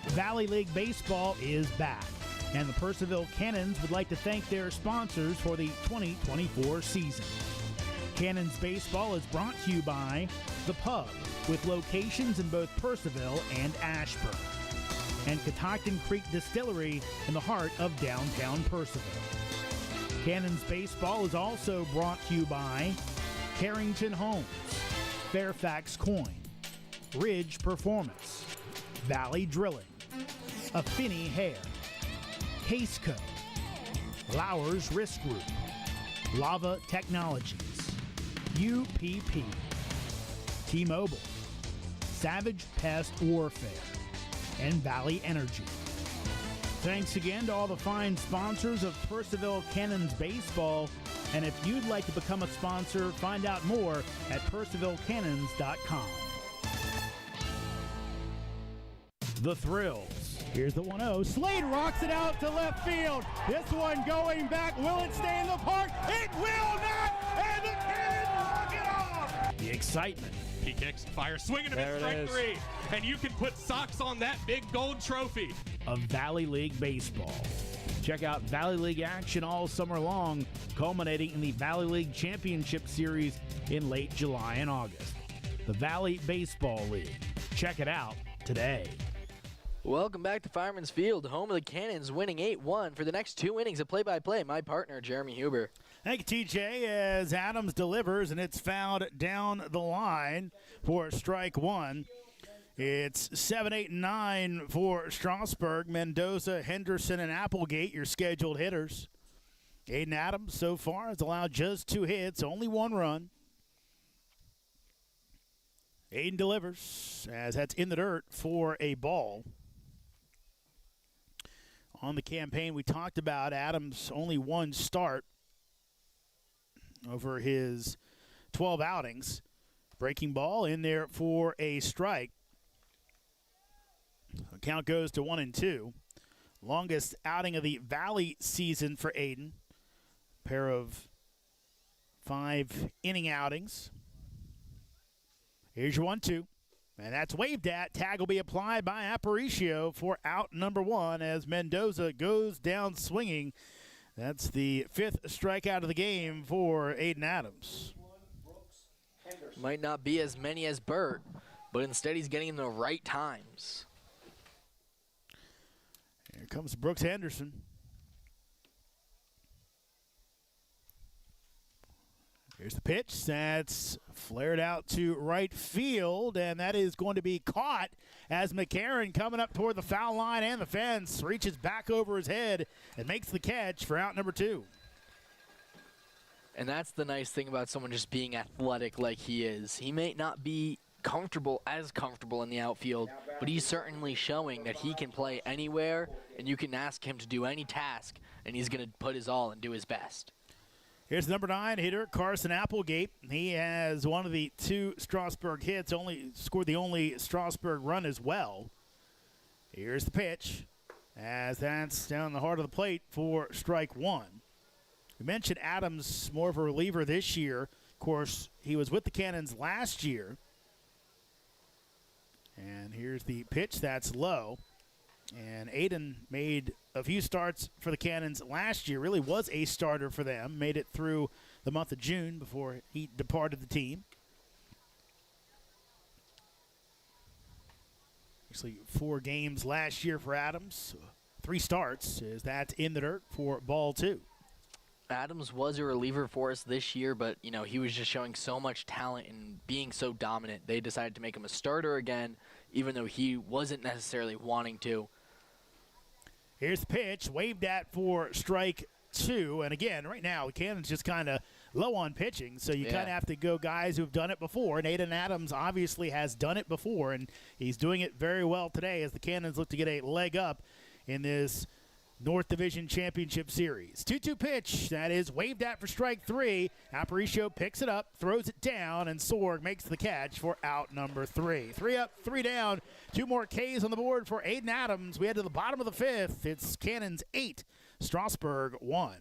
Valley League Baseball is back, and the Purcellville Cannons would like to thank their sponsors for the 2024 season. Cannons Baseball is brought to you by The Pub, with locations in both Purcellville and Ashburn, and Catoctin Creek Distillery in the heart of downtown Purcellville. Cannons Baseball is also brought to you by Carrington Homes, Fairfax Coin, Ridge Performance, Valley Drilling, Affinity Hair, Caseco, Lowers Risk Group, Lava Technologies, UPP, T-Mobile, Savage Pest Warfare, and Valley Energy. Thanks again to all the fine sponsors of Purcellville Cannons Baseball. And if you'd like to become a sponsor, find out more at purcellvillecannons.com. The Thrills. Here's the 1-0. Slade rocks it out to left field. This one going back. Will it stay in the park? It will not! And the Cannons walk it off! The excitement. He kicks, fires, swinging a miss, strike 3. And you can put socks on that big gold trophy. Of Valley League Baseball. Check out Valley League action all summer long, culminating in the Valley League Championship Series in late July and August. The Valley Baseball League. Check it out today. Welcome back to Fireman's Field, home of the Cannons, winning 8-1 for the next 2 innings of play-by-play. My partner, Jeremy Huber. Thank you, TJ, as Adams delivers, and it's fouled down the line for strike 1. It's 7, 8, and 9 for Strasburg, Mendoza, Henderson, and Applegate, your scheduled hitters. Aiden Adams so far has allowed just 2 hits, only 1 run. Aiden delivers, as that's in the dirt for a ball. On the campaign, we talked about Adams' only 1 start over his 12 outings. Breaking ball in there for a strike. The count goes to 1-2. Longest outing of the Valley season for Aiden. Pair of 5 inning outings. Here's your 1-2. And that's waved at. Tag will be applied by Aparicio for out number 1 as Mendoza goes down swinging. That's the 5th strikeout of the game for Aiden Adams. Might not be as many as Burt, but instead he's getting in the right times. Here comes Brooks Henderson. Here's the pitch. That's flared out to right field, and that is going to be caught as McCarron, coming up toward the foul line and the fence, reaches back over his head and makes the catch for out number 2. And that's the nice thing about someone just being athletic like he is. He may not be as comfortable in the outfield, but he's certainly showing that he can play anywhere, and you can ask him to do any task, and he's going to put his all and do his best. Here's number 9 hitter, Carson Applegate. He has one of the 2 Strasburg hits, scored the only Strasburg run as well. Here's the pitch, as that's down the heart of the plate for strike 1. We mentioned Adams, more of a reliever this year. Of course, he was with the Cannons last year. And here's the pitch, that's low. And Aiden made a few starts for the Cannons last year, really was a starter for them, made it through the month of June before he departed the team. Actually, 4 games last year for Adams, 3 starts, as that's in the dirt for ball 2. Adams was a reliever for us this year, but he was just showing so much talent and being so dominant. They decided to make him a starter again, even though he wasn't necessarily wanting to. Here's the pitch, waved at for strike 2. And again, right now, the Cannons just kind of low on pitching, so you kind of have to go guys who've done it before. And Aiden Adams obviously has done it before, and he's doing it very well today as the Cannons look to get a leg up in this North Division Championship Series. 2-2 pitch. That is waved at for strike 3. Aparicio picks it up, throws it down, and Sorg makes the catch for out number 3. 3 up, 3 down. 2 more Ks on the board for Aiden Adams. We head to the bottom of the 5th. It's Cannons 8, Strasburg 1.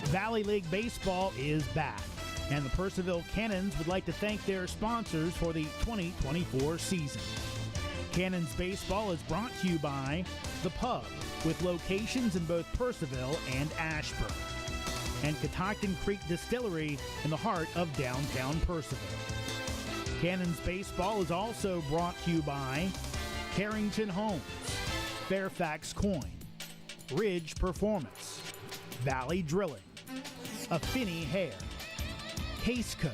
Valley League Baseball is back, and the Purcellville Cannons would like to thank their sponsors for the 2024 season. Cannons Baseball is brought to you by The Pub, with locations in both Purcellville and Ashburn, and Catoctin Creek Distillery in the heart of downtown Purcellville. Cannons Baseball is also brought to you by Carrington Homes, Fairfax Coin, Ridge Performance, Valley Drilling, Affinity Hair, Caseco,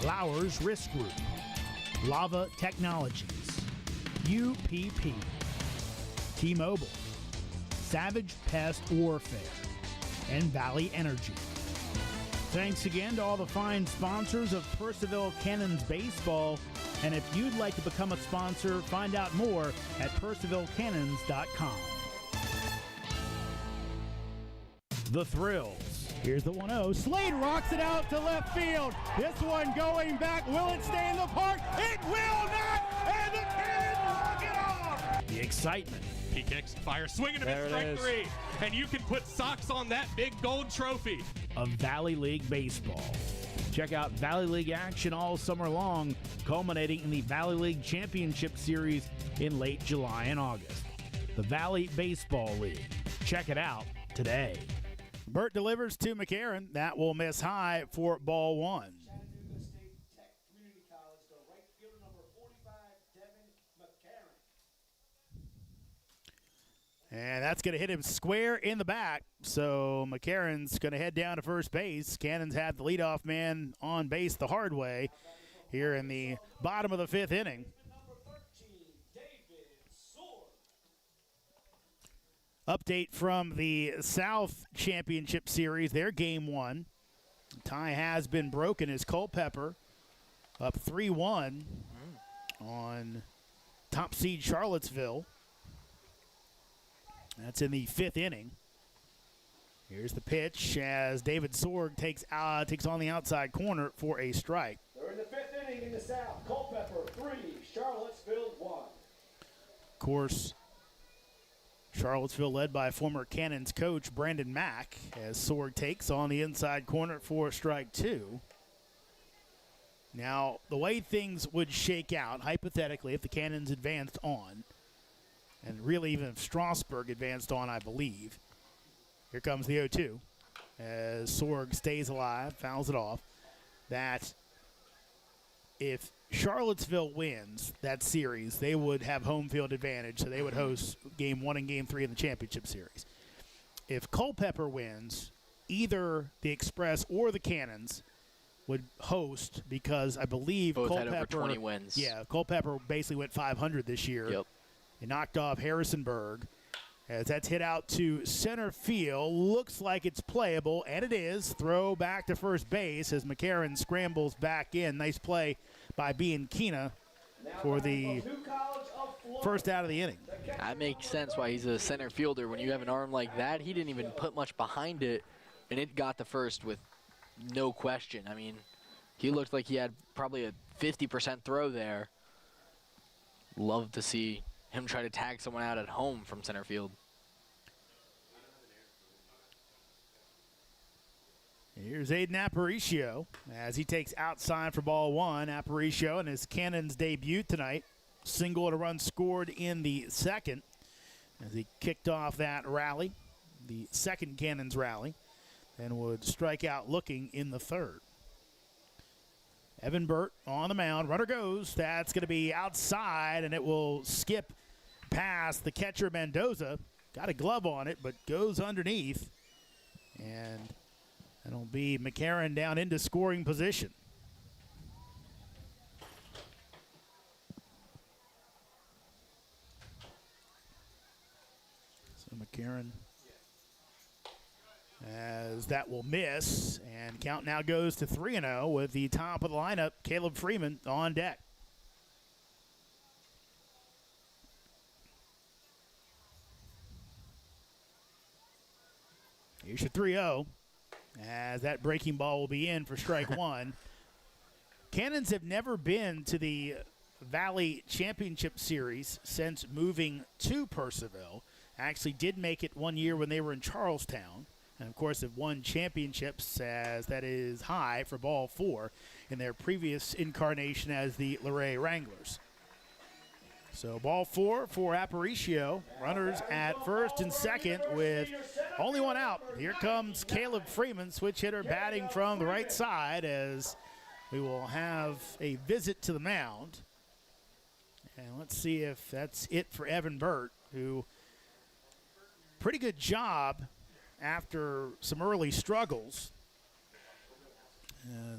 Lowers Risk Group, Lava Technologies, UPP, T-Mobile, Savage Pest Warfare, and Valley Energy. Thanks again to all the fine sponsors of Purcellville Cannons Baseball, and if you'd like to become a sponsor, find out more at purcellvillecannons.com. The Thrills. Here's the 1-0. Slade rocks it out to left field. This one going back. Will it stay in the park? It will not! And the Cannons walk it off! The excitement. He kicks, fires, swinging and a strike 3. And you can put socks on that big gold trophy. Of Valley League Baseball. Check out Valley League action all summer long, culminating in the Valley League Championship Series in late July and August. The Valley Baseball League. Check it out today. Burt delivers to McCarron. That will miss high for ball 1. And that's going to hit him square in the back. So McCarron's going to head down to first base. Cannons have the leadoff man on base the hard way here in the bottom of the 5th inning. Update from the South Championship Series, their game 1. Tie has been broken as Culpeper up 3-1 on top seed Charlottesville. That's in the 5th inning. Here's the pitch as David Sorg takes on the outside corner for a strike. They're in the 5th inning in the South. Culpeper 3, Charlottesville 1. Of course, Charlottesville led by former Cannons coach Brandon Mack as Sorg takes on the inside corner for strike 2. Now, the way things would shake out, hypothetically, if the Cannons advanced on, and really even if Strasburg advanced on, I believe. Here comes the 0-2 as Sorg stays alive, fouls it off. That if Charlottesville wins that series, they would have home field advantage, so they would host game 1 and game 3 in the championship series. If Culpeper wins, either the Express or the Cannons would host because I believe both Culpeper had over 20 wins. Yeah, Culpeper basically went 500 this year. Yep. They knocked off Harrisonburg as that's hit out to center field. Looks like it's playable, and it is. Throw back to first base as McCarron scrambles back in. Nice play by Bean Keena for the first out of the inning. That makes sense why he's a center fielder. When you have an arm like that, he didn't even put much behind it, and it got to first with no question. I mean, he looked like he had probably a 50% throw there. Love to see him try to tag someone out at home from center field. Here's Aiden Aparicio as he takes outside for ball 1. Aparicio in his Cannons debut tonight. Single and a run scored in the 2nd as he kicked off that rally, the 2nd Cannons rally, and would strike out looking in the 3rd. Evan Burt on the mound. Runner goes. That's going to be outside, and it will skip past the catcher Mendoza. Got a glove on it, but goes underneath. And that'll be McCarron down into scoring position. So McCarron as that will miss. And count now goes to 3-0 with the top of the lineup, Caleb Freeman, on deck. Here's your 3-0, as that breaking ball will be in for strike one. Cannons have never been to the Valley Championship Series since moving to Purcellville. Actually did make it one year when they were in Charlestown. And, of course, have won championships, as that is high for ball 4 in their previous incarnation as the Luray Wranglers. So ball 4 for Aparicio. Runners at first and second with only one out. Here comes Caleb Freeman, switch hitter, batting from the right side, as we will have a visit to the mound. And let's see if that's it for Evan Burt, who pretty good job after some early struggles.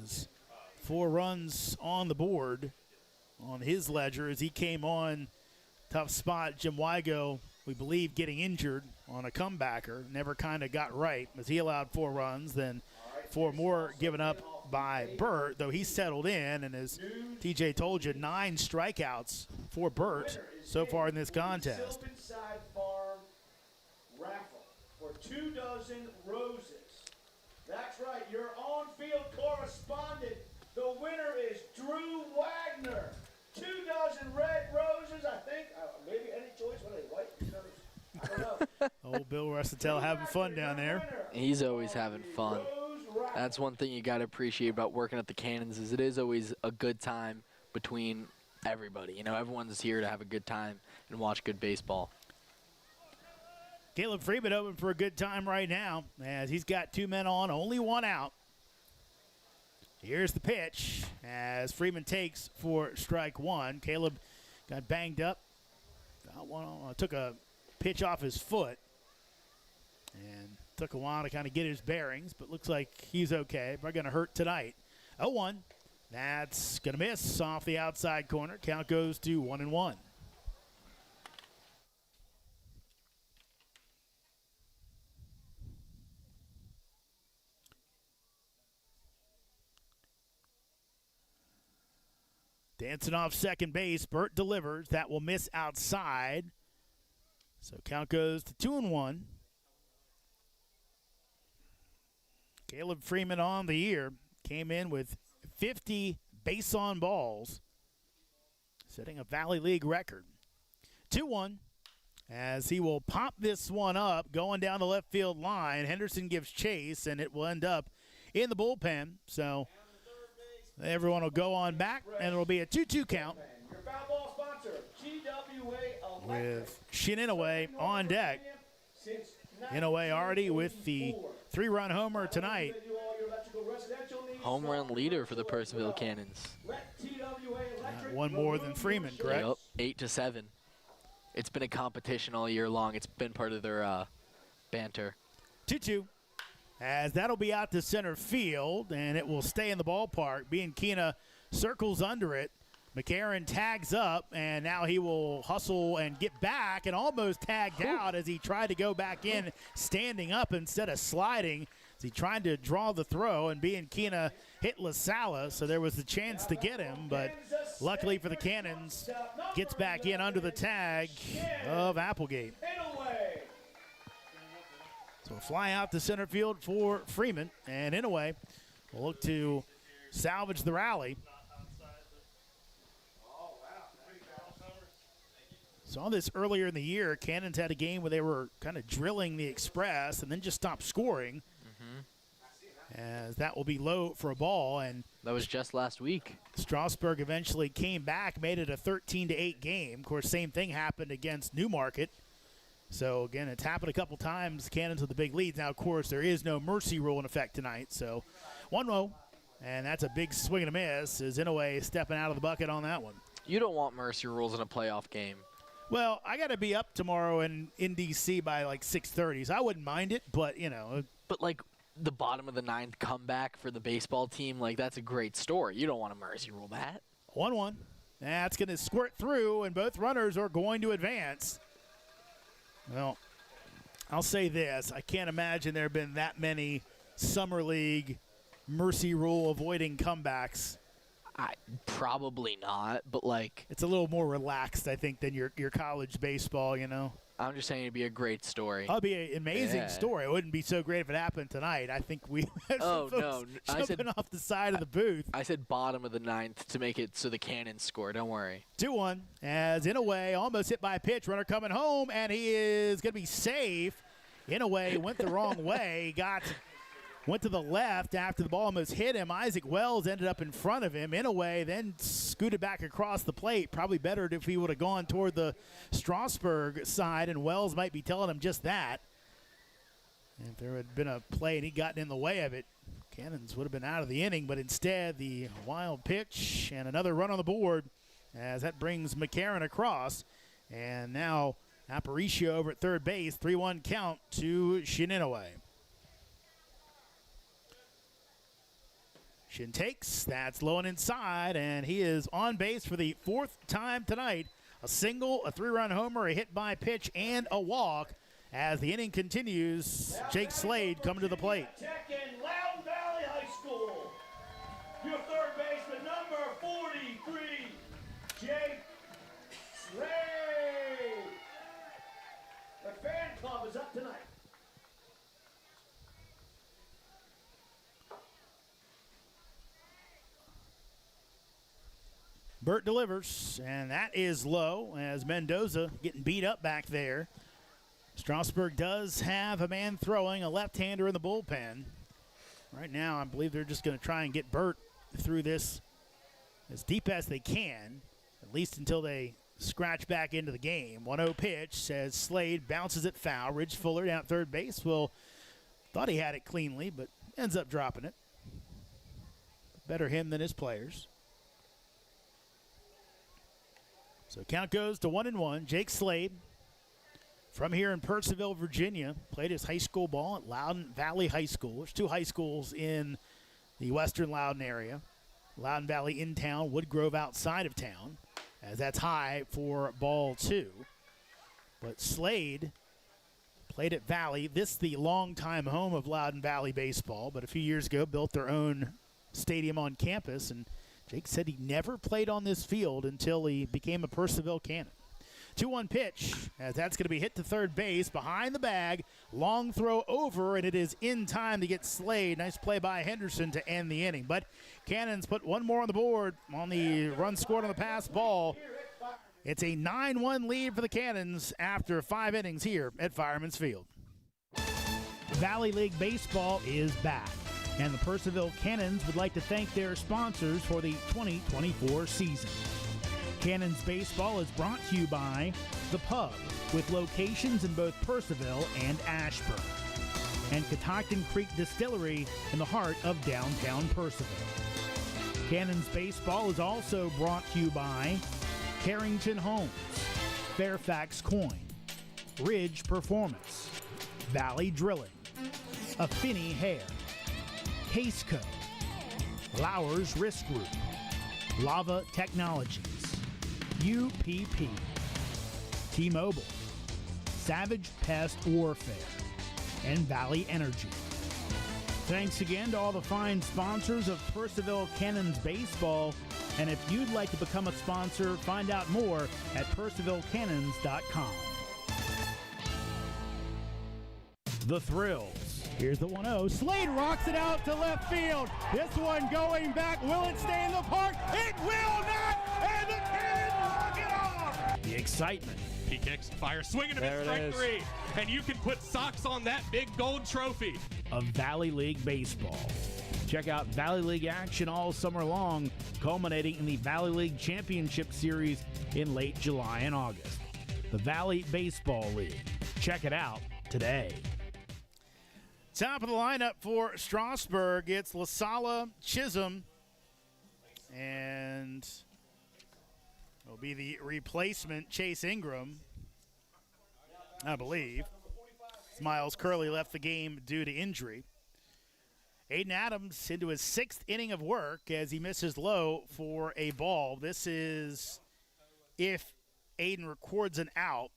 As 4 runs on the board on his ledger as he came on. Tough spot. Jim Wygo, we believe, getting injured on a comebacker. Never kind of got right as he allowed 4 runs, then 4 more given up by Burt, though he settled in. And as TJ told you, 9 strikeouts for Burt so far in this contest. Side Farm raffle for 24 roses. That's right, your on-field correspondent. The winner is Drew Wagner. 24 red roses, I think. Maybe any choice, what are they, white? I don't know. Old Bill Russell having fun down there. He's always having fun. That's one thing you got to appreciate about working at the Cannons, is it is always a good time between everybody. You know, everyone's here to have a good time and watch good baseball. Caleb Freeman open for a good time right now, as he's got 2 men on, only 1 out. Here's the pitch as Freeman takes for strike 1. Caleb got banged up, took a pitch off his foot, and took a while to kind of get his bearings, but looks like he's okay. Probably going to hurt tonight. 0-1. That's going to miss off the outside corner. Count goes to 1-1. Dancing off second base, Burt delivers. That will miss outside. So count goes to 2-1. Caleb Freeman on the year came in with 50 base on balls, setting a Valley League record. 2-1, as he will pop this one up going down the left field line. Henderson gives chase, and it will end up in the bullpen. So everyone will go on back, and it'll be a 2-2 count with Shin Inouye on deck. Inouye already with the 3-run homer tonight. Home run leader for the Purcellville Cannons. One more than Freeman, correct? Yep, 8-7. It's been a competition all year long. It's been part of their banter. 2-2. As that'll be out to center field, and it will stay in the ballpark. Bianchina circles under it. McCarron tags up, and now he will hustle and get back, and almost tagged out as he tried to go back in, standing up instead of sliding. As he tried to draw the throw, and Bianchina hit La Sala, so there was the chance to get him, but luckily for the Cannons, gets back in under the tag of Applegate. So a fly out to center field for Freeman, and Inouye will look to salvage the rally. Saw this earlier in the year. Cannons had a game where they were kind of drilling the Express and then just stopped scoring. As that will be low for a ball. And that was just last week. Strasburg eventually came back, made it a 13-8 game. Of course, same thing happened against Newmarket. So, again, it's happened a couple times. Cannons with the big leads. Now, of course, there is no mercy rule in effect tonight. So, 1-0, and that's a big swing and a miss as Inouye stepping out of the bucket on that one. You don't want mercy rules in a playoff game. Well, I got to be up tomorrow in D.C. by like 6:30, so I wouldn't mind it, but, you know. But, like, the bottom of the ninth comeback for the baseball team, like, that's a great story. You don't want to mercy rule that. 1-1. That's going to squirt through, and both runners are going to advance. Well, I'll say this. I can't imagine there have been that many Summer League mercy rule avoiding comebacks. Probably not, but like it's a little more relaxed, I think, than your college baseball, you know. I'm just saying it'd be a great story. It'd be an amazing story. It wouldn't be so great if it happened tonight. I think we had some folks jumping off the side of the booth. I said bottom of the ninth to make it so the Cannons score. Don't worry. 2-1 as Inouye almost hit by a pitch. Runner coming home, and he is going to be safe. Inouye went the wrong way. Went to the left after the ball almost hit him. Isaac Wells ended up in front of him. Inouye then scooted back across the plate. Probably better if he would have gone toward the Strasburg side, and Wells might be telling him just that. If there had been a play and he'd gotten in the way of it, Cannons would have been out of the inning, but instead the wild pitch and another run on the board as that brings McCarron across. And now Aparicio over at third base, 3-1 count to Inouye. Shin takes, that's low and inside, and he is on base for the fourth time tonight. A single, a 3-run homer, a hit by pitch, and a walk. As the inning continues, Jake Slade coming to the plate. Tech in Loudon Valley High School. Your third baseman, number 43, Jake Slade. The fan club is up tonight. Burt delivers, and that is low as Mendoza getting beat up back there. Strasburg does have a man throwing, a left-hander in the bullpen. Right now, I believe they're just going to try and get Burt through this as deep as they can, at least until they scratch back into the game. 1-0 pitch says Slade bounces it foul. Ridge Fuller down at third base thought he had it cleanly, but ends up dropping it. Better him than his players. So count goes to 1-1. Jake Slade, from here in Purcellville, Virginia, played his high school ball at Loudon Valley High School. There's two high schools in the western Loudon area. Loudon Valley in town, Woodgrove outside of town, as that's high for ball 2. But Slade played at Valley. This is the longtime home of Loudon Valley baseball, but a few years ago built their own stadium on campus, and Jake said he never played on this field until he became a Purcellville Cannon. 2-1 pitch, as that's going to be hit to third base, behind the bag. Long throw over, and it is in time to get Slade. Nice play by Henderson to end the inning. But Cannons put one more on the board on the run scored on the pass ball. It's a 9-1 lead for the Cannons after 5 innings here at Fireman's Field. Valley League Baseball is back, and the Purcellville Cannons would like to thank their sponsors for the 2024 season. Cannons Baseball is brought to you by The Pub, with locations in both Purcellville and Ashburn, and Catoctin Creek Distillery in the heart of downtown Purcellville. Cannons Baseball is also brought to you by Carrington Homes, Fairfax Coin, Ridge Performance, Valley Drilling, Affinity Hair, Caseco, Lowers Risk Group, Lava Technologies, UPP, T-Mobile, Savage Pest Warfare, and Valley Energy. Thanks again to all the fine sponsors of Purcellville Cannons Baseball. And if you'd like to become a sponsor, find out more at PurcellvilleCannons.com. The Thrills. Here's the 1-0. Slade rocks it out to left field. This one going back. Will it stay in the park? It will not! And the Cannons walk it off! The excitement. He kicks, fires, swinging a miss, strike 3. And you can put socks on that big gold trophy. Of Valley League Baseball. Check out Valley League action all summer long, culminating in the Valley League Championship Series in late July and August. The Valley Baseball League. Check it out today. Top of the lineup for Strasburg, it's LaSala, Chisholm, and it'll be the replacement, Chase Ingram, I believe. Miles Curley left the game due to injury. Aiden Adams into his 6th inning of work as he misses low for a ball. This is if Aiden records an out.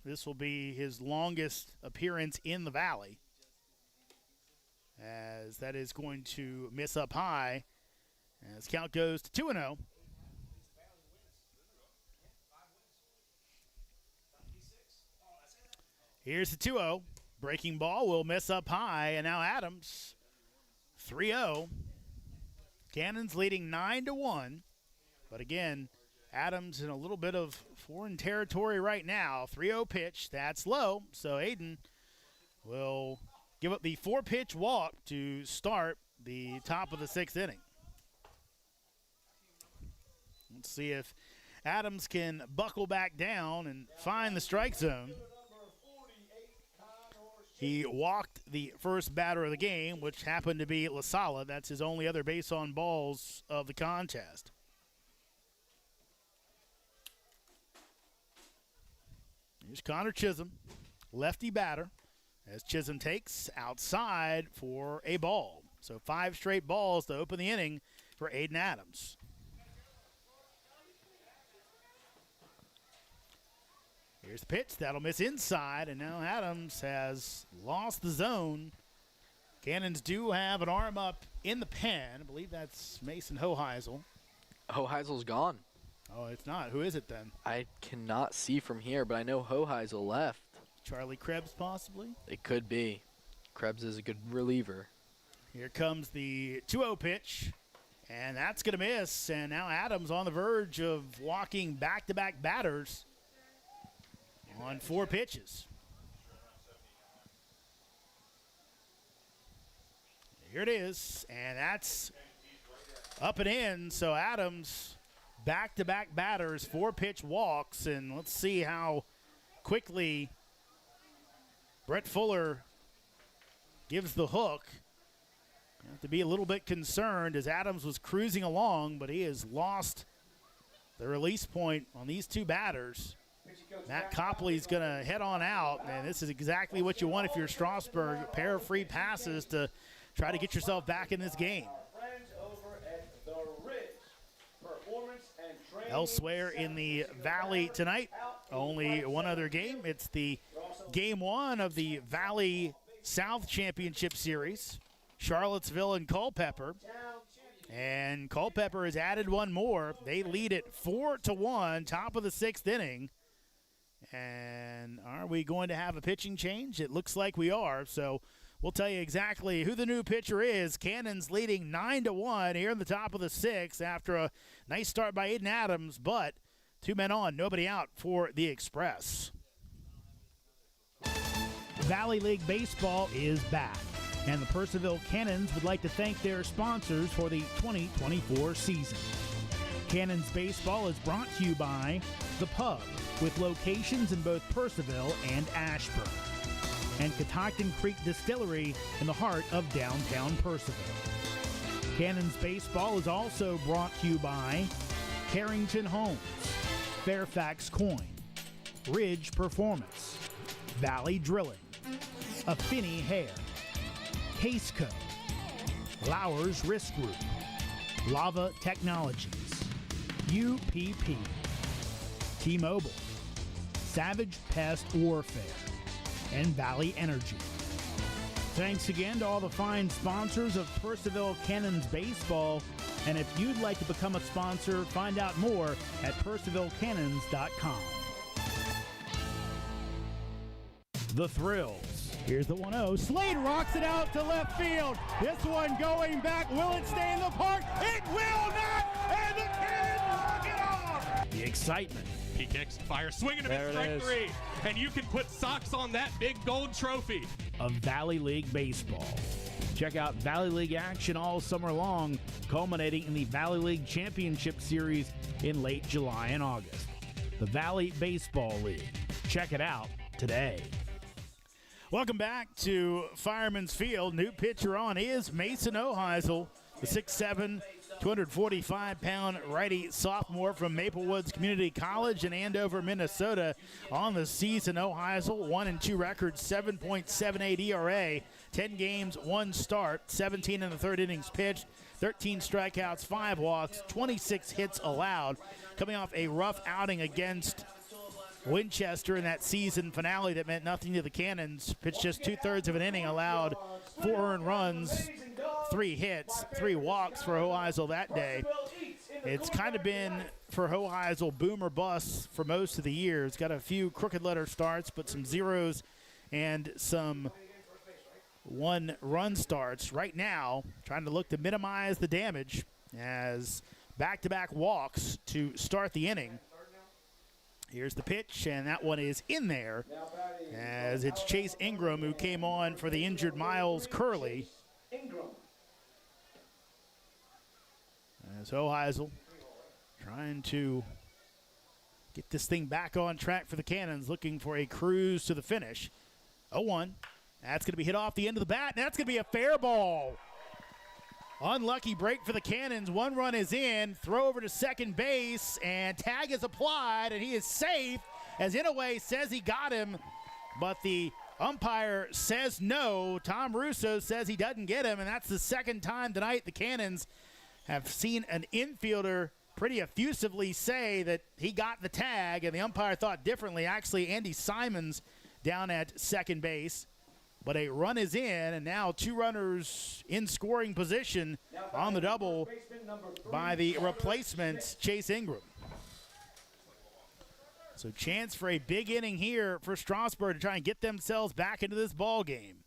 This will be his longest appearance in the Valley, as that is going to miss up high as count goes to 2-0. Here's the 2-0. Breaking ball will miss up high, and now Adams 3-0. Cannons leading 9-1, but again, Adams in a little bit of foreign territory right now. 3-0 pitch, that's low, so Aiden will give up the 4-pitch walk to start the top of the 6th inning. Let's see if Adams can buckle back down and find the strike zone. He walked the first batter of the game, which happened to be LaSala. That's his only other base on balls of the contest. Here's Connor Chisholm, lefty batter, as Chisholm takes outside for a ball. So 5 straight balls to open the inning for Aiden Adams. Here's the pitch. That'll miss inside, and now Adams has lost the zone. Cannons do have an arm up in the pen. I believe that's Mason Hoheisel. Hoheisel's gone. Oh, it's not. Who is it then? I cannot see from here, but I know Hoheisel left. Charlie Krebs, possibly? It could be. Krebs is a good reliever. Here comes the 2-0 pitch, and that's going to miss. And now Adams on the verge of walking back-to-back batters on 4 pitches. Here it is, and that's up and in. So Adams, back-to-back batters, 4-pitch walks, and let's see how quickly Brett Fuller gives the hook. You have to be a little bit concerned as Adams was cruising along, but he has lost the release point on these 2 batters. Matt Copley's going to head on out, and this is exactly what you want if you're Strasburg. A pair of free passes to try to get yourself back in this game. Elsewhere in the Valley tonight, only one other game. It's the game 1 of the Valley South Championship Series. Charlottesville and Culpeper. And Culpeper has added one more. They lead it 4-1, top of the 6th inning. And are we going to have a pitching change? It looks like we are. So we'll tell you exactly who the new pitcher is. Cannons leading 9-1 here in the top of the 6th after a nice start by Aiden Adams, but 2 men on, nobody out for the Express. Valley League Baseball is back, and the Purcellville Cannons would like to thank their sponsors for the 2024 season. Cannons Baseball is brought to you by The Pub, with locations in both Purcellville and Ashburn, and Catoctin Creek Distillery in the heart of downtown Purcellville. Cannons Baseball is also brought to you by Carrington Homes, Fairfax Coin, Ridge Performance, Valley Drilling, Affinity Hair, Caseco, Lowers Risk Group, Lava Technologies, UPP, T-Mobile, Savage Pest Warfare, and Valley Energy. Thanks again to all the fine sponsors of Purcellville Cannons Baseball, and if you'd like to become a sponsor, find out more at purcellvillecannons.com. The Thrills. Here's the 1-0. Slade rocks it out to left field. This one going back. Will it stay in the park? It will not! And the Cannons walk it off! The excitement. He kicks, fires, swinging to miss, strike 3. And you can put socks on that big gold trophy. Of Valley League Baseball. Check out Valley League action all summer long, culminating in the Valley League Championship Series in late July and August. The Valley Baseball League. Check it out today. Welcome back to Fireman's Field. New pitcher on is Mason Hoheisel, the 6'7", 245-pound righty sophomore from Maple Woods Community College in Andover, Minnesota. On the season, Hoheisel, 1-2 record, 7.78 ERA, 10 games, 1 start, 17 in the 3rd innings pitched, 13 strikeouts, 5 walks, 26 hits allowed. Coming off a rough outing against Winchester in that season finale that meant nothing to the Cannons. Pitched just 2/3 of an inning, allowed 4 earned runs, 3 hits, 3 walks for Hoheisel that day. It's kind of been for Hoheisel boom or bust for most of the year. It's got a few crooked letter starts, but some zeros and some 1-run starts. Right now, trying to look to minimize the damage as back-to-back walks to start the inning. Here's the pitch, and that one is in there as it's Chase Ingram who came on for the injured Miles Curley. As Hoheisel trying to get this thing back on track for the Cannons, looking for a cruise to the finish. 0-1. That's going to be hit off the end of the bat, and that's going to be a fair ball. Unlucky break for the Cannons. 1 run is in. Throw over to second base, and tag is applied, and he is safe as Inouye says he got him, but the umpire says no. Tom Russo says he doesn't get him, and that's the second time tonight the Cannons have seen an infielder pretty effusively say that he got the tag, and the umpire thought differently. Actually, Andy Simons down at second base. But a run is in, and now 2 runners in scoring position on the double by the replacement, Chase Ingram. So chance for a big inning here for Strasburg to try and get themselves back into this ball game.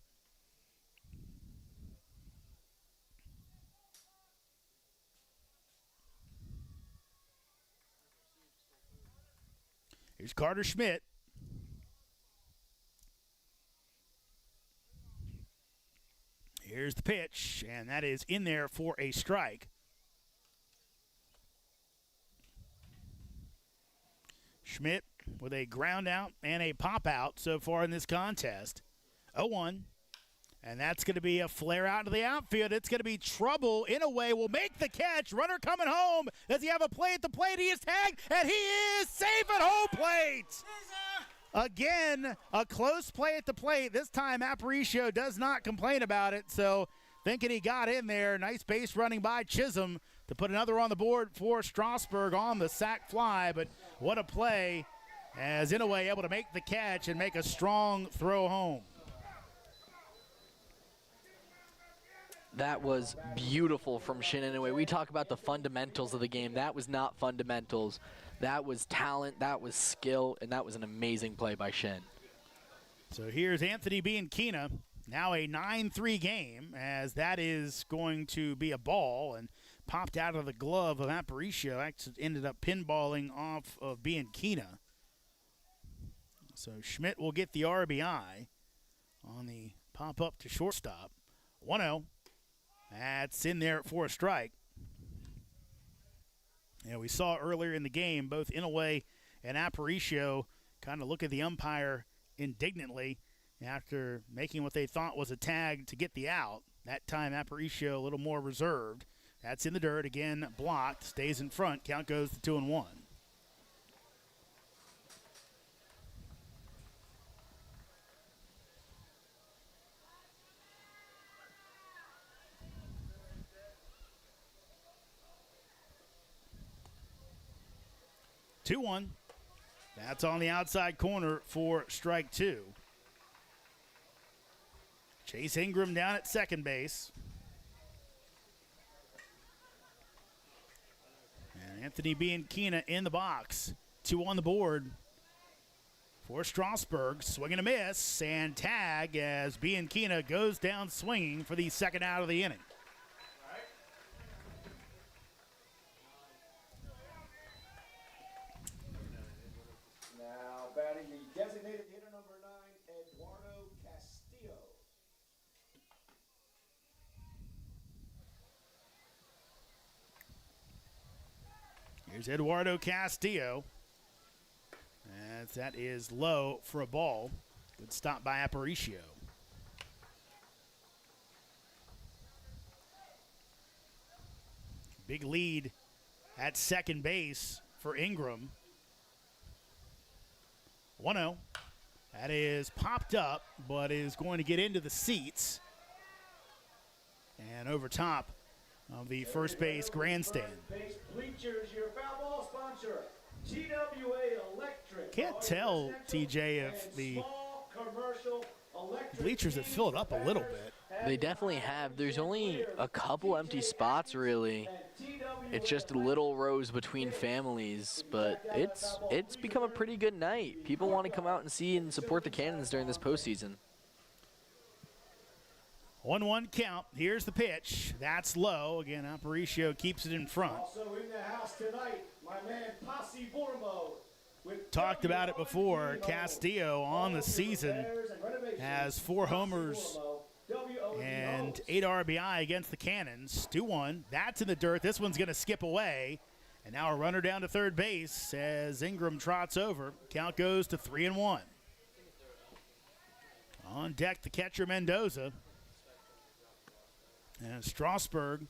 Here's Carter Schmidt. Here's the pitch, and that is in there for a strike. Schmidt with a ground out and a pop out so far in this contest. 0-1, and that's going to be a flare out to the outfield. It's going to be trouble. Inouye will make the catch. Runner coming home. Does he have a play at the plate? He is tagged, and he is safe at home plate. Again, a close play at the plate. This time, Aparicio does not complain about it, so thinking he got in there. Nice base running by Chisholm to put another on the board for Strasburg on the sac fly, but what a play as Inouye able to make the catch and make a strong throw home. That was beautiful from Shin Inouye. We talk about the fundamentals of the game. That was not fundamentals. That was talent, that was skill, and that was an amazing play by Shin. So here's Anthony Bianchina, now a 9-3 game, as that is going to be a ball and popped out of the glove of Aparicio. Actually ended up pinballing off of Bianchina. So Schmidt will get the RBI on the pop-up to shortstop. 1-0. That's in there for a strike. Yeah, we saw earlier in the game both Inouye and Aparicio kind of look at the umpire indignantly after making what they thought was a tag to get the out. That time Aparicio a little more reserved. That's in the dirt, again blocked, stays in front. Count goes to 2-1. That's on the outside corner for strike 2. Chase Ingram down at second base. And Anthony Bianchina in the box. 2 on the board for Strasburg. Swing and a miss, and tag as Bianchina goes down swinging for the second out of the inning. Batting the designated hitter number 9, Eduardo Castillo. Here's Eduardo Castillo. As that is low for a ball. Good stop by Aparicio. Big lead at second base for Ingram. 1-0. That is popped up, but is going to get into the seats and over top of the first base grandstand. Base bleachers, your foul ball sponsor, TWA Electric. Can't tell, TJ, if the bleachers have filled up a little bit. They definitely have. There's only a couple empty spots, really. It's just little rows between families, but it's become a pretty good night. People want to come out and see and support the Cannons during this postseason. 1-1 count. Here's the pitch. That's low. Again, Aparicio keeps it in front. Also in the house tonight, my man Posse Bormo. Talked about it before. Castillo on the season has 4 homers and 8 RBI against the Cannons. 2-1. That's in the dirt. This one's going to skip away. And now a runner down to third base as Ingram trots over. Count goes to 3-1. On deck, the catcher Mendoza. And Strasburg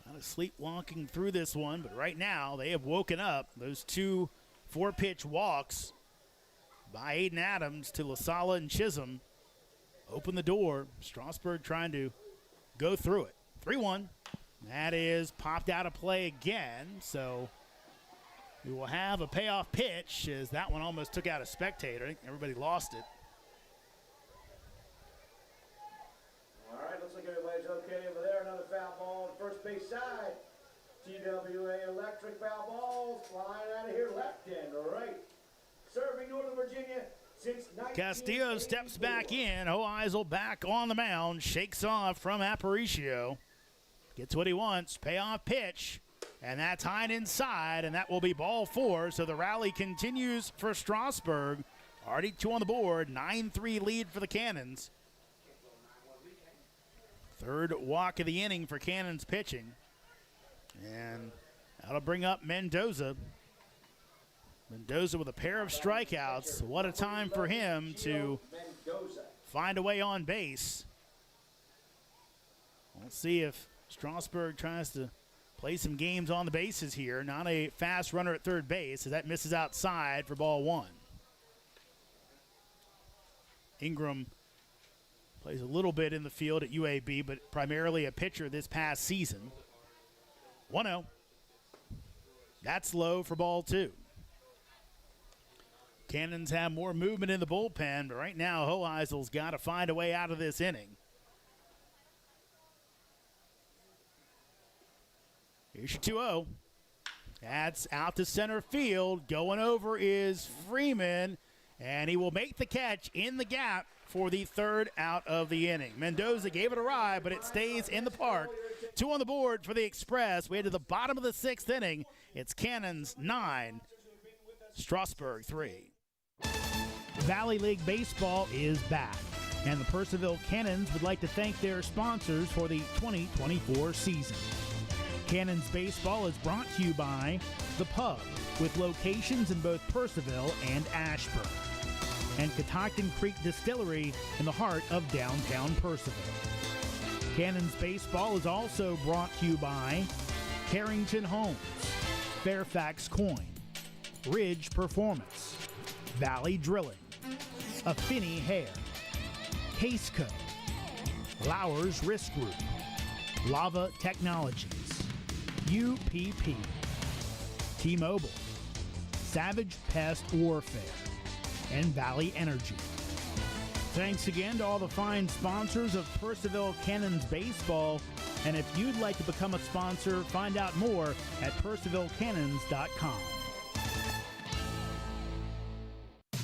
kind of sleepwalking through this one, but right now they have woken up. Those 2 4-pitch walks by Aiden Adams to LaSala and Chisholm open the door. Strasburg trying to go through it. 3-1. That is popped out of play again, so we will have a payoff pitch as that one almost took out a spectator. I think everybody lost it. All right, looks like everybody's okay over there. Another foul ball on the first base side. TWA Electric foul balls flying out of here left and right. Serving Northern Virginia since 19... Castillo steps back in. Hoheisel back on the mound. Shakes off from Aparicio. Gets what he wants. Payoff pitch. And that's high and inside, and that will be ball 4. So the rally continues for Strasburg. Already 2 on the board. 9-3 lead for the Cannons. Third walk of the inning for Cannons pitching. And that'll bring up Mendoza. Mendoza with a pair of strikeouts. What a time for him to find a way on base. We'll see if Strasburg tries to play some games on the bases here. Not a fast runner at third base as that misses outside for ball 1. Ingram plays a little bit in the field at UAB, but primarily a pitcher this past season. 1-0. That's low for ball 2. Cannons have more movement in the bullpen, but right now Hoheisel's got to find a way out of this inning. Here's your 2-0. That's out to center field. Going over is Freeman, and he will make the catch in the gap for the third out of the inning. Mendoza gave it a ride, but it stays in the park. 2 on the board for the Express. We head to the bottom of the 6th inning. It's Cannons 9, Strasburg 3. Valley League Baseball is back, and the Purcellville Cannons would like to thank their sponsors for the 2024 season. Cannons Baseball is brought to you by The Pub, with locations in both Purcellville and Ashburn, and Catoctin Creek Distillery in the heart of downtown Purcellville. Cannons Baseball is also brought to you by Carrington Homes, Fairfax Coin, Ridge Performance, Valley Drilling, Affinity Hair, Caseco, Lowers Risk Group, Lava Technologies, UPP, T-Mobile, Savage Pest Warfare, and Valley Energy. Thanks again to all the fine sponsors of Purcellville Cannons Baseball. And if you'd like to become a sponsor, find out more at PurcellvilleCannons.com.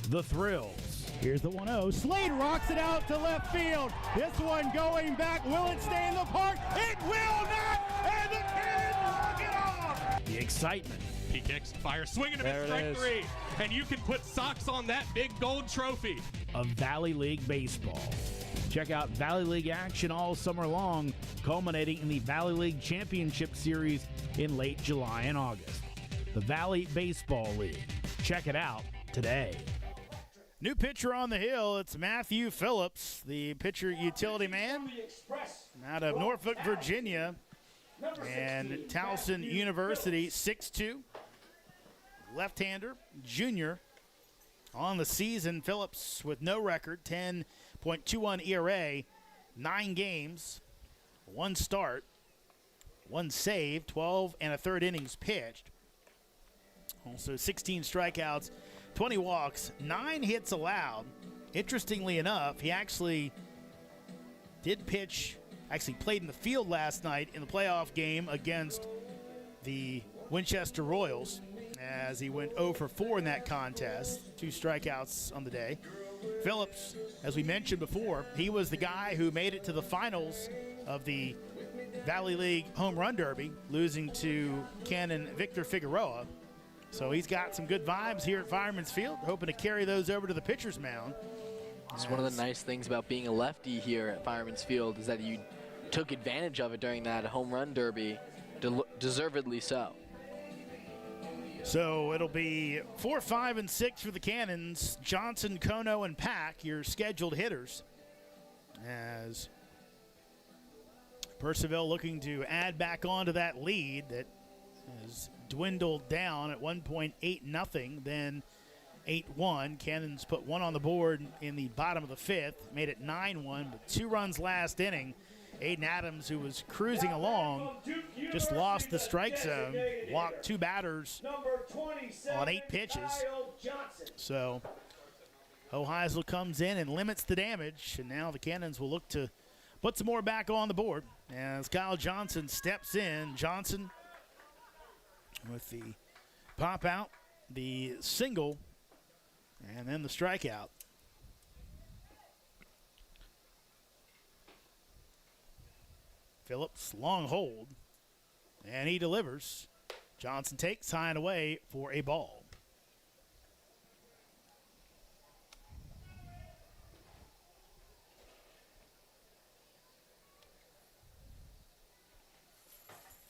The Thrills. Here's the 1-0. Slade rocks it out to left field. This one going back. Will it stay in the park? It will not! And the Cannons walk it off! The excitement. He kicks, fires, swinging a miss, strike 3. And you can put socks on that big gold trophy. Of Valley League Baseball. Check out Valley League action all summer long, culminating in the Valley League Championship Series in late July and August. The Valley Baseball League. Check it out today. New pitcher on the hill. It's Matthew Phillips, the pitcher utility man out of Norfolk, Virginia, and Towson University, 6'2", left-hander, junior. On the season, Phillips with no record, 10.21 ERA, 9 games, 1 start, 1 save, 12 and a third innings pitched. Also 16 strikeouts 20 walks, 9 hits allowed. Interestingly enough, he actually did pitch, actually played in the field last night in the playoff game against the Winchester Royals, as he went 0 for 4 in that contest, 2 strikeouts on the day. Phillips, as we mentioned before, he was the guy who made it to the finals of the Valley League Home Run Derby, losing to Canon Victor Figueroa. So he's got some good vibes here at Fireman's Field, hoping to carry those over to the pitcher's mound. It's one of the nice things about being a lefty here at Fireman's Field is that you took advantage of it during that home run derby, deservedly so. So it'll be 4, 5, and 6 for the Cannons. Johnson, Kono, and Pack, your scheduled hitters. As Purcellville looking to add back onto that lead that has dwindled down at 1.8-0, then 8-1. Cannons put 1 on the board in the bottom of the 5th, made it 9-1, but 2 runs last inning. Aiden Adams, who was cruising along, just lost the strike zone, walked 2 batters on 8 pitches. So Hoheisel comes in and limits the damage, and now the Cannons will look to put some more back on the board as Kyle Johnson steps in. Johnson with the pop out, the single, and then the strikeout. Phillips, long hold, and he delivers. Johnson takes high and away for a ball.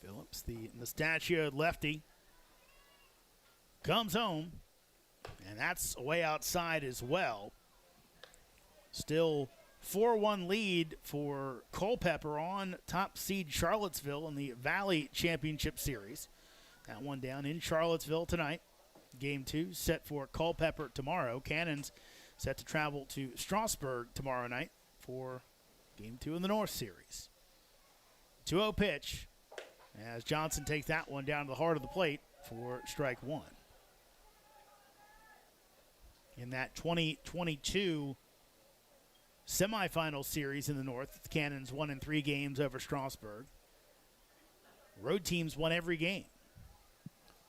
Phillips, the mustachioed lefty, comes home, and that's way outside as well. Still 4-1 lead for Culpeper on top seed Charlottesville in the Valley Championship Series. That one down in Charlottesville tonight. Game 2 set for Culpeper tomorrow. Cannons set to travel to Strasburg tomorrow night for Game 2 in the North Series. 2-0 pitch as Johnson takes that one down to the heart of the plate for strike 1. In that 2022 semifinal series in the North, the Cannons won in 3 games over Strasburg. Road teams won every game.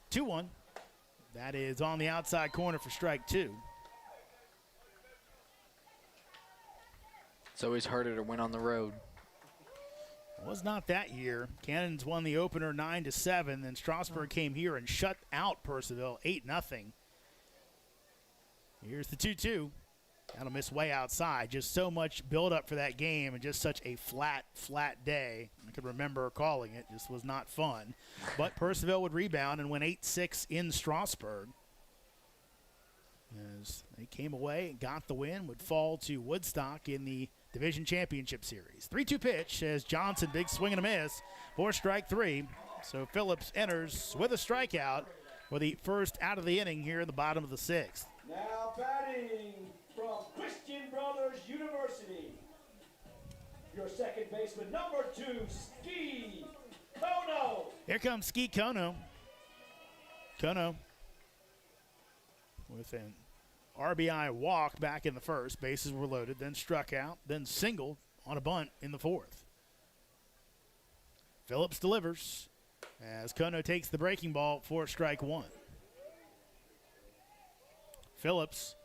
2-1. That is on the outside corner for strike 2. It's always harder to win on the road. It was not that year. Cannons won the opener 9-7. Then Strasburg came here and shut out Purcellville 8-0. Here's the 2-2. That'll miss way outside. Just so much build-up for that game and just such a flat day. I could remember calling it. Just was not fun. But Purcellville would rebound and win 8-6 in Strasburg. As they came away and got the win, would fall to Woodstock in the Division Championship Series. 3-2 pitch as Johnson, big swing and a miss for strike 3. So Phillips enters with a strikeout for the first out of the inning here in the bottom of the 6th. Now batting from Christian Brothers University, your second baseman, number 2, Ski Kono. Here comes Ski Kono. Kono with an RBI walk back in the first. Bases were loaded, then struck out, then singled on a bunt in the 4th. Phillips delivers as Kono takes the breaking ball for strike 1. Phillips,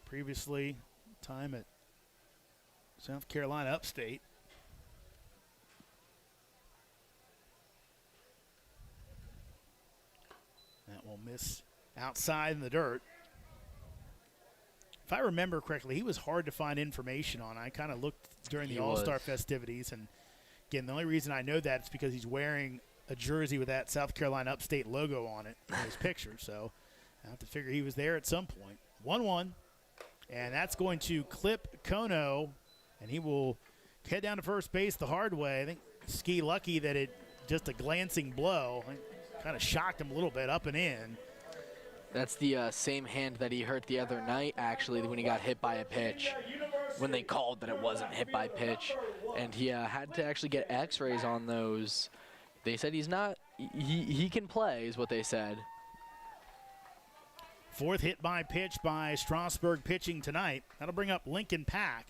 previously time at South Carolina Upstate. That will miss outside in the dirt. If I remember correctly, he was hard to find information on. I kind of looked during the All-Star festivities, and again, the only reason I know that is because he's wearing a jersey with that South Carolina Upstate logo on it in his picture, so I have to figure he was there at some point. 1-1, and that's going to clip Kono, and he will head down to first base the hard way. I think Ski lucky that it just a glancing blow. Kind of shocked him a little bit up and in. That's the same hand that he hurt the other night, actually, when he got hit by a pitch, when they called that it wasn't hit by pitch. And he had to actually get x-rays on those. They said he's not, he can play is what they said. Fourth hit by pitch by Strasburg pitching tonight. That'll bring up Lincoln Pack.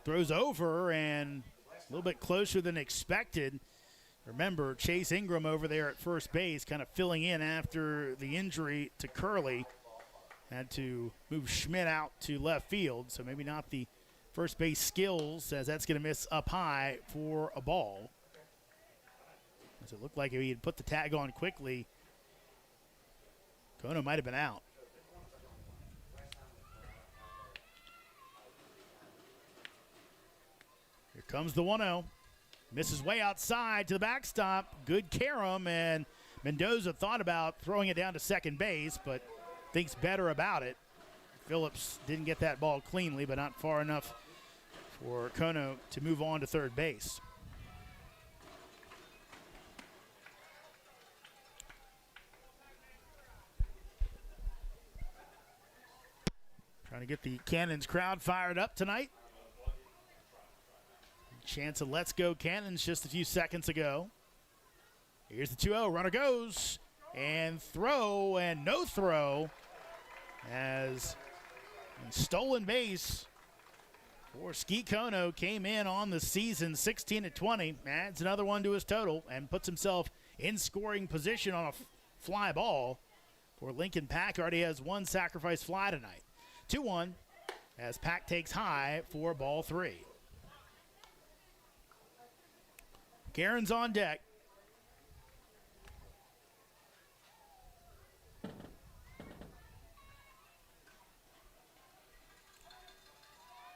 Throws over and a little bit closer than expected. Remember, Chase Ingram over there at first base kind of filling in after the injury to Curley. Had to move Schmidt out to left field, so maybe not the first base skills, as that's going to miss up high for a ball. As it looked like if he had put the tag on quickly, Kono might have been out. Here comes the 1-0. Misses way outside to the backstop. Good carom, and Mendoza thought about throwing it down to second base, but thinks better about it. Phillips didn't get that ball cleanly, but not far enough for Kono to move on to third base. Trying to get the Cannons crowd fired up tonight. Chance of let's go Cannons just a few seconds ago. Here's the 2-0. Runner goes and throw and no throw as stolen base for Ski Kono came in on the season 16-20. Adds another one to his total and puts himself in scoring position on a fly ball for Lincoln Pack. Already has one sacrifice fly tonight. 2-1 as Pack takes high for ball 3. Garen's on deck.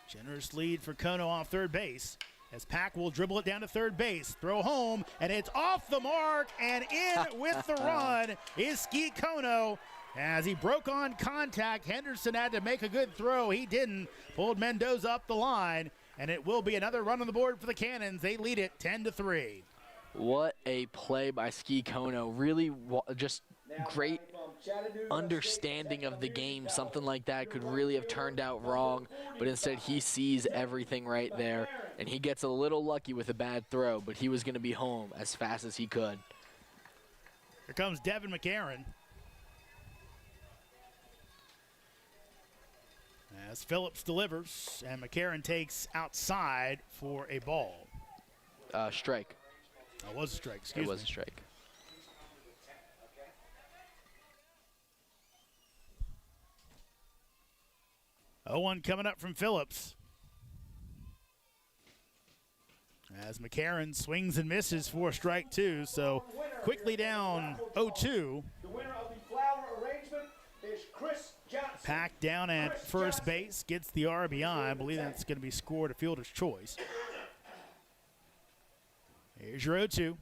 Generous lead for Kono off third base as Pack will dribble it down to third base. Throw home, and it's off the mark, and in with the run is Ski Kono. As he broke on contact, Henderson had to make a good throw. He didn't. Pulled Mendoza up the line, and it will be another run on the board for the Cannons. They lead it 10-3. What a play by Ski Kono. Really just great understanding of the game. Something like that could really have turned out wrong, but instead he sees everything right there, and he gets a little lucky with a bad throw, but he was going to be home as fast as he could. Here comes Devin McCarron. As Phillips delivers, and McCarron takes outside for a ball. Strike. It was a strike, excuse me. It was a strike. Oh, 1 coming up from Phillips. As McCarron swings and misses for strike 2, so quickly down 0-2. The winner of the flower arrangement is Chris Johnson. Pack down at first base, gets the RBI. I believe that's going to be scored a fielder's choice. Here's your 0-2,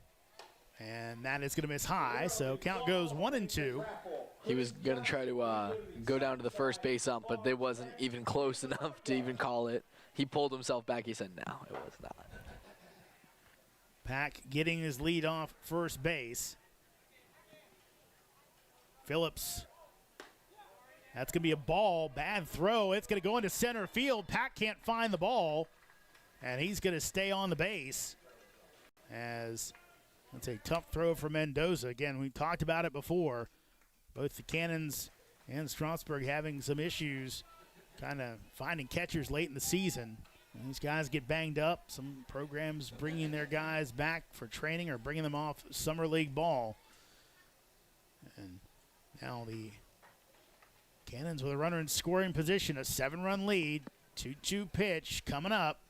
and that is going to miss high, so count goes 1-2. He was going to try to go down to the first base ump, but they wasn't even close enough to even call it. He pulled himself back. He said, no, it was not. Pack getting his lead off first base. Phillips. That's going to be a ball. Bad throw. It's going to go into center field. Pack can't find the ball, and he's going to stay on the base. As that's a tough throw for Mendoza. Again, we talked about it before. Both the Cannons and Strasburg having some issues kind of finding catchers late in the season. And these guys get banged up. Some programs bringing their guys back for training or bringing them off summer league ball. And now the Cannons with a runner in scoring position, a 7-run lead. 2-2 pitch coming up.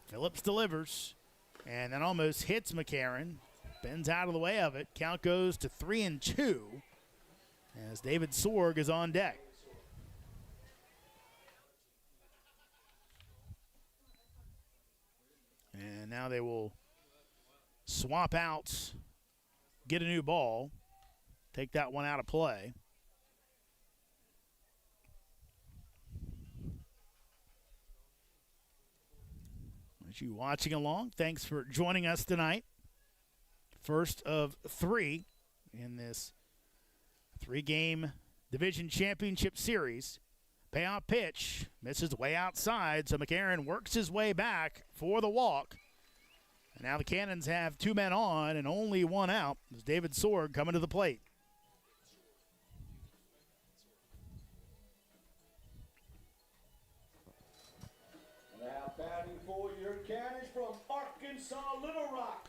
Phillips delivers. And that almost hits McCarron. Bends out of the way of it. Count goes to 3-2 as David Sorg is on deck. And now they will swap out, get a new ball, take that one out of play. As you watching along, thanks for joining us tonight. First of 3 in this 3-game division championship series. Payoff pitch misses way outside, so McCarron works his way back for the walk. Now the Cannons have 2 men on and only 1 out. It's David Sorg coming to the plate. Now batting for your Cannons from Arkansas, Little Rock.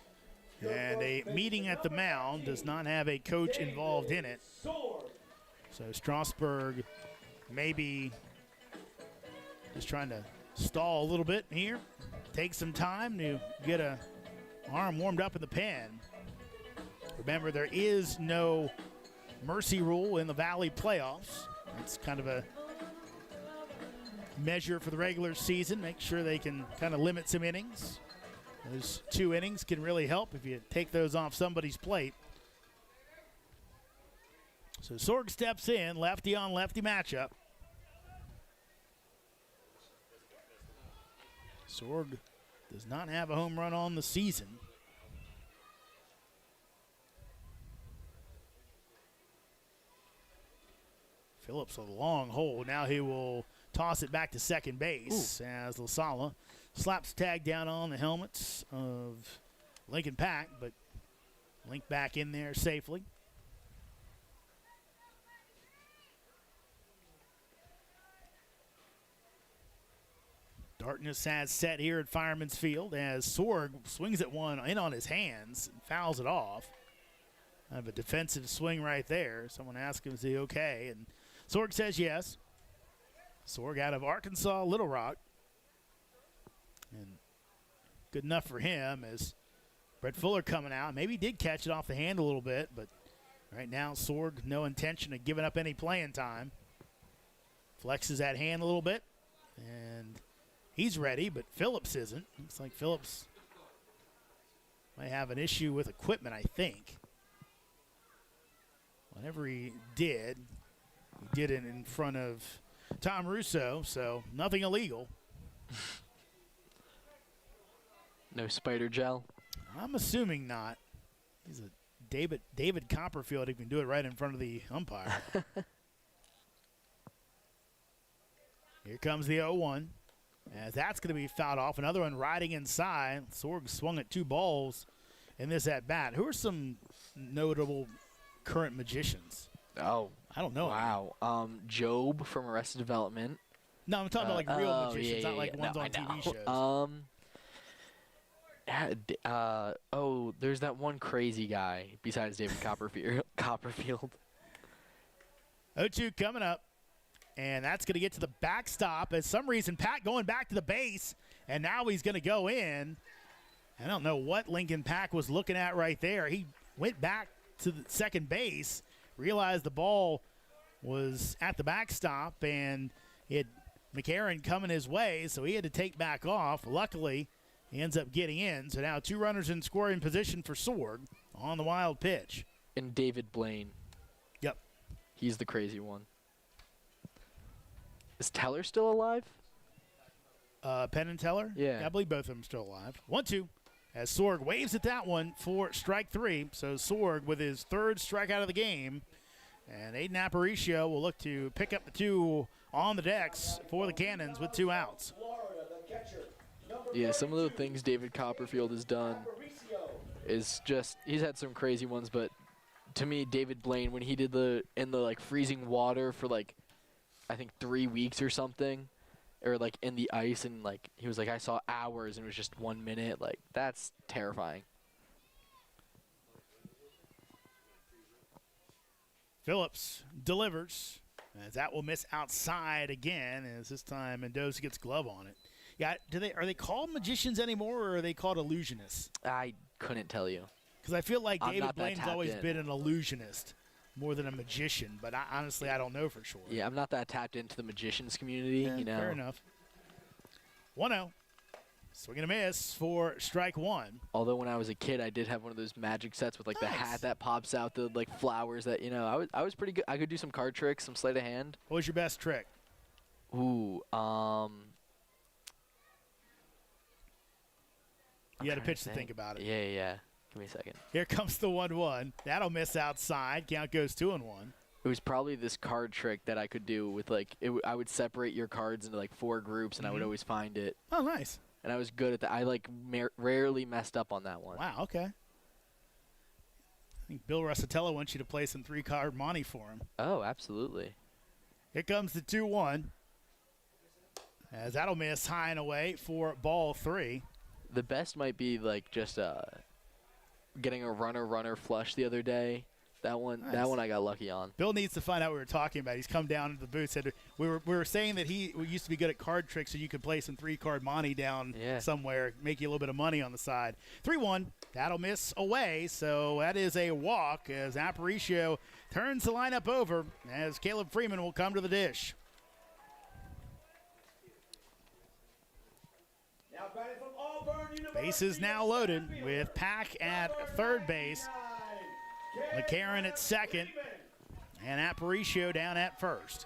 And a meeting at the mound does not have a coach involved in it. So Strasburg maybe just trying to stall a little bit here. Take some time to get a arm warmed up in the pen. Remember, there is no mercy rule in the Valley playoffs. It's kind of a measure for the regular season. Make sure they can kind of limit some innings. Those 2 innings can really help if you take those off somebody's plate. So Sorg steps in, lefty on lefty matchup. Sorg does not have a home run on the season. Phillips a long hold. Now he will toss it back to second base as LaSala slaps tag down on the helmets of Lincoln Pack, but Link back in there safely. Darkness has set here at Fireman's Field as Sorg swings at one in on his hands and fouls it off. Kind of a defensive swing right there. Someone asked him, is he okay? And Sorg says yes. Sorg out of Arkansas, Little Rock. And good enough for him as Brett Fuller coming out. Maybe he did catch it off the hand a little bit, but right now Sorg no intention of giving up any playing time. Flexes that hand a little bit, and he's ready, but Phillips isn't. Looks like Phillips might have an issue with equipment, I think. Whatever he did it in front of Tom Russo, so nothing illegal. No spider gel? I'm assuming not. He's a David Copperfield. He can do it right in front of the umpire. Here comes the 0-1. As that's going to be fouled off. Another one riding inside. Sorg swung at 2 balls in this at-bat. Who are some notable current magicians? Oh. I don't know. Wow. Job from Arrested Development. No, I'm talking about like real magicians, not like ones no, on TV shows. There's that one crazy guy besides David Copperfield. 0-2 coming up. And that's going to get to the backstop. As some reason, Pat going back to the base, and now he's going to go in. I don't know what Lincoln Pack was looking at right there. He went back to the second base, realized the ball was at the backstop, and it McCarron coming his way, so he had to take back off. Luckily, he ends up getting in. So now 2 runners in scoring position for Sorg on the wild pitch. And David Blaine. Yep. He's the crazy one. Is Teller still alive? Penn and Teller? Yeah. I believe both of them are still alive. 1-2 as Sorg waves at that one for strike 3. So Sorg with his 3rd strikeout of the game. And Aiden Aparicio will look to pick up the 2 on the decks for the Cannons with 2 outs. Yeah, some of the things David Copperfield has done is just, he's had some crazy ones, but to me, David Blaine, when he did in the like freezing water for like, I think 3 weeks or something, or like in the ice, and like he was like, I saw hours and it was just 1 minute. Like, that's terrifying. Phillips delivers, as that will miss outside again, as this time Mendoza gets glove on it. Yeah, are they called magicians anymore, or are they called illusionists? I couldn't tell you. Because I feel like David Blaine's always in. been an illusionist more than a magician, but honestly, I don't know for sure. Yeah, I'm not that tapped into the magicians community, you know. Fair enough. 1-0. Swing and a miss for strike 1. Although when I was a kid, I did have one of those magic sets with like the hat that pops out, the like flowers that, you know, I was pretty good. I could do some card tricks, some sleight of hand. What was your best trick? Ooh, you had a pitch to think about it. Yeah. Give me a second. Here comes the 1-1. That'll miss outside. Count goes 2-1. It was probably this card trick that I could do with like I would separate your cards into like 4 groups, and I would always find it. Oh, nice. and I was good at that. I rarely messed up on that one. Wow, okay. I think Bill Russatello wants you to play some 3-card monte for him. Oh, absolutely. Here comes the 2-1. As that'll miss high and away for ball 3. The best might be just getting a runner flush the other day. That one, Nice. That one I got lucky on. Bill needs to find out what we were talking about. He's come down to the booth. Said we were saying that he used to be good at card tricks, so you could play some 3-card monte down somewhere, make you a little bit of money on the side. 3-1. That'll miss away. So that is a walk as Aparicio turns the lineup over as Caleb Freeman will come to the dish. Bases now loaded with Pack at third base, McCarron at second, and Aparicio down at first.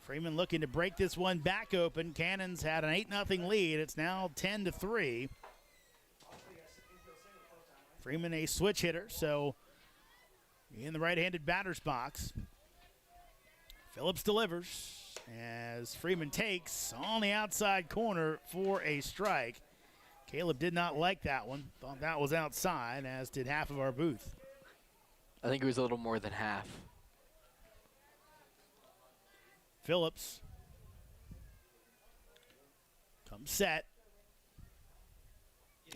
Freeman looking to break this one back open. Cannons had an 8-0 lead. It's now 10-3. Freeman a switch hitter, so in the right-handed batter's box. Phillips delivers as Freeman takes on the outside corner for a strike. Caleb did not like that one. Thought that was outside, as did half of our booth. I think it was a little more than half. Phillips comes set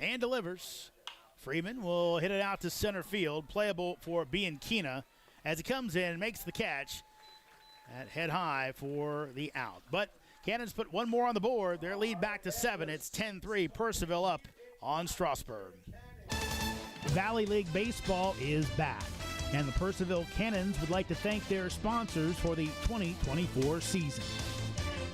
and delivers. Freeman will hit it out to center field, playable for Bianchina as he comes in and makes the catch at head high for the out. But Cannons put one more on the board. Their lead back to 7. It's 10-3. Purcellville up on Strasburg. Valley League Baseball is back, and the Purcellville Cannons would like to thank their sponsors for the 2024 season.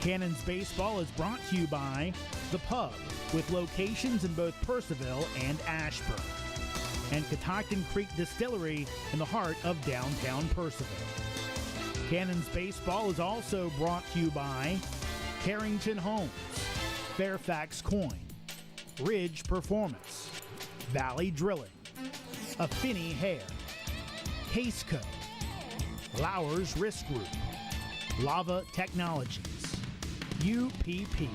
Cannons Baseball is brought to you by The Pub, with locations in both Purcellville and Ashburn, and Catoctin Creek Distillery in the heart of downtown Purcellville. Cannons Baseball is also brought to you by Carrington Homes, Fairfax Coin, Ridge Performance, Valley Drilling, Affinity Hair, Caseco, Lowers Risk Group, Lava Technologies, UPP,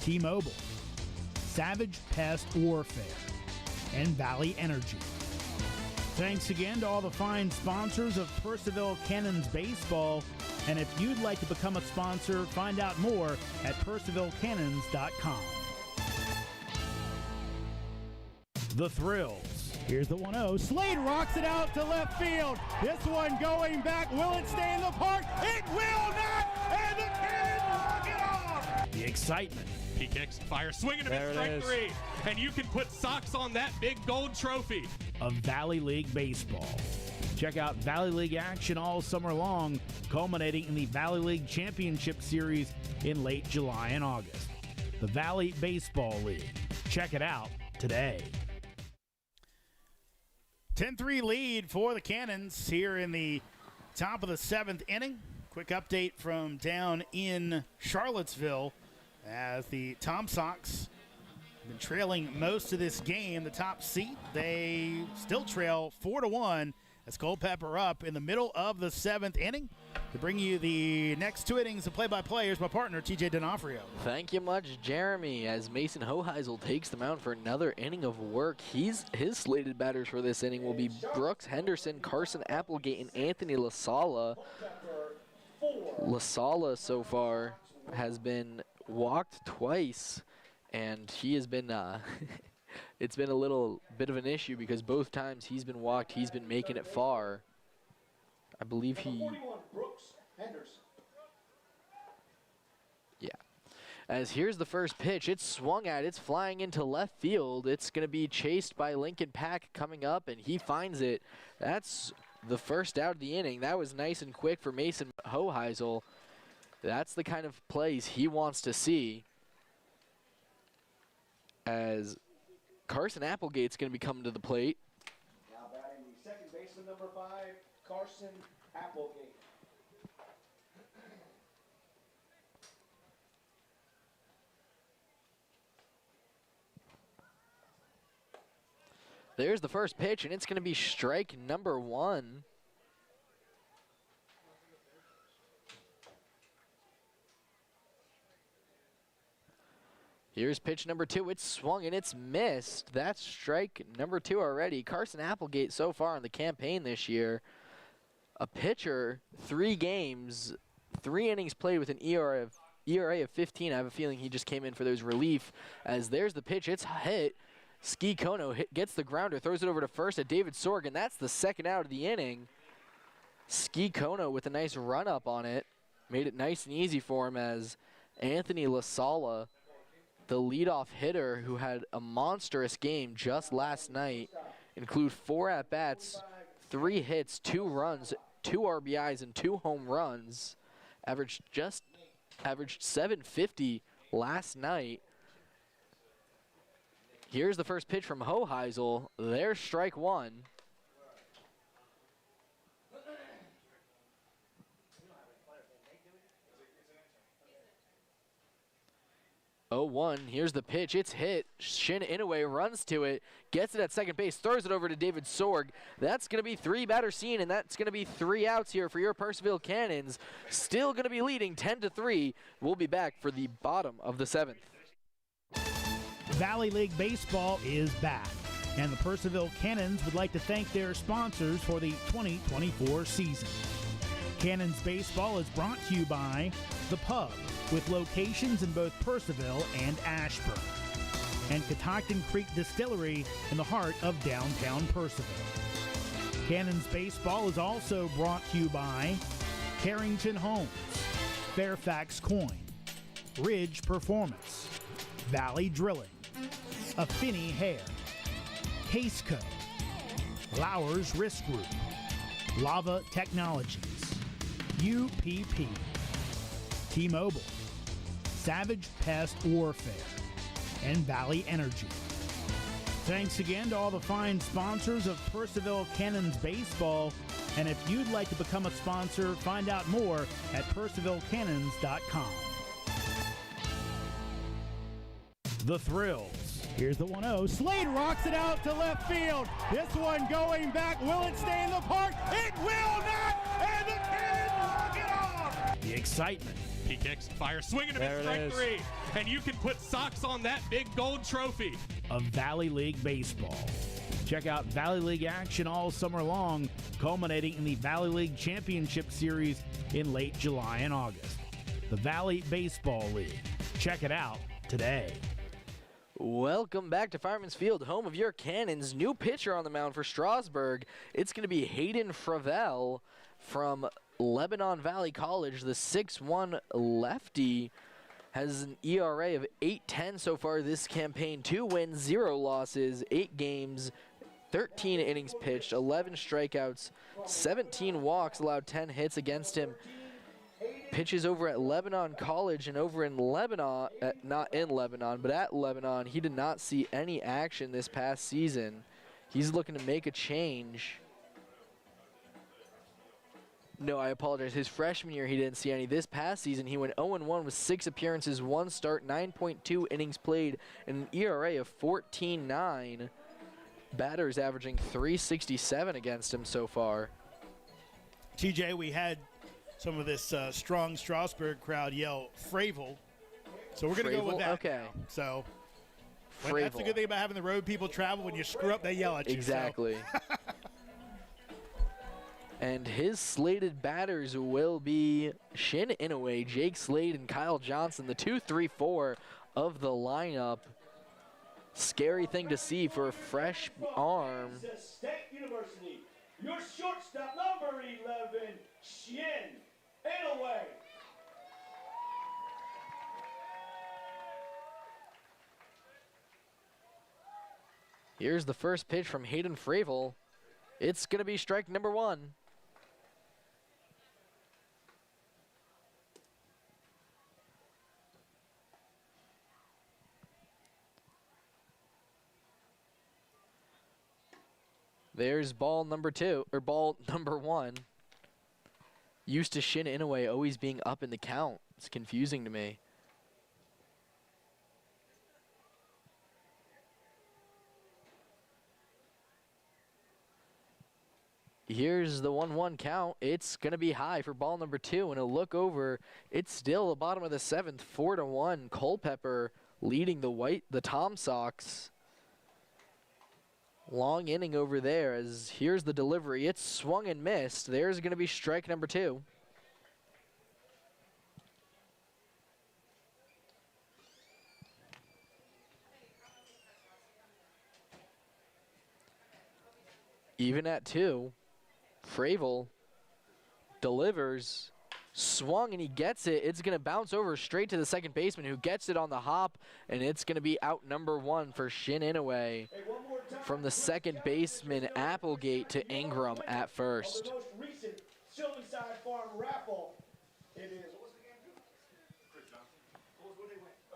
T-Mobile, Savage Pest Warfare, and Valley Energy. Thanks again to all the fine sponsors of Purcellville Cannons Baseball. And if you'd like to become a sponsor, find out more at PurcellvilleCannons.com. The Thrills. Here's the 1-0. Slade rocks it out to left field. This one going back. Will it stay in the park? It will not! And the Cannons walk it off! The excitement. He kicks, fires, swinging a miss, strike 3. And you can put socks on that big gold trophy. Of Valley League Baseball. Check out Valley League action all summer long, culminating in the Valley League Championship Series in late July and August. The Valley Baseball League. Check it out today. 10-3 lead for the Cannons here in the top of the 7th inning. Quick update from down in Charlottesville as the Tom Sox have been trailing most of this game. The top seat, they still trail 4-1 as Culpeper up in the middle of the 7th inning. To bring you the next 2 innings of play-by-play, here's my partner, TJ D'Onofrio. Thank you much, Jeremy, as Mason Hoheisel takes the mound for another inning of work. His slated batters for this inning will be Brooks Henderson, Carson Applegate, and Anthony LaSala. LaSala so far has been walked twice, and he has been it's been a little bit of an issue because both times he's been walked, he's been making it far. I believe he... Yeah. As here's the first pitch. It's swung at. It's flying into left field. It's going to be chased by Lincoln Pack coming up, and he finds it. That's the first out of the inning. That was nice and quick for Mason Hoheisel. That's the kind of plays he wants to see. As Carson Applegate's going to be coming to the plate. Now batting the second baseman, number 5, Carson Applegate. There's the first pitch, and it's going to be strike number 1. Here's pitch number 2. It's swung and it's missed. That's strike number 2 already. Carson Applegate so far in the campaign this year. A pitcher, 3 games, 3 innings played with an ERA of 15. I have a feeling he just came in for those relief. As there's the pitch. It's hit. Ski Kono gets the grounder, throws it over to first at David Sorg, and that's the second out of the inning. Ski Kono with a nice run up on it. Made it nice and easy for him as Anthony LaSala, the leadoff hitter who had a monstrous game just last night, include 4 at-bats, 3 hits, 2 runs, 2 RBIs, and 2 home runs. Averaged 750 last night. Here's the first pitch from Hoheisel. There's strike 1. 0-1, here's the pitch, it's hit. Shin Inoue runs to it, gets it at second base, throws it over to David Sorg. That's going to be 3 batter seen, and that's going to be 3 outs here for your Purcellville Cannons. Still going to be leading 10-3. We'll be back for the bottom of the 7th. Valley League Baseball is back, and the Purcellville Cannons would like to thank their sponsors for the 2024 season. Cannons Baseball is brought to you by The Pub, with locations in both Purcellville and Ashburn, and Catoctin Creek Distillery in the heart of downtown Purcellville. Cannons Baseball is also brought to you by Carrington Homes, Fairfax Coin, Ridge Performance, Valley Drilling, Affinity Hair, Caseco, Lowers Risk Group, Lava Technologies, UPP, T-Mobile, Savage Pest Warfare, and Valley Energy. Thanks again to all the fine sponsors of Purcellville Cannons Baseball, and if you'd like to become a sponsor, find out more at purcellvillecannons.com. The Thrills. Here's the 1-0. Slade rocks it out to left field. This one going back. Will it stay in the park? It will not! And the Cannons walk it off! The excitement. He kicks, fires, swinging to miss, strike 3. And you can put socks on that big gold trophy. Of Valley League Baseball. Check out Valley League action all summer long, culminating in the Valley League Championship Series in late July and August. The Valley Baseball League. Check it out today. Welcome back to Fireman's Field, home of your Cannons. New pitcher on the mound for Strasburg. It's going to be Hayden Fravel from Lebanon Valley College. The 6'1 lefty has an ERA of 8.10 so far this campaign. 2 wins, 0 losses, 8 games, 13 innings pitched, 11 strikeouts, 17 walks, allowed 10 hits against him. Pitches over at Lebanon College and over in Lebanon, not in Lebanon, but at Lebanon. He did not see any action this past season. He's looking to make a change. No, I apologize. His freshman year, he didn't see any. This past season, he went 0-1 with 6 appearances, 1 start, 9.2 innings played, and an ERA of 14.9. Batters averaging .367 against him so far. TJ, we had some of this strong Strasburg crowd yell Fravel, so we're going to go with that. Okay. So that's the good thing about having the road people travel. When you screw up, they yell at you. Exactly. So. And his slated batters will be Shin Inoue, Jake Slade, and Kyle Johnson, the 2, 3, 4 of the lineup. Scary thing to see for a fresh arm. State University, your shortstop, number 11, Shin Inoue. Here's the first pitch from Hayden Fravel. It's going to be strike number 1. There's ball number 1. Used to Shin Inoue always being up in the count. It's confusing to me. Here's the 1-1 count. It's going to be high for ball number 2, and a look over. It's still the bottom of the 7th, 4-1. Culpepper leading the Tom Sox. Long inning over there as here's the delivery. It's swung and missed. There's going to be strike number 2. Even at 2, Fravel delivers, swung, and he gets it. It's going to bounce over straight to the second baseman, who gets it on the hop, and it's going to be out number 1 for Shin Inoue. From the second baseman, Applegate, to Ingram at first. The most recent Sylvanside Farm raffle. It is.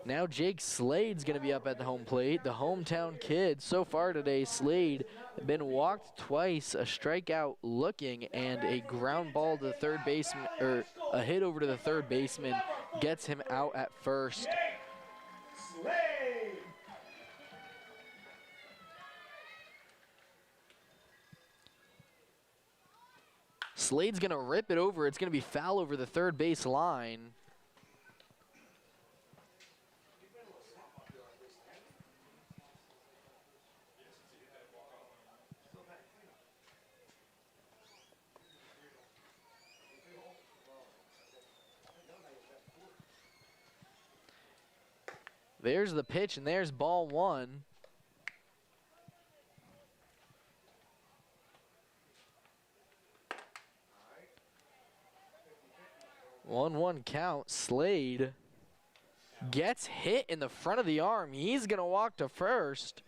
Now Jake Slade's going to be up at the home plate, the hometown kid. So far today, Slade been walked twice, a strikeout looking, and a ground ball to the third baseman, or a hit over to the third baseman gets him out at first. Slade. Slade's going to rip it over. It's going to be foul over the third base line. There's the pitch, and there's ball 1. One count. Slade gets hit in the front of the arm. He's going to walk to first.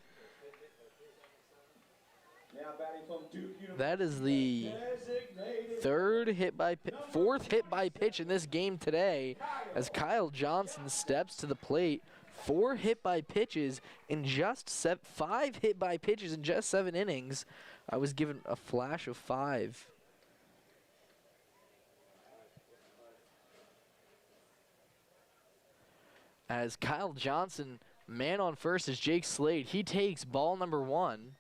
That is the fourth hit by pitch in this game today, as Kyle Johnson steps to the plate. 4 hit by pitches in just 5 hit by pitches in just 7 innings. I was given a flash of 5. As Kyle Johnson, man on first is Jake Slade. He takes ball number 1.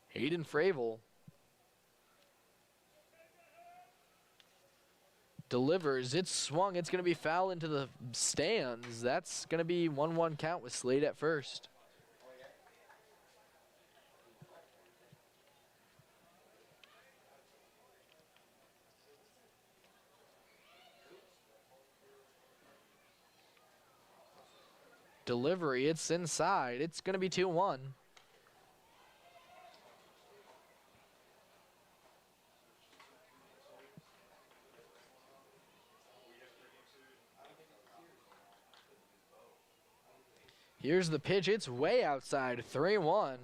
Hayden Fravel delivers. It's swung. It's going to be foul into the stands. That's going to be 1-1 count with Slade at first. Delivery. It's inside. It's going to be 2-1. Here's the pitch. It's way outside. 3-1.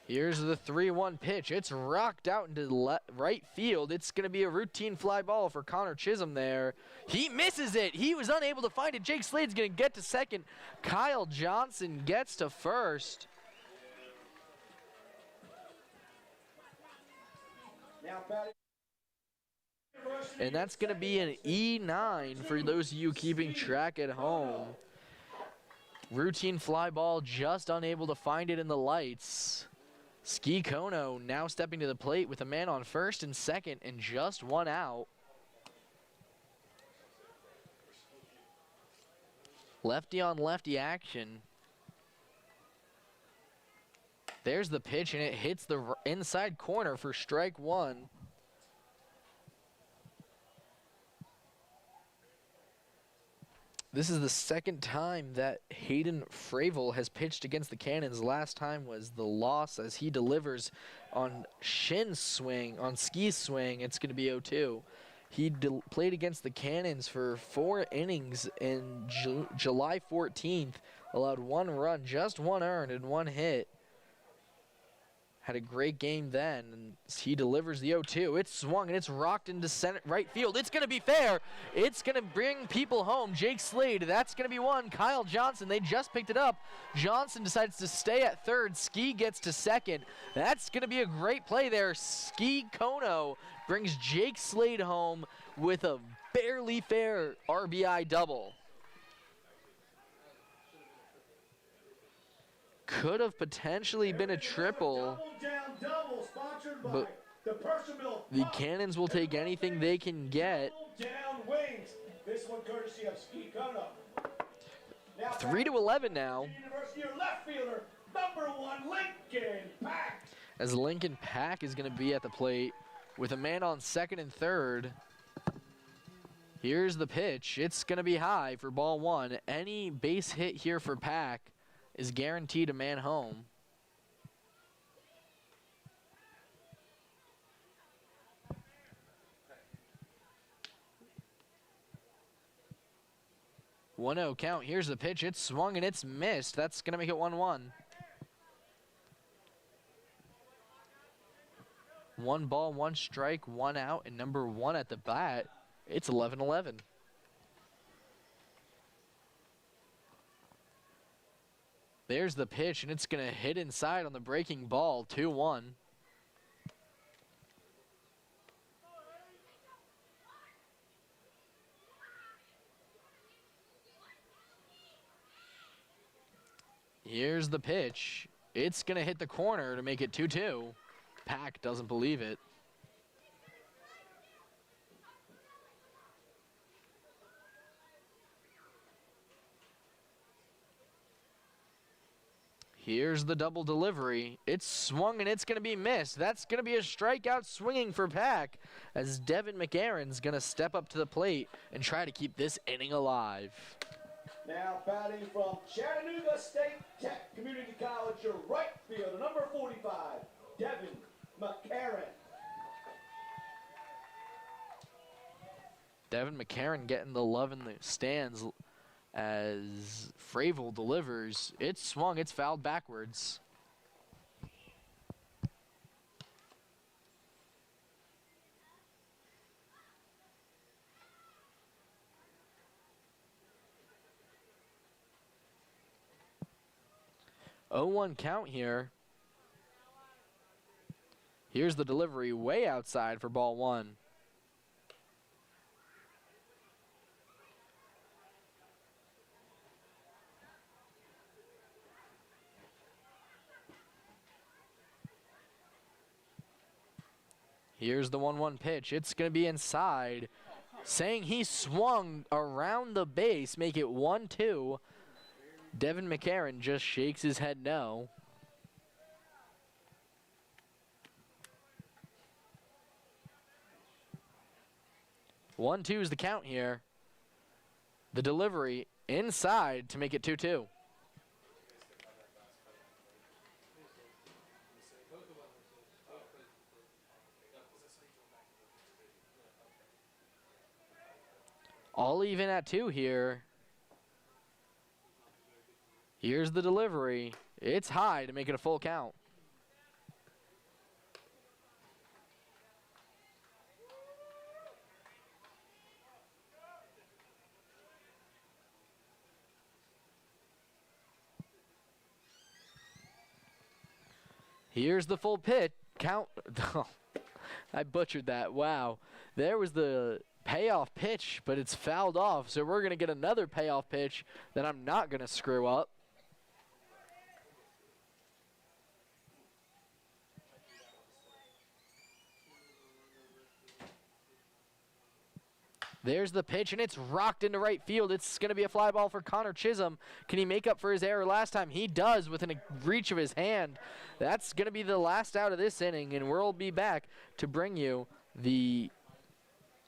Here's the 3-1 pitch. It's rocked out into right field. It's going to be a routine fly ball for Connor Chisholm there. He misses it. He was unable to find it. Jake Slade's going to get to second. Kyle Johnson gets to first. And that's going to be an E9 for those of you keeping track at home. Routine fly ball, just unable to find it in the lights. Ski Kono now stepping to the plate with a man on first and second and just 1 out. Lefty on lefty action. There's the pitch, and it hits the inside corner for strike 1. This is the second time that Hayden Fravel has pitched against the Cannons. Last time was the loss, as he delivers on Ski's swing. It's going to be 0-2. He played against the Cannons for 4 innings in July 14th. Allowed 1 run, just 1 earned, and 1 hit. Had a great game then, and he delivers the 0-2. It's swung, and it's rocked into right field. It's going to be fair. It's going to bring people home. Jake Slade, that's going to be 1. Kyle Johnson, they just picked it up. Johnson decides to stay at third. Ski gets to second. That's going to be a great play there. Ski Kono brings Jake Slade home with a barely fair RBI double. Could have potentially been a triple, but the Cannons will take anything they can get. This one courtesy of Ski Kono. 3-11 now. University left fielder, number 1, Lincoln Pack. As Lincoln Pack is going to be at the plate with a man on second and third. Here's the pitch. It's going to be high for ball 1. Any base hit here for Pack is guaranteed a man home. One-0 count. Here's the pitch. It's swung and it's missed. That's going to make it 1-1. 1 ball, 1 strike, 1 out, and number 1 at the bat. It's 11-11. There's the pitch, and it's going to hit inside on the breaking ball. 2-1. Here's the pitch. It's going to hit the corner to make it 2-2. Pack doesn't believe it. Here's the double delivery. It's swung and it's going to be missed. That's going to be a strikeout swinging for Pack as Devin McAaron's going to step up to the plate and try to keep this inning alive. Now batting from Chattanooga State Tech Community College, your right fielder, number 45, Devin McAaron. Devin McAaron getting the love in the stands as Fravel delivers. It's swung, it's fouled backwards. Oh, 1 count here. Here's the delivery way outside for ball 1. Here's the 1-1 pitch. It's going to be inside. Saying he swung around the base, make it 1-2. Devin McAaron just shakes his head no. One, 2 is the count here. The delivery inside to make it 2-2. All even at 2 here. Here's the delivery. It's high to make it a full count. Here's the full pitch. Count. I butchered that. Wow. There was the payoff pitch, but it's fouled off. So we're going to get another payoff pitch that I'm not going to screw up. There's the pitch, and it's rocked into right field. It's going to be a fly ball for Connor Chisholm. Can he make up for his error last time? He does within a reach of his hand. That's going to be the last out of this inning, and we'll be back to bring you the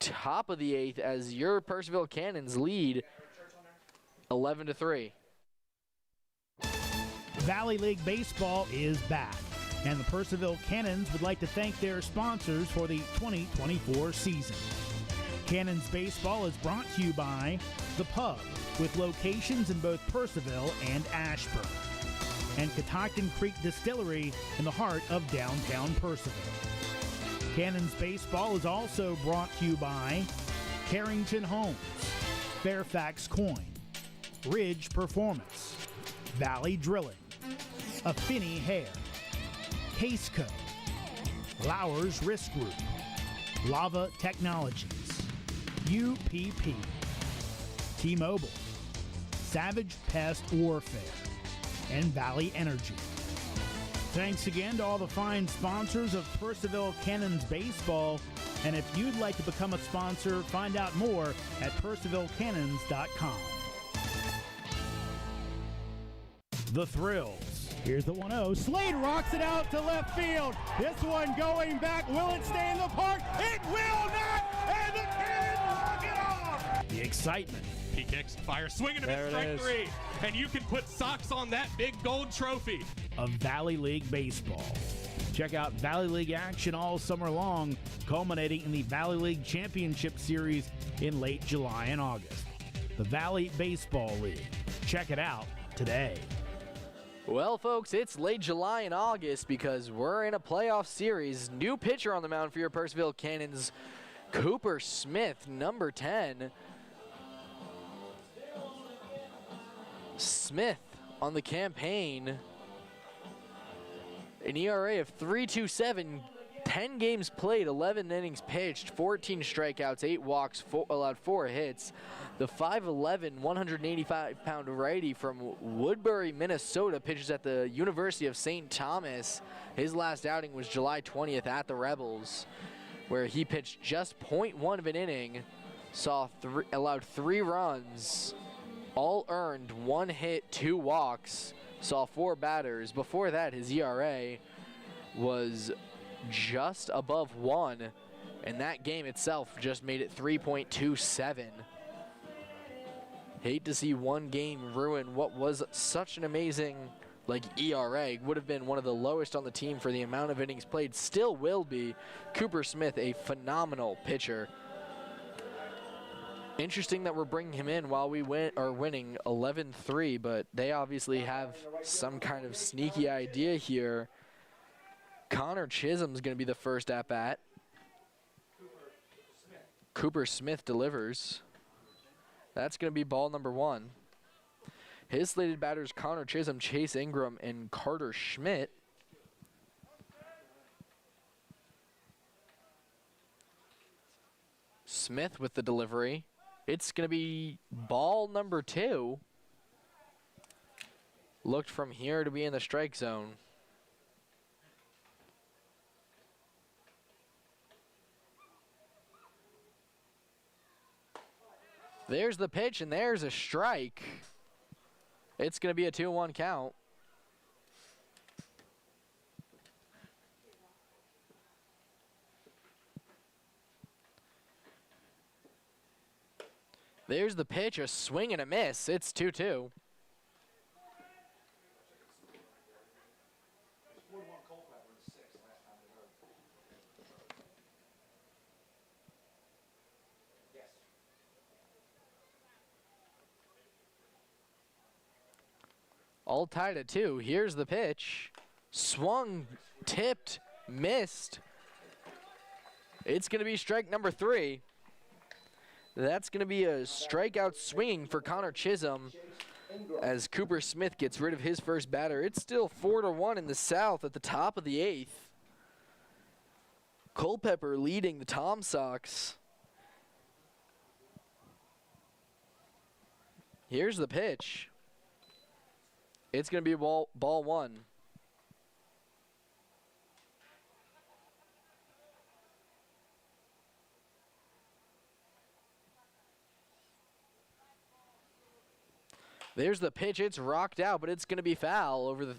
top of the 8th as your Purcellville Cannons lead 11-3. Valley League Baseball is back, and the Purcellville Cannons would like to thank their sponsors for the 2024 season. Cannons Baseball is brought to you by The Pub, with locations in both Purcellville and Ashburn, and Catoctin Creek Distillery in the heart of downtown Purcellville. Cannons Baseball is also brought to you by Carrington Homes, Fairfax Coin, Ridge Performance, Valley Drilling, Affinity Hair, Caseco, Lowers Risk Group, Lava Technologies, UPP, T-Mobile, Savage Pest Warfare, and Valley Energy. Thanks again to all the fine sponsors of Purcellville Cannons Baseball. And if you'd like to become a sponsor, find out more at PurcellvilleCannons.com. The Thrills. Here's the 1-0. Slade rocks it out to left field. This one going back. Will it stay in the park? It will not! And the Cannons walk it off! The excitement. He kicks, fires, swinging and a strike three. And you can put socks on that big gold trophy. Of Valley League Baseball. Check out Valley League action all summer long, culminating in the Valley League Championship Series in late July and August. The Valley Baseball League. Check it out today. Well, folks, it's late July and August because we're in a playoff series. New pitcher on the mound for your Purcellville Cannons, Cooper Smith, number 10. Smith on the campaign, an ERA of 3.27, 10 games played, 11 innings pitched, 14 strikeouts, 8 walks, allowed 4 hits. The 5'11", 185-pound righty from Woodbury, Minnesota, pitches at the University of St. Thomas. His last outing was July 20th at the Rebels, where he pitched just .1 of an inning, allowed 3 runs, all earned, 1 hit, 2 walks, saw 4 batters. Before that, his ERA was just above 1, and that game itself just made it 3.27. Hate to see one game ruin what was such an amazing ERA. Would have been one of the lowest on the team for the amount of innings played. Still will be. Cooper Smith, a phenomenal pitcher. Interesting that we're bringing him in while we are winning 11-3, but they obviously have some kind of sneaky idea here. Connor Chisholm's going to be the first at-bat. Cooper Smith delivers. That's going to be ball number 1. His slated batters, Connor Chisholm, Chase Ingram, and Carter Schmidt. Smith with the delivery. It's going to be ball number 2. Looked from here to be in the strike zone. There's the pitch, and there's a strike. It's going to be a 2-1 count. There's the pitch, a swing and a miss. It's 2-2. All tied at 2. Here's the pitch. Swung, tipped, missed. It's going to be strike number 3. That's going to be a strikeout swinging for Connor Chisholm as Cooper Smith gets rid of his first batter. It's still 4-1 in the South at the top of the 8th. Culpepper leading the Tom Sox. Here's the pitch. It's going to be ball 1. There's the pitch. It's rocked out, but it's going to be foul over the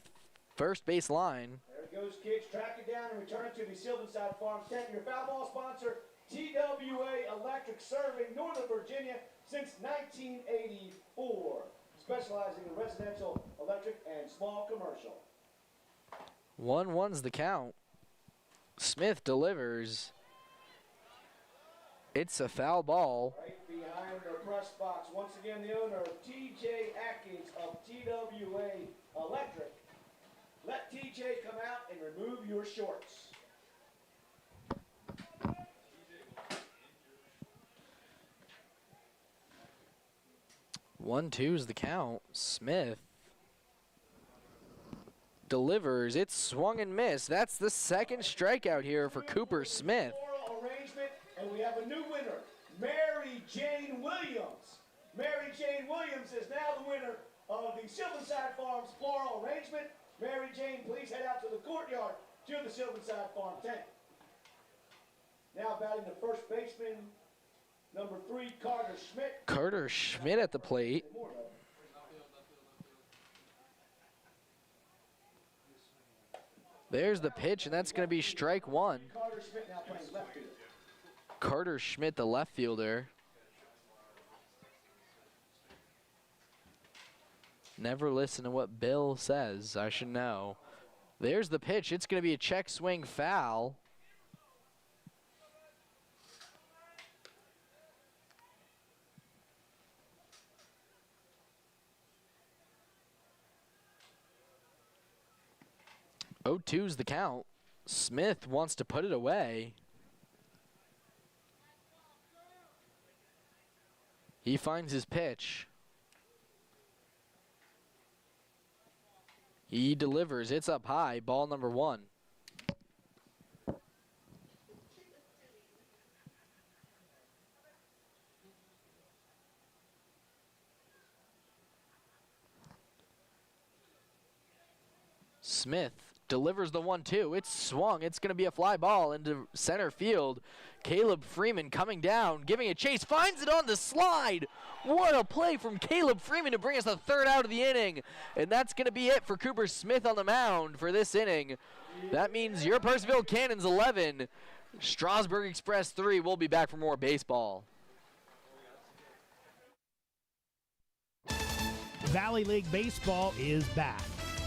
first base line. There it goes, kids. Track it down and return it to the Sylvanside Farms tent. Your foul ball sponsor, TWA Electric, serving Northern Virginia since 1984. Specializing in residential, electric, and small commercial. 1-1's the count. Smith delivers. It's a foul ball. Right behind the press box. Once again, the owner, TJ Atkins of TWA Electric. Let TJ come out and remove your shorts. 1-2's the count. Smith delivers. It's swung and missed. That's the second strikeout here for Cooper Smith. Arrangement, and we have a new winner, Mary Jane Williams. Mary Jane Williams is now the winner of the Sylvanside Farms floral arrangement. Mary Jane, please head out to the courtyard to the Sylvanside Farm tent. Now batting the first baseman, number 3, Carter Schmidt. Carter Schmidt at the plate. There's the pitch, and that's going to be strike one. Carter Schmidt now playing left field. Carter Schmidt, the left fielder. Never listen to what Bill says. I should know. There's the pitch. It's going to be a check swing foul. Oh, 2's the count. Smith wants to put it away. He finds his pitch. He delivers. It's up high. Ball number 1. Smith delivers the 1-2. It's swung. It's going to be a fly ball into center field. Caleb Freeman coming down, giving a chase, finds it on the slide. What a play from Caleb Freeman to bring us the 3rd out of the inning. And that's going to be it for Cooper Smith on the mound for this inning. That means your Purcellville Cannons 11, Strasburg Express 3. We'll be back for more baseball. Valley League Baseball is back,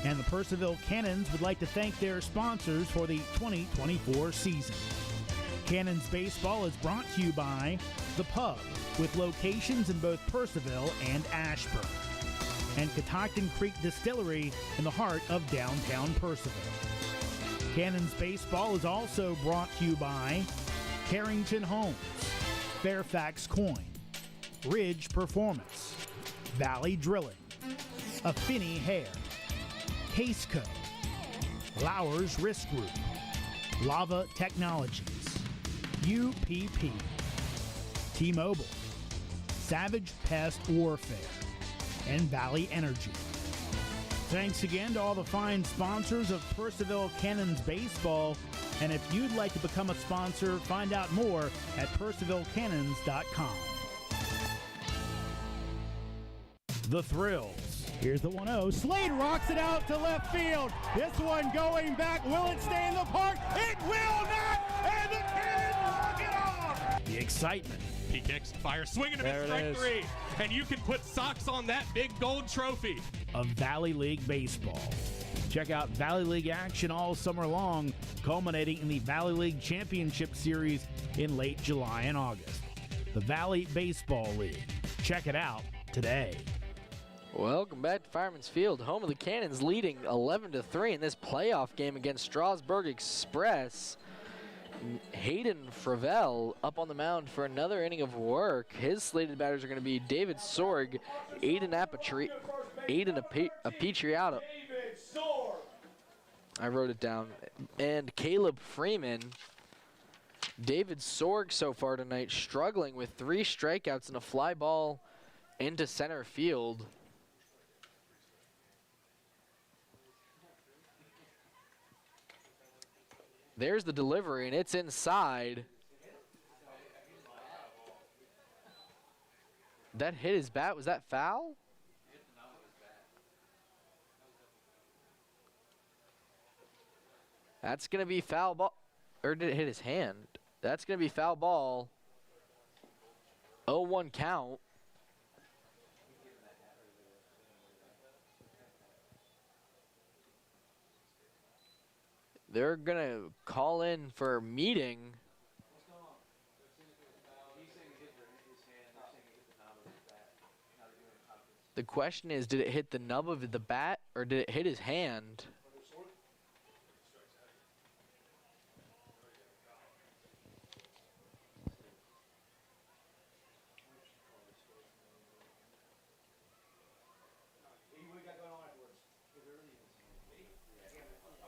and the Purcellville Cannons would like to thank their sponsors for the 2024 season. Cannons Baseball is brought to you by The Pub, with locations in both Purcellville and Ashburn, and Catoctin Creek Distillery in the heart of downtown Purcellville. Cannons Baseball is also brought to you by Carrington Homes, Fairfax Coin, Ridge Performance, Valley Drilling, Affinity Hair, Caseco, Lowers Risk Group, Lava Technologies, UPP, T-Mobile, Savage Pest Warfare, and Valley Energy. Thanks again to all the fine sponsors of Purcellville Cannons Baseball, and if you'd like to become a sponsor, find out more at purcellvillecannons.com. The Thrills. Here's the 1-0. Slade rocks it out to left field. This one going back. Will it stay in the park? It will not! And the Cannons walk it off! The excitement. He kicks, fires, swinging to miss, strike 3. And you can put socks on that big gold trophy. Of Valley League Baseball. Check out Valley League action all summer long, culminating in the Valley League Championship Series in late July and August. The Valley Baseball League. Check it out today. Welcome back to Fireman's Field, home of the Cannons, leading 11-3 in this playoff game against Strasburg Express. Hayden Fravel up on the mound for another inning of work. His slated batters are going to be David Sorg, Aiden Apitriata. I wrote it down. And Caleb Freeman. David Sorg so far tonight struggling with 3 strikeouts and a fly ball into center field. There's the delivery, and it's inside. That hit his bat. Was that foul? That's going to be foul ball. Or did it hit his hand? That's going to be foul ball. 0-1 count. They're going to call in for a meeting. The question is, did it hit the nub of the bat or did it hit his hand?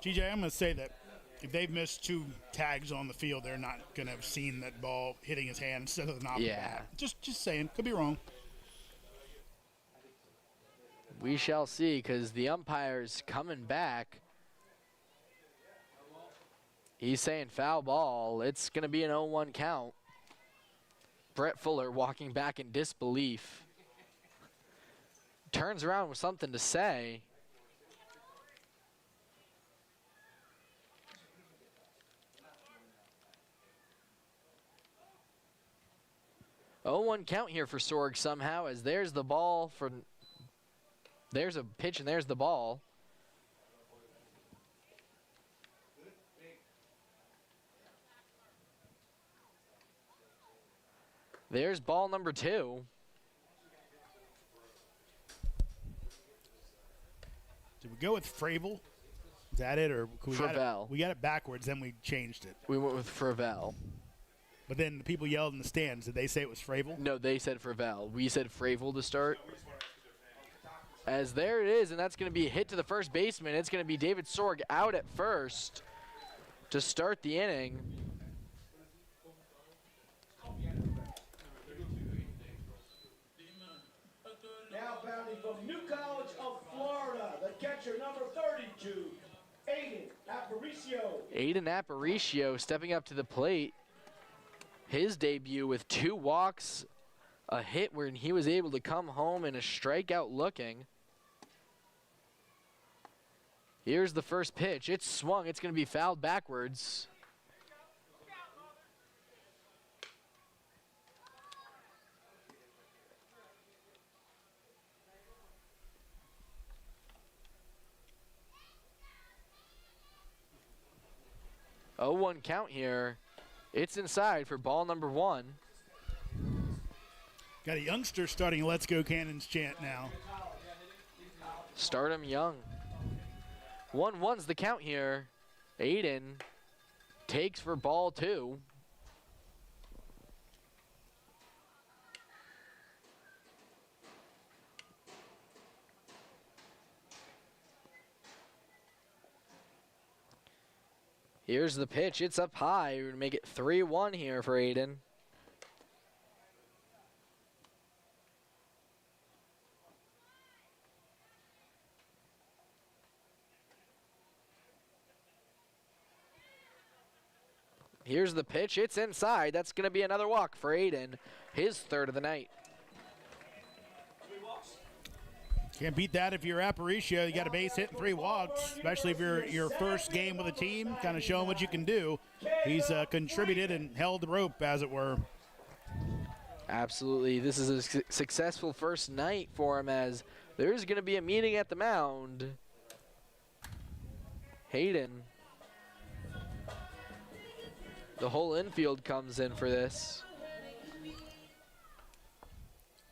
TJ, I'm going to say that If they've missed 2 tags on the field, they're not going to have seen that ball hitting his hand instead of the knob. Yeah. Just saying. Could be wrong. We shall see, because the umpire's coming back. He's saying foul ball. It's going to be an 0-1 count. Brett Fuller walking back in disbelief. Turns around with something to say. Oh, 0-1 count here for Sorg somehow, as there's the ball for... There's a pitch and there's the ball. There's ball number 2. Did we go with Fravel? Is that it, or Fravel. We got it backwards, then we changed it. We went with Fravel. But then the people yelled in the stands. Did they say it was Fravel? No, they said Fravel. We said Fravel to start. As there it is, and that's going to be a hit to the first baseman. It's going to be David Sorg out at first to start the inning. Now bounding from New College of Florida, the catcher number 32, Aiden Aparicio. Aiden Aparicio stepping up to the plate. His debut with 2 walks, a hit where he was able to come home in a strikeout looking. Here's the first pitch. It's swung. It's going to be fouled backwards. Oh, 1 count here. It's inside for ball number 1. Got a youngster starting Let's Go Cannons chant now. Start him young. 1-1's the count here. Aiden takes for ball 2. Here's the pitch. It's up high. We're going to make it 3-1 here for Aiden. Here's the pitch. It's inside. That's going to be another walk for Aiden, his 3rd of the night. Can't beat that if you're Aparicio. You got a base hit and 3 walks, especially if you're your first game with a team, kind of showing what you can do. He's contributed and held the rope, as it were. Absolutely. This is a successful first night for him, as there's going to be a meeting at the mound. Hayden. The whole infield comes in for this.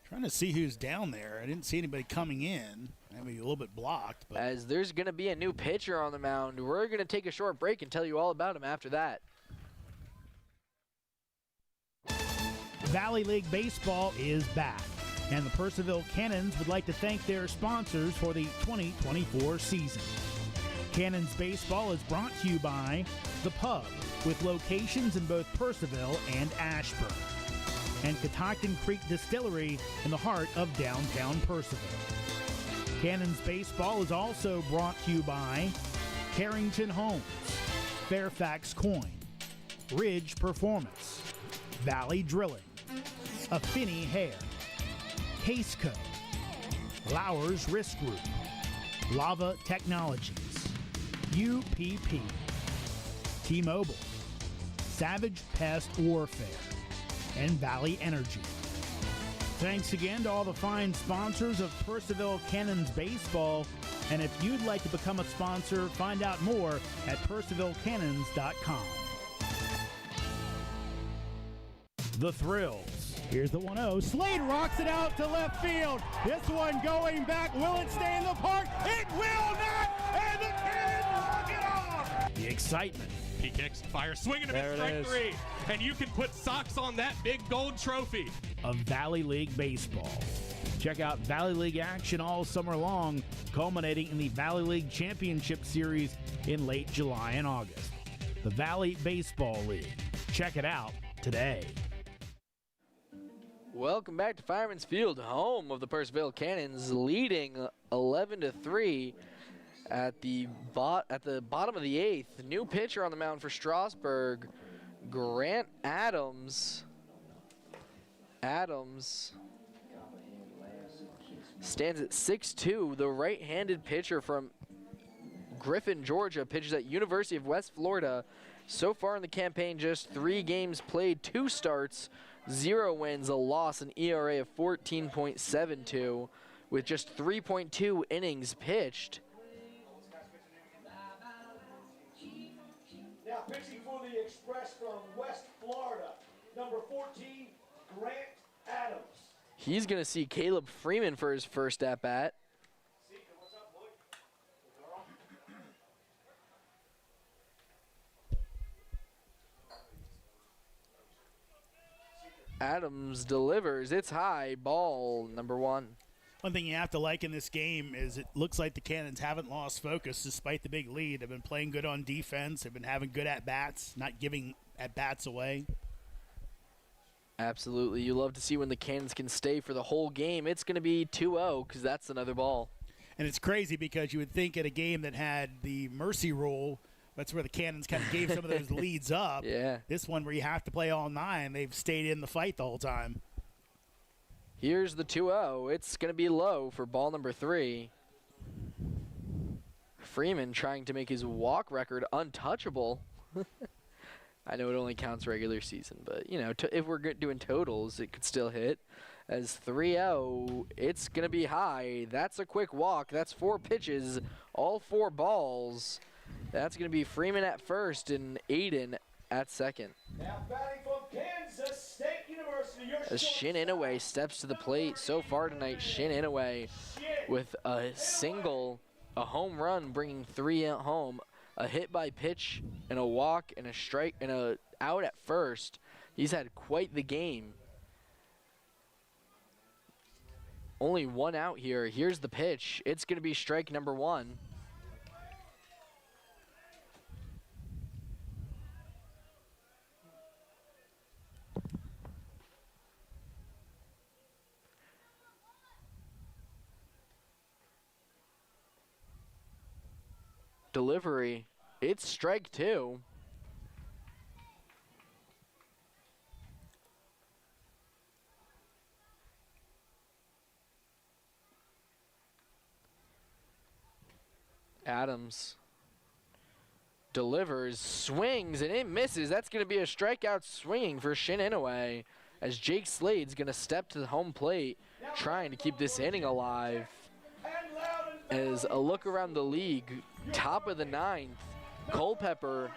Trying to see who's down there. I didn't see anybody coming in. Maybe a little bit blocked. But as there's going to be a new pitcher on the mound. We're going to take a short break and tell you all about him after that. Valley League Baseball is back, and the Purcellville Cannons would like to thank their sponsors for the 2024 season. Cannons Baseball is brought to you by The Pub, with locations in both Purcellville and Ashburn, and Catoctin Creek Distillery in the heart of downtown Purcellville. Cannons Baseball is also brought to you by Carrington Homes, Fairfax Coin, Ridge Performance, Valley Drilling, Affinity Hair, Caseco, Lowers Risk Group, Lava Technologies, UPP, T-Mobile, Savage Pest Warfare, and Valley Energy. Thanks again to all the fine sponsors of Purcellville Cannons Baseball, and if you'd like to become a sponsor, find out more at purcellvillecannons.com. The Thrills. Here's the 1-0. Slade rocks it out to left field. This one going back. Will it stay in the park? It will not! And the Cannons walk it off! The excitement. He kicks, fires, swinging a miss, strike 3. And you can put socks on that big gold trophy. Of Valley League Baseball. Check out Valley League action all summer long, culminating in the Valley League Championship Series in late July and August. the Valley Baseball League. Check it out today. Welcome back to Fireman's Field, home of the Purcellville Cannons, leading 11-3 at the bottom of the 8th. New pitcher on the mound for Strasburg, Grant Adams. Adams stands at 6'2", the right-handed pitcher from Griffin, Georgia, pitches at University of West Florida. So far in the campaign, just 3 games played, 2 starts, 0 wins, a loss, an ERA of 14.72 with just 3.2 innings pitched. Now pitching for the Express from West Florida, number 14, Grant Adams. He's going to see Caleb Freeman for his first at-bat. Adams delivers. It's high, ball number 1. One thing you have to like in this game is it looks like the Cannons haven't lost focus despite the big lead. They've been playing good on defense. They've been having good at-bats, not giving at-bats away. Absolutely. You love to see when the Cannons can stay for the whole game. It's going to be 2-0 because that's another ball. And it's crazy because you would think at a game that had the mercy rule, that's where the Cannons kind of gave some of those leads up. Yeah. This one where you have to play all 9, they've stayed in the fight the whole time. Here's the 2-0. It's going to be low for ball number 3. Freeman trying to make his walk record untouchable. I know it only counts regular season, but, you know, if we're doing totals, it could still hit. As 3-0, it's going to be high. That's a quick walk. That's 4 pitches, all 4 balls. That's going to be Freeman at first and Aiden at second. Now batting from Kansas State University, As Shin Inouye steps to the plate so far tonight, Shin Inouye with a single, a home run, bringing 3 at home, a hit by pitch and a walk and a strike and a out at first. He's had quite the game. Only 1 out here. Here's the pitch. It's going to be strike number 1. Delivery. It's strike 2. Adams delivers, swings, and it misses. That's going to be a strikeout swinging for Shin Inouye as Jake Slade's going to step to the home plate trying to keep this inning alive. As a look around the league, top of the 9th, Culpeper,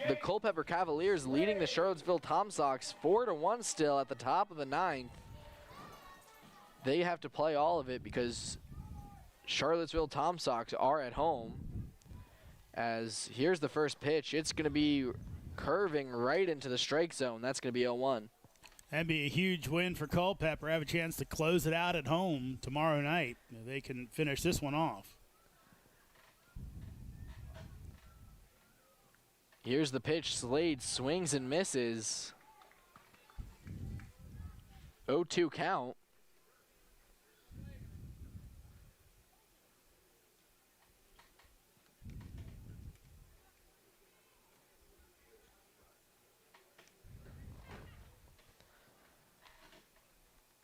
the Culpeper Cavaliers leading the Charlottesville Tom Sox 4-1 still at the top of the 9th. They have to play all of it because Charlottesville Tom Sox are at home. As here's the first pitch. It's going to be curving right into the strike zone. That's going to be 0-1. That'd be a huge win for Culpeper. Have a chance to close it out at home tomorrow night. They can finish this one off. Here's the pitch. Slade swings and misses. 0-2 count.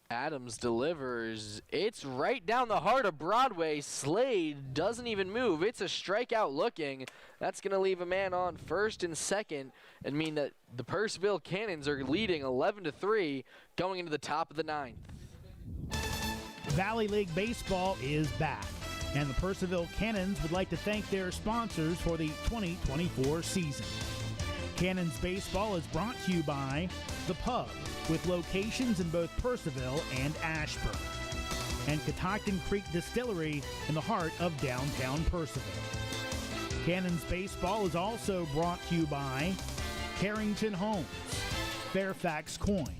Adams delivers. It's right down the heart of Broadway. Slade doesn't even move. It's a strikeout looking. That's going to leave a man on first and second and mean that the Purcellville Cannons are leading 11-3 going into the top of the 9th. Valley League Baseball is back, and the Purcellville Cannons would like to thank their sponsors for the 2024 season. Cannons Baseball is brought to you by The Pub, with locations in both Purcellville and Ashburn, and Catoctin Creek Distillery in the heart of downtown Purcellville. Cannons Baseball is also brought to you by Carrington Homes, Fairfax Coin,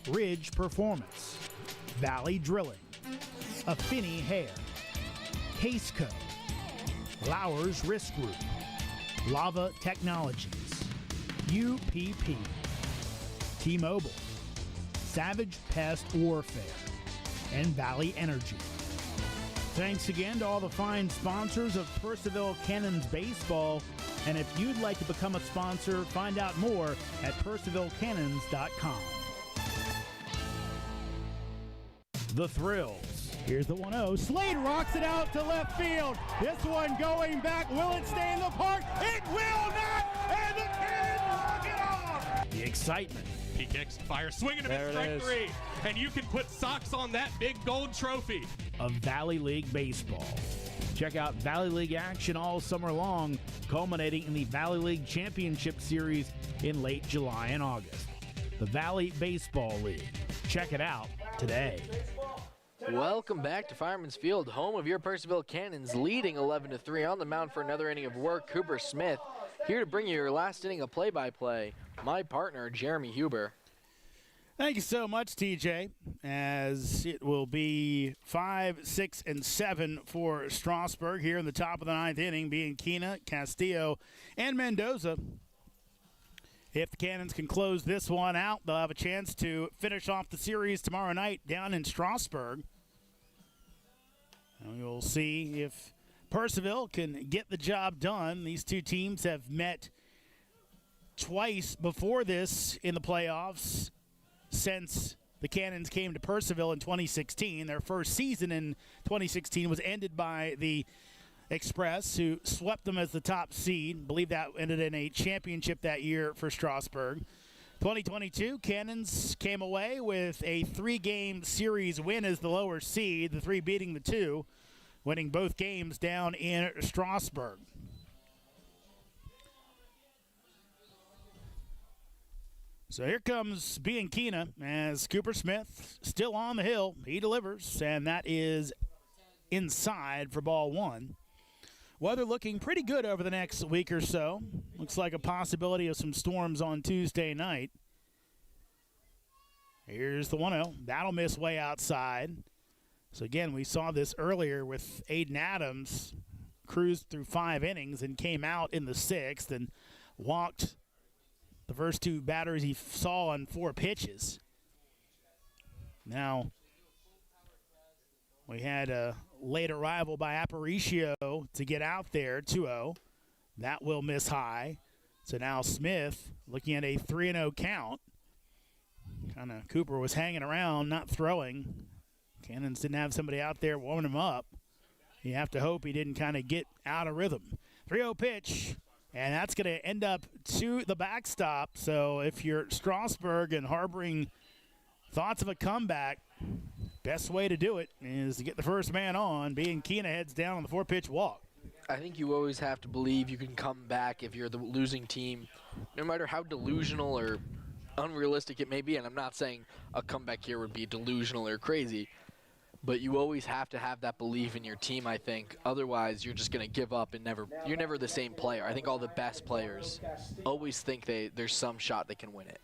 Ridge Performance, Valley Drilling, Affinity Hair, Caseco, Lowers Risk Group, Lava Technologies, UPP, T-Mobile, Savage Pest Warfare, and Valley Energy. Thanks again to all the fine sponsors of Purcellville Cannons Baseball. And if you'd like to become a sponsor, find out more at purcellvillecannons.com. The Thrills. Here's the 1-0. Slade rocks it out to left field. This one going back. Will it stay in the park? It will not! And the Cannons walk it off! The excitement. He kicks, fires, swinging a strike three. And you can put socks on that big gold trophy. Of Valley League Baseball. Check out Valley League action all summer long, culminating in the Valley League Championship Series in late July and August. The Valley Baseball League. Check it out today. Welcome back to Fireman's Field, home of your Purcellville Cannons, leading 11-3 on the mound for another inning of work. Cooper Smith here to bring you your last inning of play-by-play. My partner, Jeremy Huber. Thank you so much, TJ, as it will be 5, 6, and 7 for Strasburg here in the top of the 9th inning, being Kina, Castillo, and Mendoza. If the Cannons can close this one out, they'll have a chance to finish off the series tomorrow night down in Strasburg. And we'll see if Purcellville can get the job done. These two teams have met twice before this in the playoffs since the Cannons came to Purcellville in 2016. Their first season in 2016 was ended by the Express, who swept them as the top seed. I believe that ended in a championship that year for Strasburg. 2022, Cannons came away with a 3-game series win as the lower seed, the 3 beating the 2, winning both games down in Strasburg. So here comes Bianchina as Cooper Smith still on the hill. He delivers, and that is inside for ball 1. Weather looking pretty good over the next week or so. Looks like a possibility of some storms on Tuesday night. Here's the 1-0. That'll miss way outside. So again, we saw this earlier with Aiden Adams. Cruised through 5 innings and came out in the 6th and walked the first 2 batters he saw on 4 pitches. Now, we had a late arrival by Aparicio to get out there, 2-0. That will miss high. So now Smith looking at a 3-0 count. Cooper was hanging around, not throwing. Cannons didn't have somebody out there warming him up. You have to hope he didn't get out of rhythm. 3-0 pitch. And that's going to end up to the backstop. So if you're Strasburg and harboring thoughts of a comeback, best way to do it is to get the first man on. Bianchina heads down on the 4-pitch walk. I think you always have to believe you can come back if you're the losing team, no matter how delusional or unrealistic it may be. And I'm not saying a comeback here would be delusional or crazy, but you always have to have that belief in your team, I think. Otherwise, you're just going to give up and you're never the same player. I think all the best players always think there's some shot they can win it.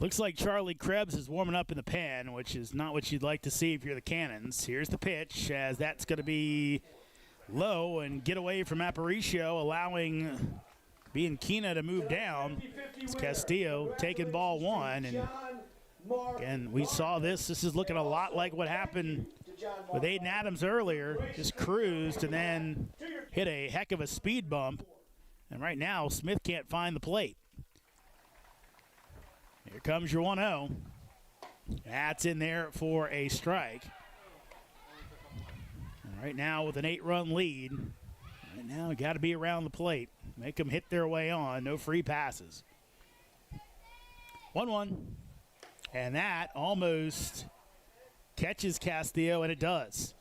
Looks like Charlie Krebs is warming up in the pen, which is not what you'd like to see if you're the Cannons. Here's the pitch, as that's going to be low and get away from Aparicio, allowing Bianchina to move down. It's Castillo taking ball 1, and again, we saw this. This is looking a lot like what happened with Aiden Adams earlier. Just cruised and then hit a heck of a speed bump. And right now, Smith can't find the plate. Here comes your 1-0. That's in there for a strike. And right now with an 8-run lead, right now you got to be around the plate. Make them hit their way on. No free passes. 1-1. And that almost catches Castillo, and it does.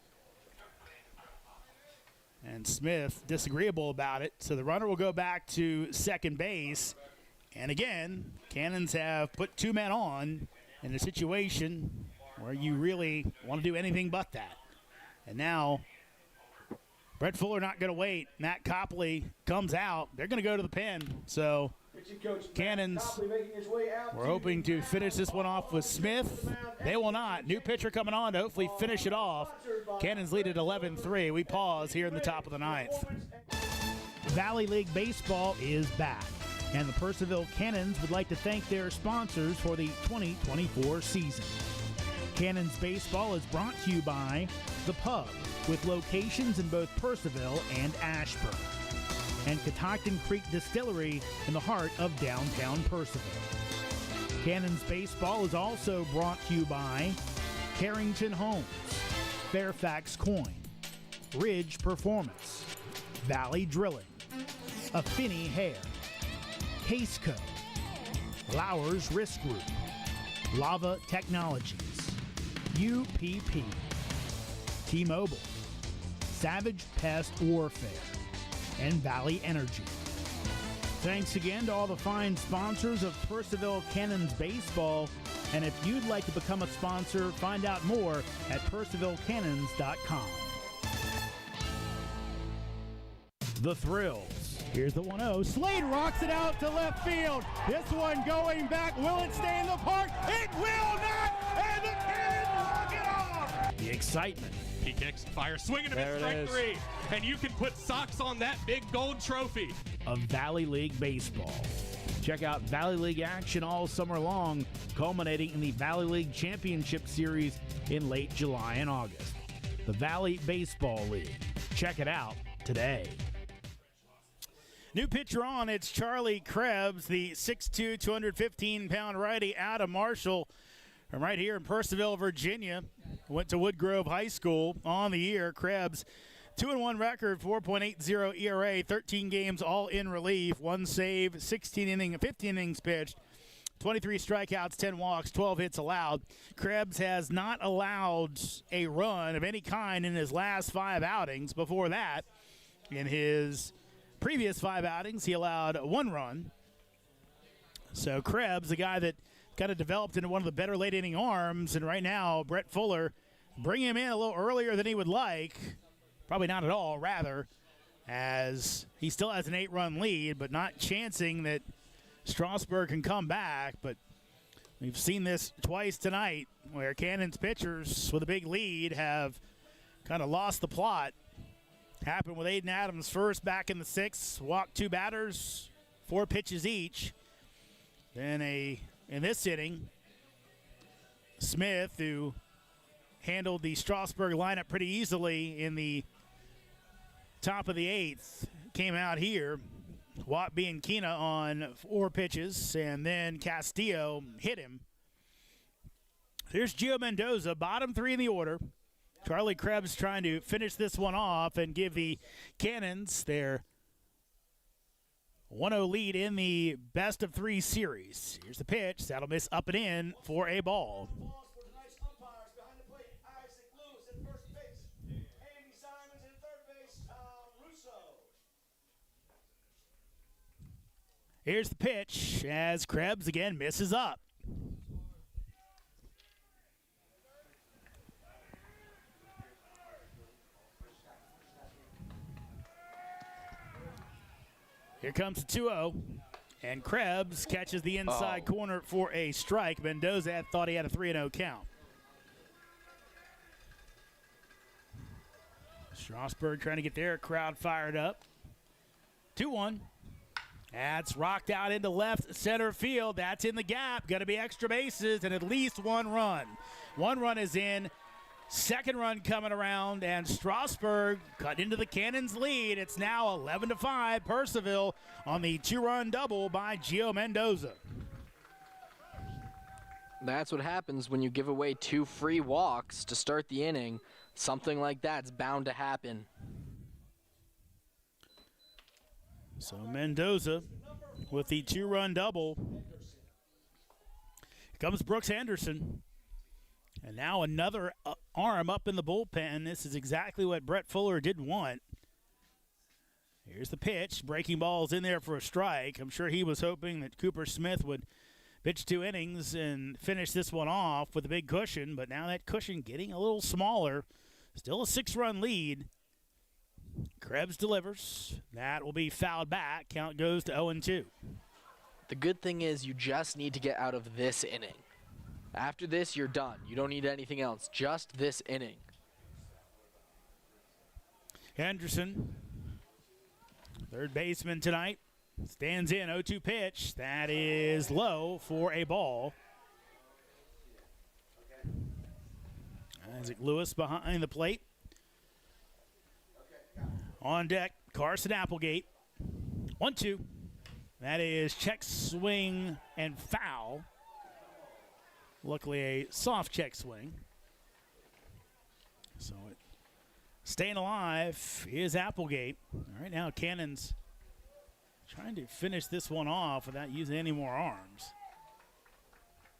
And Smith disagreeable about it, so the runner will go back to second base. And again, Cannons have put 2 men on in a situation where you really want to do anything but that. And now Brett Fuller not going to wait. Matt Copley comes out. They're going to go to the pen. So Cannons, we're hoping to finish this one off with Smith. They will not. New pitcher coming on to hopefully finish it off. Cannons lead at 11-3. We pause here in the top of the 9th. Valley League Baseball is back, and the Purcellville Cannons would like to thank their sponsors for the 2024 season. Cannons Baseball is brought to you by The Pub, with locations in both Purcellville and Ashburn, and Catoctin Creek Distillery in the heart of downtown Purcellville. Cannons Baseball is also brought to you by Carrington Homes, Fairfax Coin, Ridge Performance, Valley Drilling, Affinity Hair, Caseco, Lowers Risk Group, Lava Technologies, UPP, T-Mobile, Savage Pest Warfare, and Valley Energy. Thanks again to all the fine sponsors of Purcellville Cannons Baseball. And if you'd like to become a sponsor, find out more at purcellvillecannons.com. The Thrills. Here's the 1-0. Slade rocks it out to left field. This one going back. Will it stay in the park? It will not! And the Cannons walk it off! The excitement. He kicks, fires, swinging and a miss, strike three. And you can put socks on that big gold trophy. Of Valley League Baseball. Check out Valley League action all summer long, culminating in the Valley League Championship Series in late July and August. The Valley Baseball League. Check it out today. New pitcher on, it's Charlie Krebs, the 6'2", 215-pound righty out of Marshall from right here in Purcellville, Virginia. Went to Woodgrove High School on the year. Krebs, 2-1 record, 4.80 ERA, 13 games all in relief, 1 save, 15 innings pitched, 23 strikeouts, 10 walks, 12 hits allowed. Krebs has not allowed a run of any kind in his last 5 outings. Before that, in his previous 5 outings, he allowed 1 run. So Krebs, a guy that kind of developed into one of the better late inning arms, and right now Brett Fuller bring him in a little earlier than he would like. Probably not at all, rather, as he still has an 8-run lead, but not chancing that Strasburg can come back. But we've seen this twice tonight where Cannons pitchers with a big lead have kind of lost the plot. Happened with Aiden Adams first back in the 6th, walked 2 batters, 4 pitches each. Then in this inning, Smith, who handled the Strasburg lineup pretty easily in the top of the 8th, came out here. Watby and Kina on 4 pitches, and then Castillo hit him. Here's Gio Mendoza, bottom 3 in the order. Charlie Krebs trying to finish this one off and give the Cannons their 1-0 lead in the best of 3 series. Here's the pitch. That'll miss up and in for a ball. Here's the pitch as Krebs again misses up. Here comes the 2-0, and Krebs catches the inside corner for a strike. Mendoza thought he had a 3-0 count. Strasburg trying to get their crowd fired up. 2-1. That's rocked out into left center field. That's in the gap. Going to be extra bases and at least 1 run. 1 run is in. 2nd run coming around, and Strasburg cut into the Cannons lead. It's now 11-5 Purcellville on the 2-run double by Gio Mendoza. That's what happens when you give away 2 free walks to start the inning. Something like that's bound to happen. So Mendoza with the 2-run double. Here comes Brooks Henderson. And now another arm up in the bullpen. This is exactly what Brett Fuller didn't want. Here's the pitch. Breaking ball's in there for a strike. I'm sure he was hoping that Cooper Smith would pitch 2 innings and finish this one off with a big cushion. But now that cushion getting a little smaller. Still a 6-run lead. Krebs delivers. That will be fouled back. Count goes to 0-2. The good thing is you just need to get out of this inning. After this, you're done. You don't need anything else. Just this inning. Henderson Third baseman tonight stands in. 0-2 pitch. That is low for a ball. Isaac Lewis behind the plate. On deck, Carson Applegate. 1-2. That is check, swing, and foul. Luckily, a soft check swing. So staying alive is Applegate. All right, now Cannon's trying to finish this one off without using any more arms.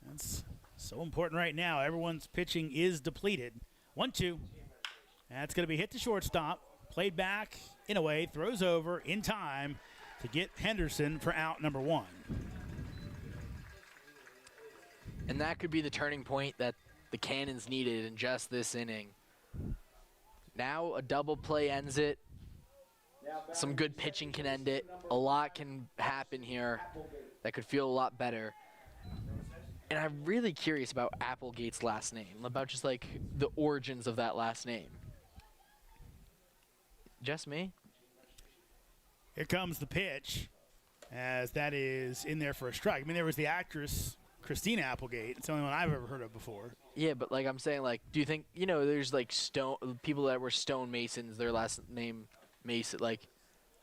That's so important right now. Everyone's pitching is depleted. 1-2. That's going to be hit to shortstop. Played back in a way, throws over in time to get Henderson for out number 1. And that could be the turning point that the Cannons needed in just this inning. Now a double play ends it. Some good pitching can end it. A lot can happen here that could feel a lot better. And I'm really curious about Applegate's last name, about just like the origins of that last name. Just me? Here comes the pitch, as that is in there for a strike. I mean, there was the actress Christina Applegate. It's the only one I've ever heard of before. Yeah, but like I'm saying, like, do you think, you know, there's like people that were stonemasons, their last name Mason, like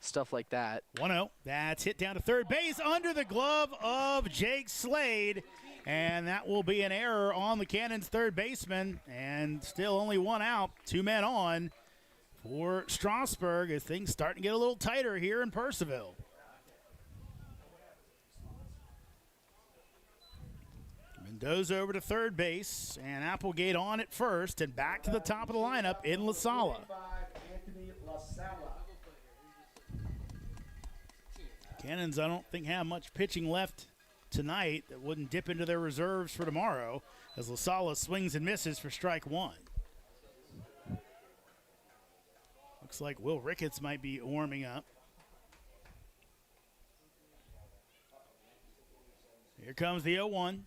stuff like that. 1-0. That's hit down to third base under the glove of Jake Slade. And that will be an error on the Cannons' third baseman. And still only one out, 2 men on for Strasburg as things start to get a little tighter here in Purcellville. Mendoza over to third base, and Applegate on at first, and back to the top of the lineup in La Sala. Cannons, I don't think, have much pitching left tonight that wouldn't dip into their reserves for tomorrow as La Sala swings and misses for strike 1. Looks like Will Ricketts might be warming up. Here comes the 0-1.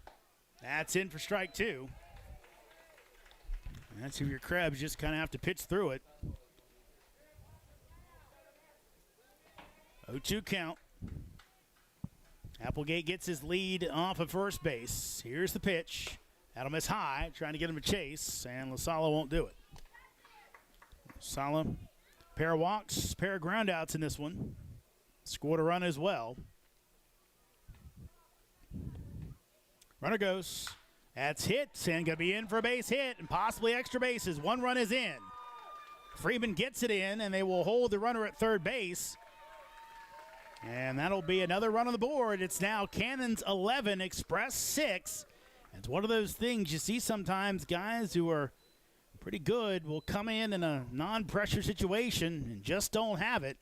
That's in for strike 2. And that's who your Krebs just kind of have to pitch through it. 0-2 count. Applegate gets his lead off of first base. Here's the pitch. That'll miss high, trying to get him a chase, and La Sala won't do it. La Sala, pair of walks, pair of groundouts in this one. Scored a run as well. Runner goes. That's hit, and going to be in for a base hit and possibly extra bases. 1 run is in. Freeman gets it in, and they will hold the runner at third base. And that'll be another run on the board. It's now Cannons 11, Express 6. It's one of those things you see sometimes, guys who are pretty good will come in a non-pressure situation and just don't have it.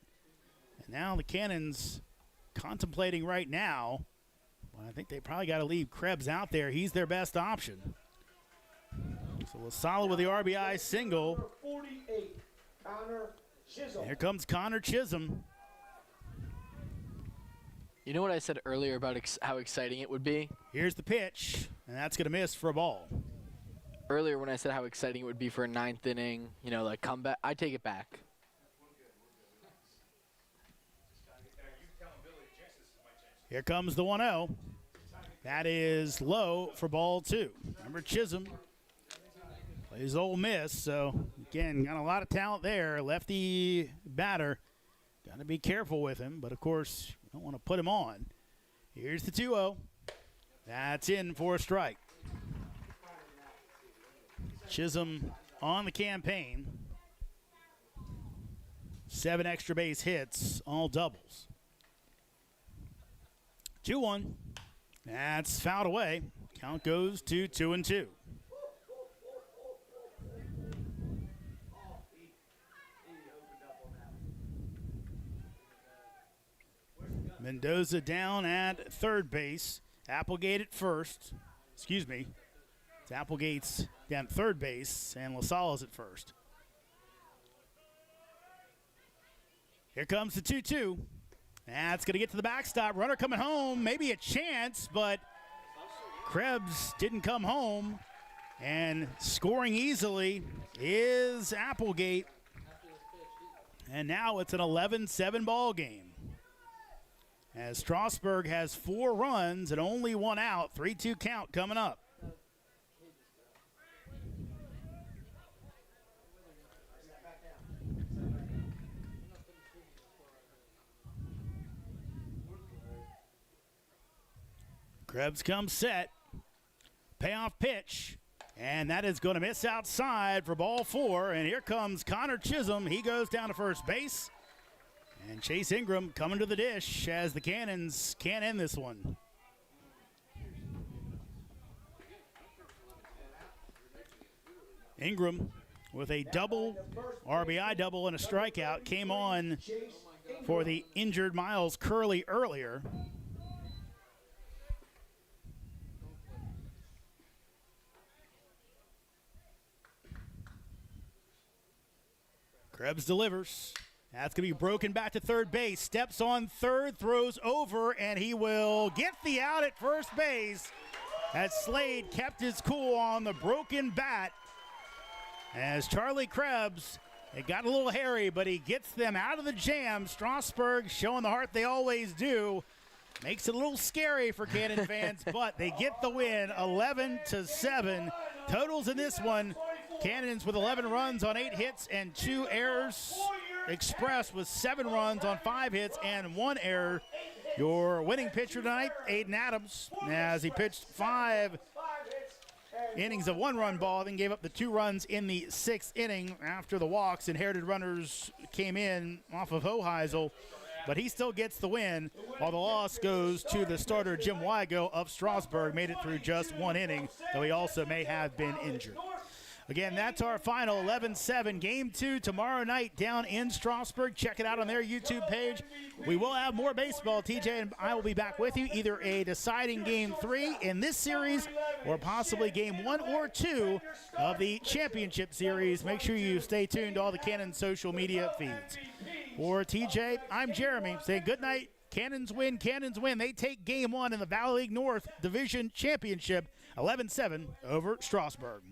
And now the Cannons contemplating right now. Well, I think they probably got to leave Krebs out there. He's their best option. So La Sala with the RBI single. 48, Connor Chisholm. Here comes Connor Chisholm. You know what I said earlier about how exciting it would be? Here's the pitch, and that's going to miss for a ball. Earlier when I said how exciting it would be for a 9th inning, you know, like comeback, I take it back. Here comes the 1-0. That is low for ball 2. Remember Chisholm plays Ole Miss, so again, got a lot of talent there. Lefty batter. Got to be careful with him, but of course, you don't want to put him on. Here's the 2-0. That's in for a strike. Chisholm on the campaign. 7 extra base hits, all doubles. 2-1. That's fouled away. Count goes to 2-2. Mendoza down at third base. Applegate at first. Excuse me. It's Applegate's down at third base, and La Sala's at first. Here comes the 2-2. That's going to get to the backstop. Runner coming home. Maybe a chance, but Krebs didn't come home. And scoring easily is Applegate. And now it's an 11-7 ball game. as Strasburg has 4 runs and only 1 out. 3-2 count coming up. Krebs comes set. Payoff pitch. And that is going to miss outside for ball 4. And here comes Connor Chisholm. He goes down to first base. And Chase Ingram coming to the dish as the Cannons can't end this one. Ingram with a double, RBI double and a strikeout, came on for the injured Miles Curley earlier. Krebs delivers. That's going to be broken back to third base. Steps on third, throws over, and he will get the out at first base as Slade kept his cool on the broken bat. As Charlie Krebs, it got a little hairy, but he gets them out of the jam. Strasburg showing the heart they always do. Makes it a little scary for Cannon fans, but they get the win 11-7. Totals in this one, Cannons with 11 runs on 8 hits and 2 errors. Express with 7 runs on 5 hits and 1 error. Your winning pitcher tonight, Aiden Adams, as he pitched 5 innings of 1-run ball, then gave up the 2 runs in the 6th inning after the walks. Inherited runners came in off of Hoheisel, but he still gets the win, while the loss goes to the starter Jim Wygo of Strasburg. Made it through just 1 inning, though he also may have been injured. Again, that's our final 11-7. Game 2 tomorrow night down in Strasburg. Check it out on their YouTube page. We will have more baseball. TJ and I will be back with you, either a deciding Game 3 in this series or possibly Game 1 or 2 of the championship series. Make sure you stay tuned to all the Cannon social media feeds. For TJ, I'm Jeremy saying good night. Cannons win, Cannons win. They take Game 1 in the Valley League North Division Championship 11-7 over Strasburg.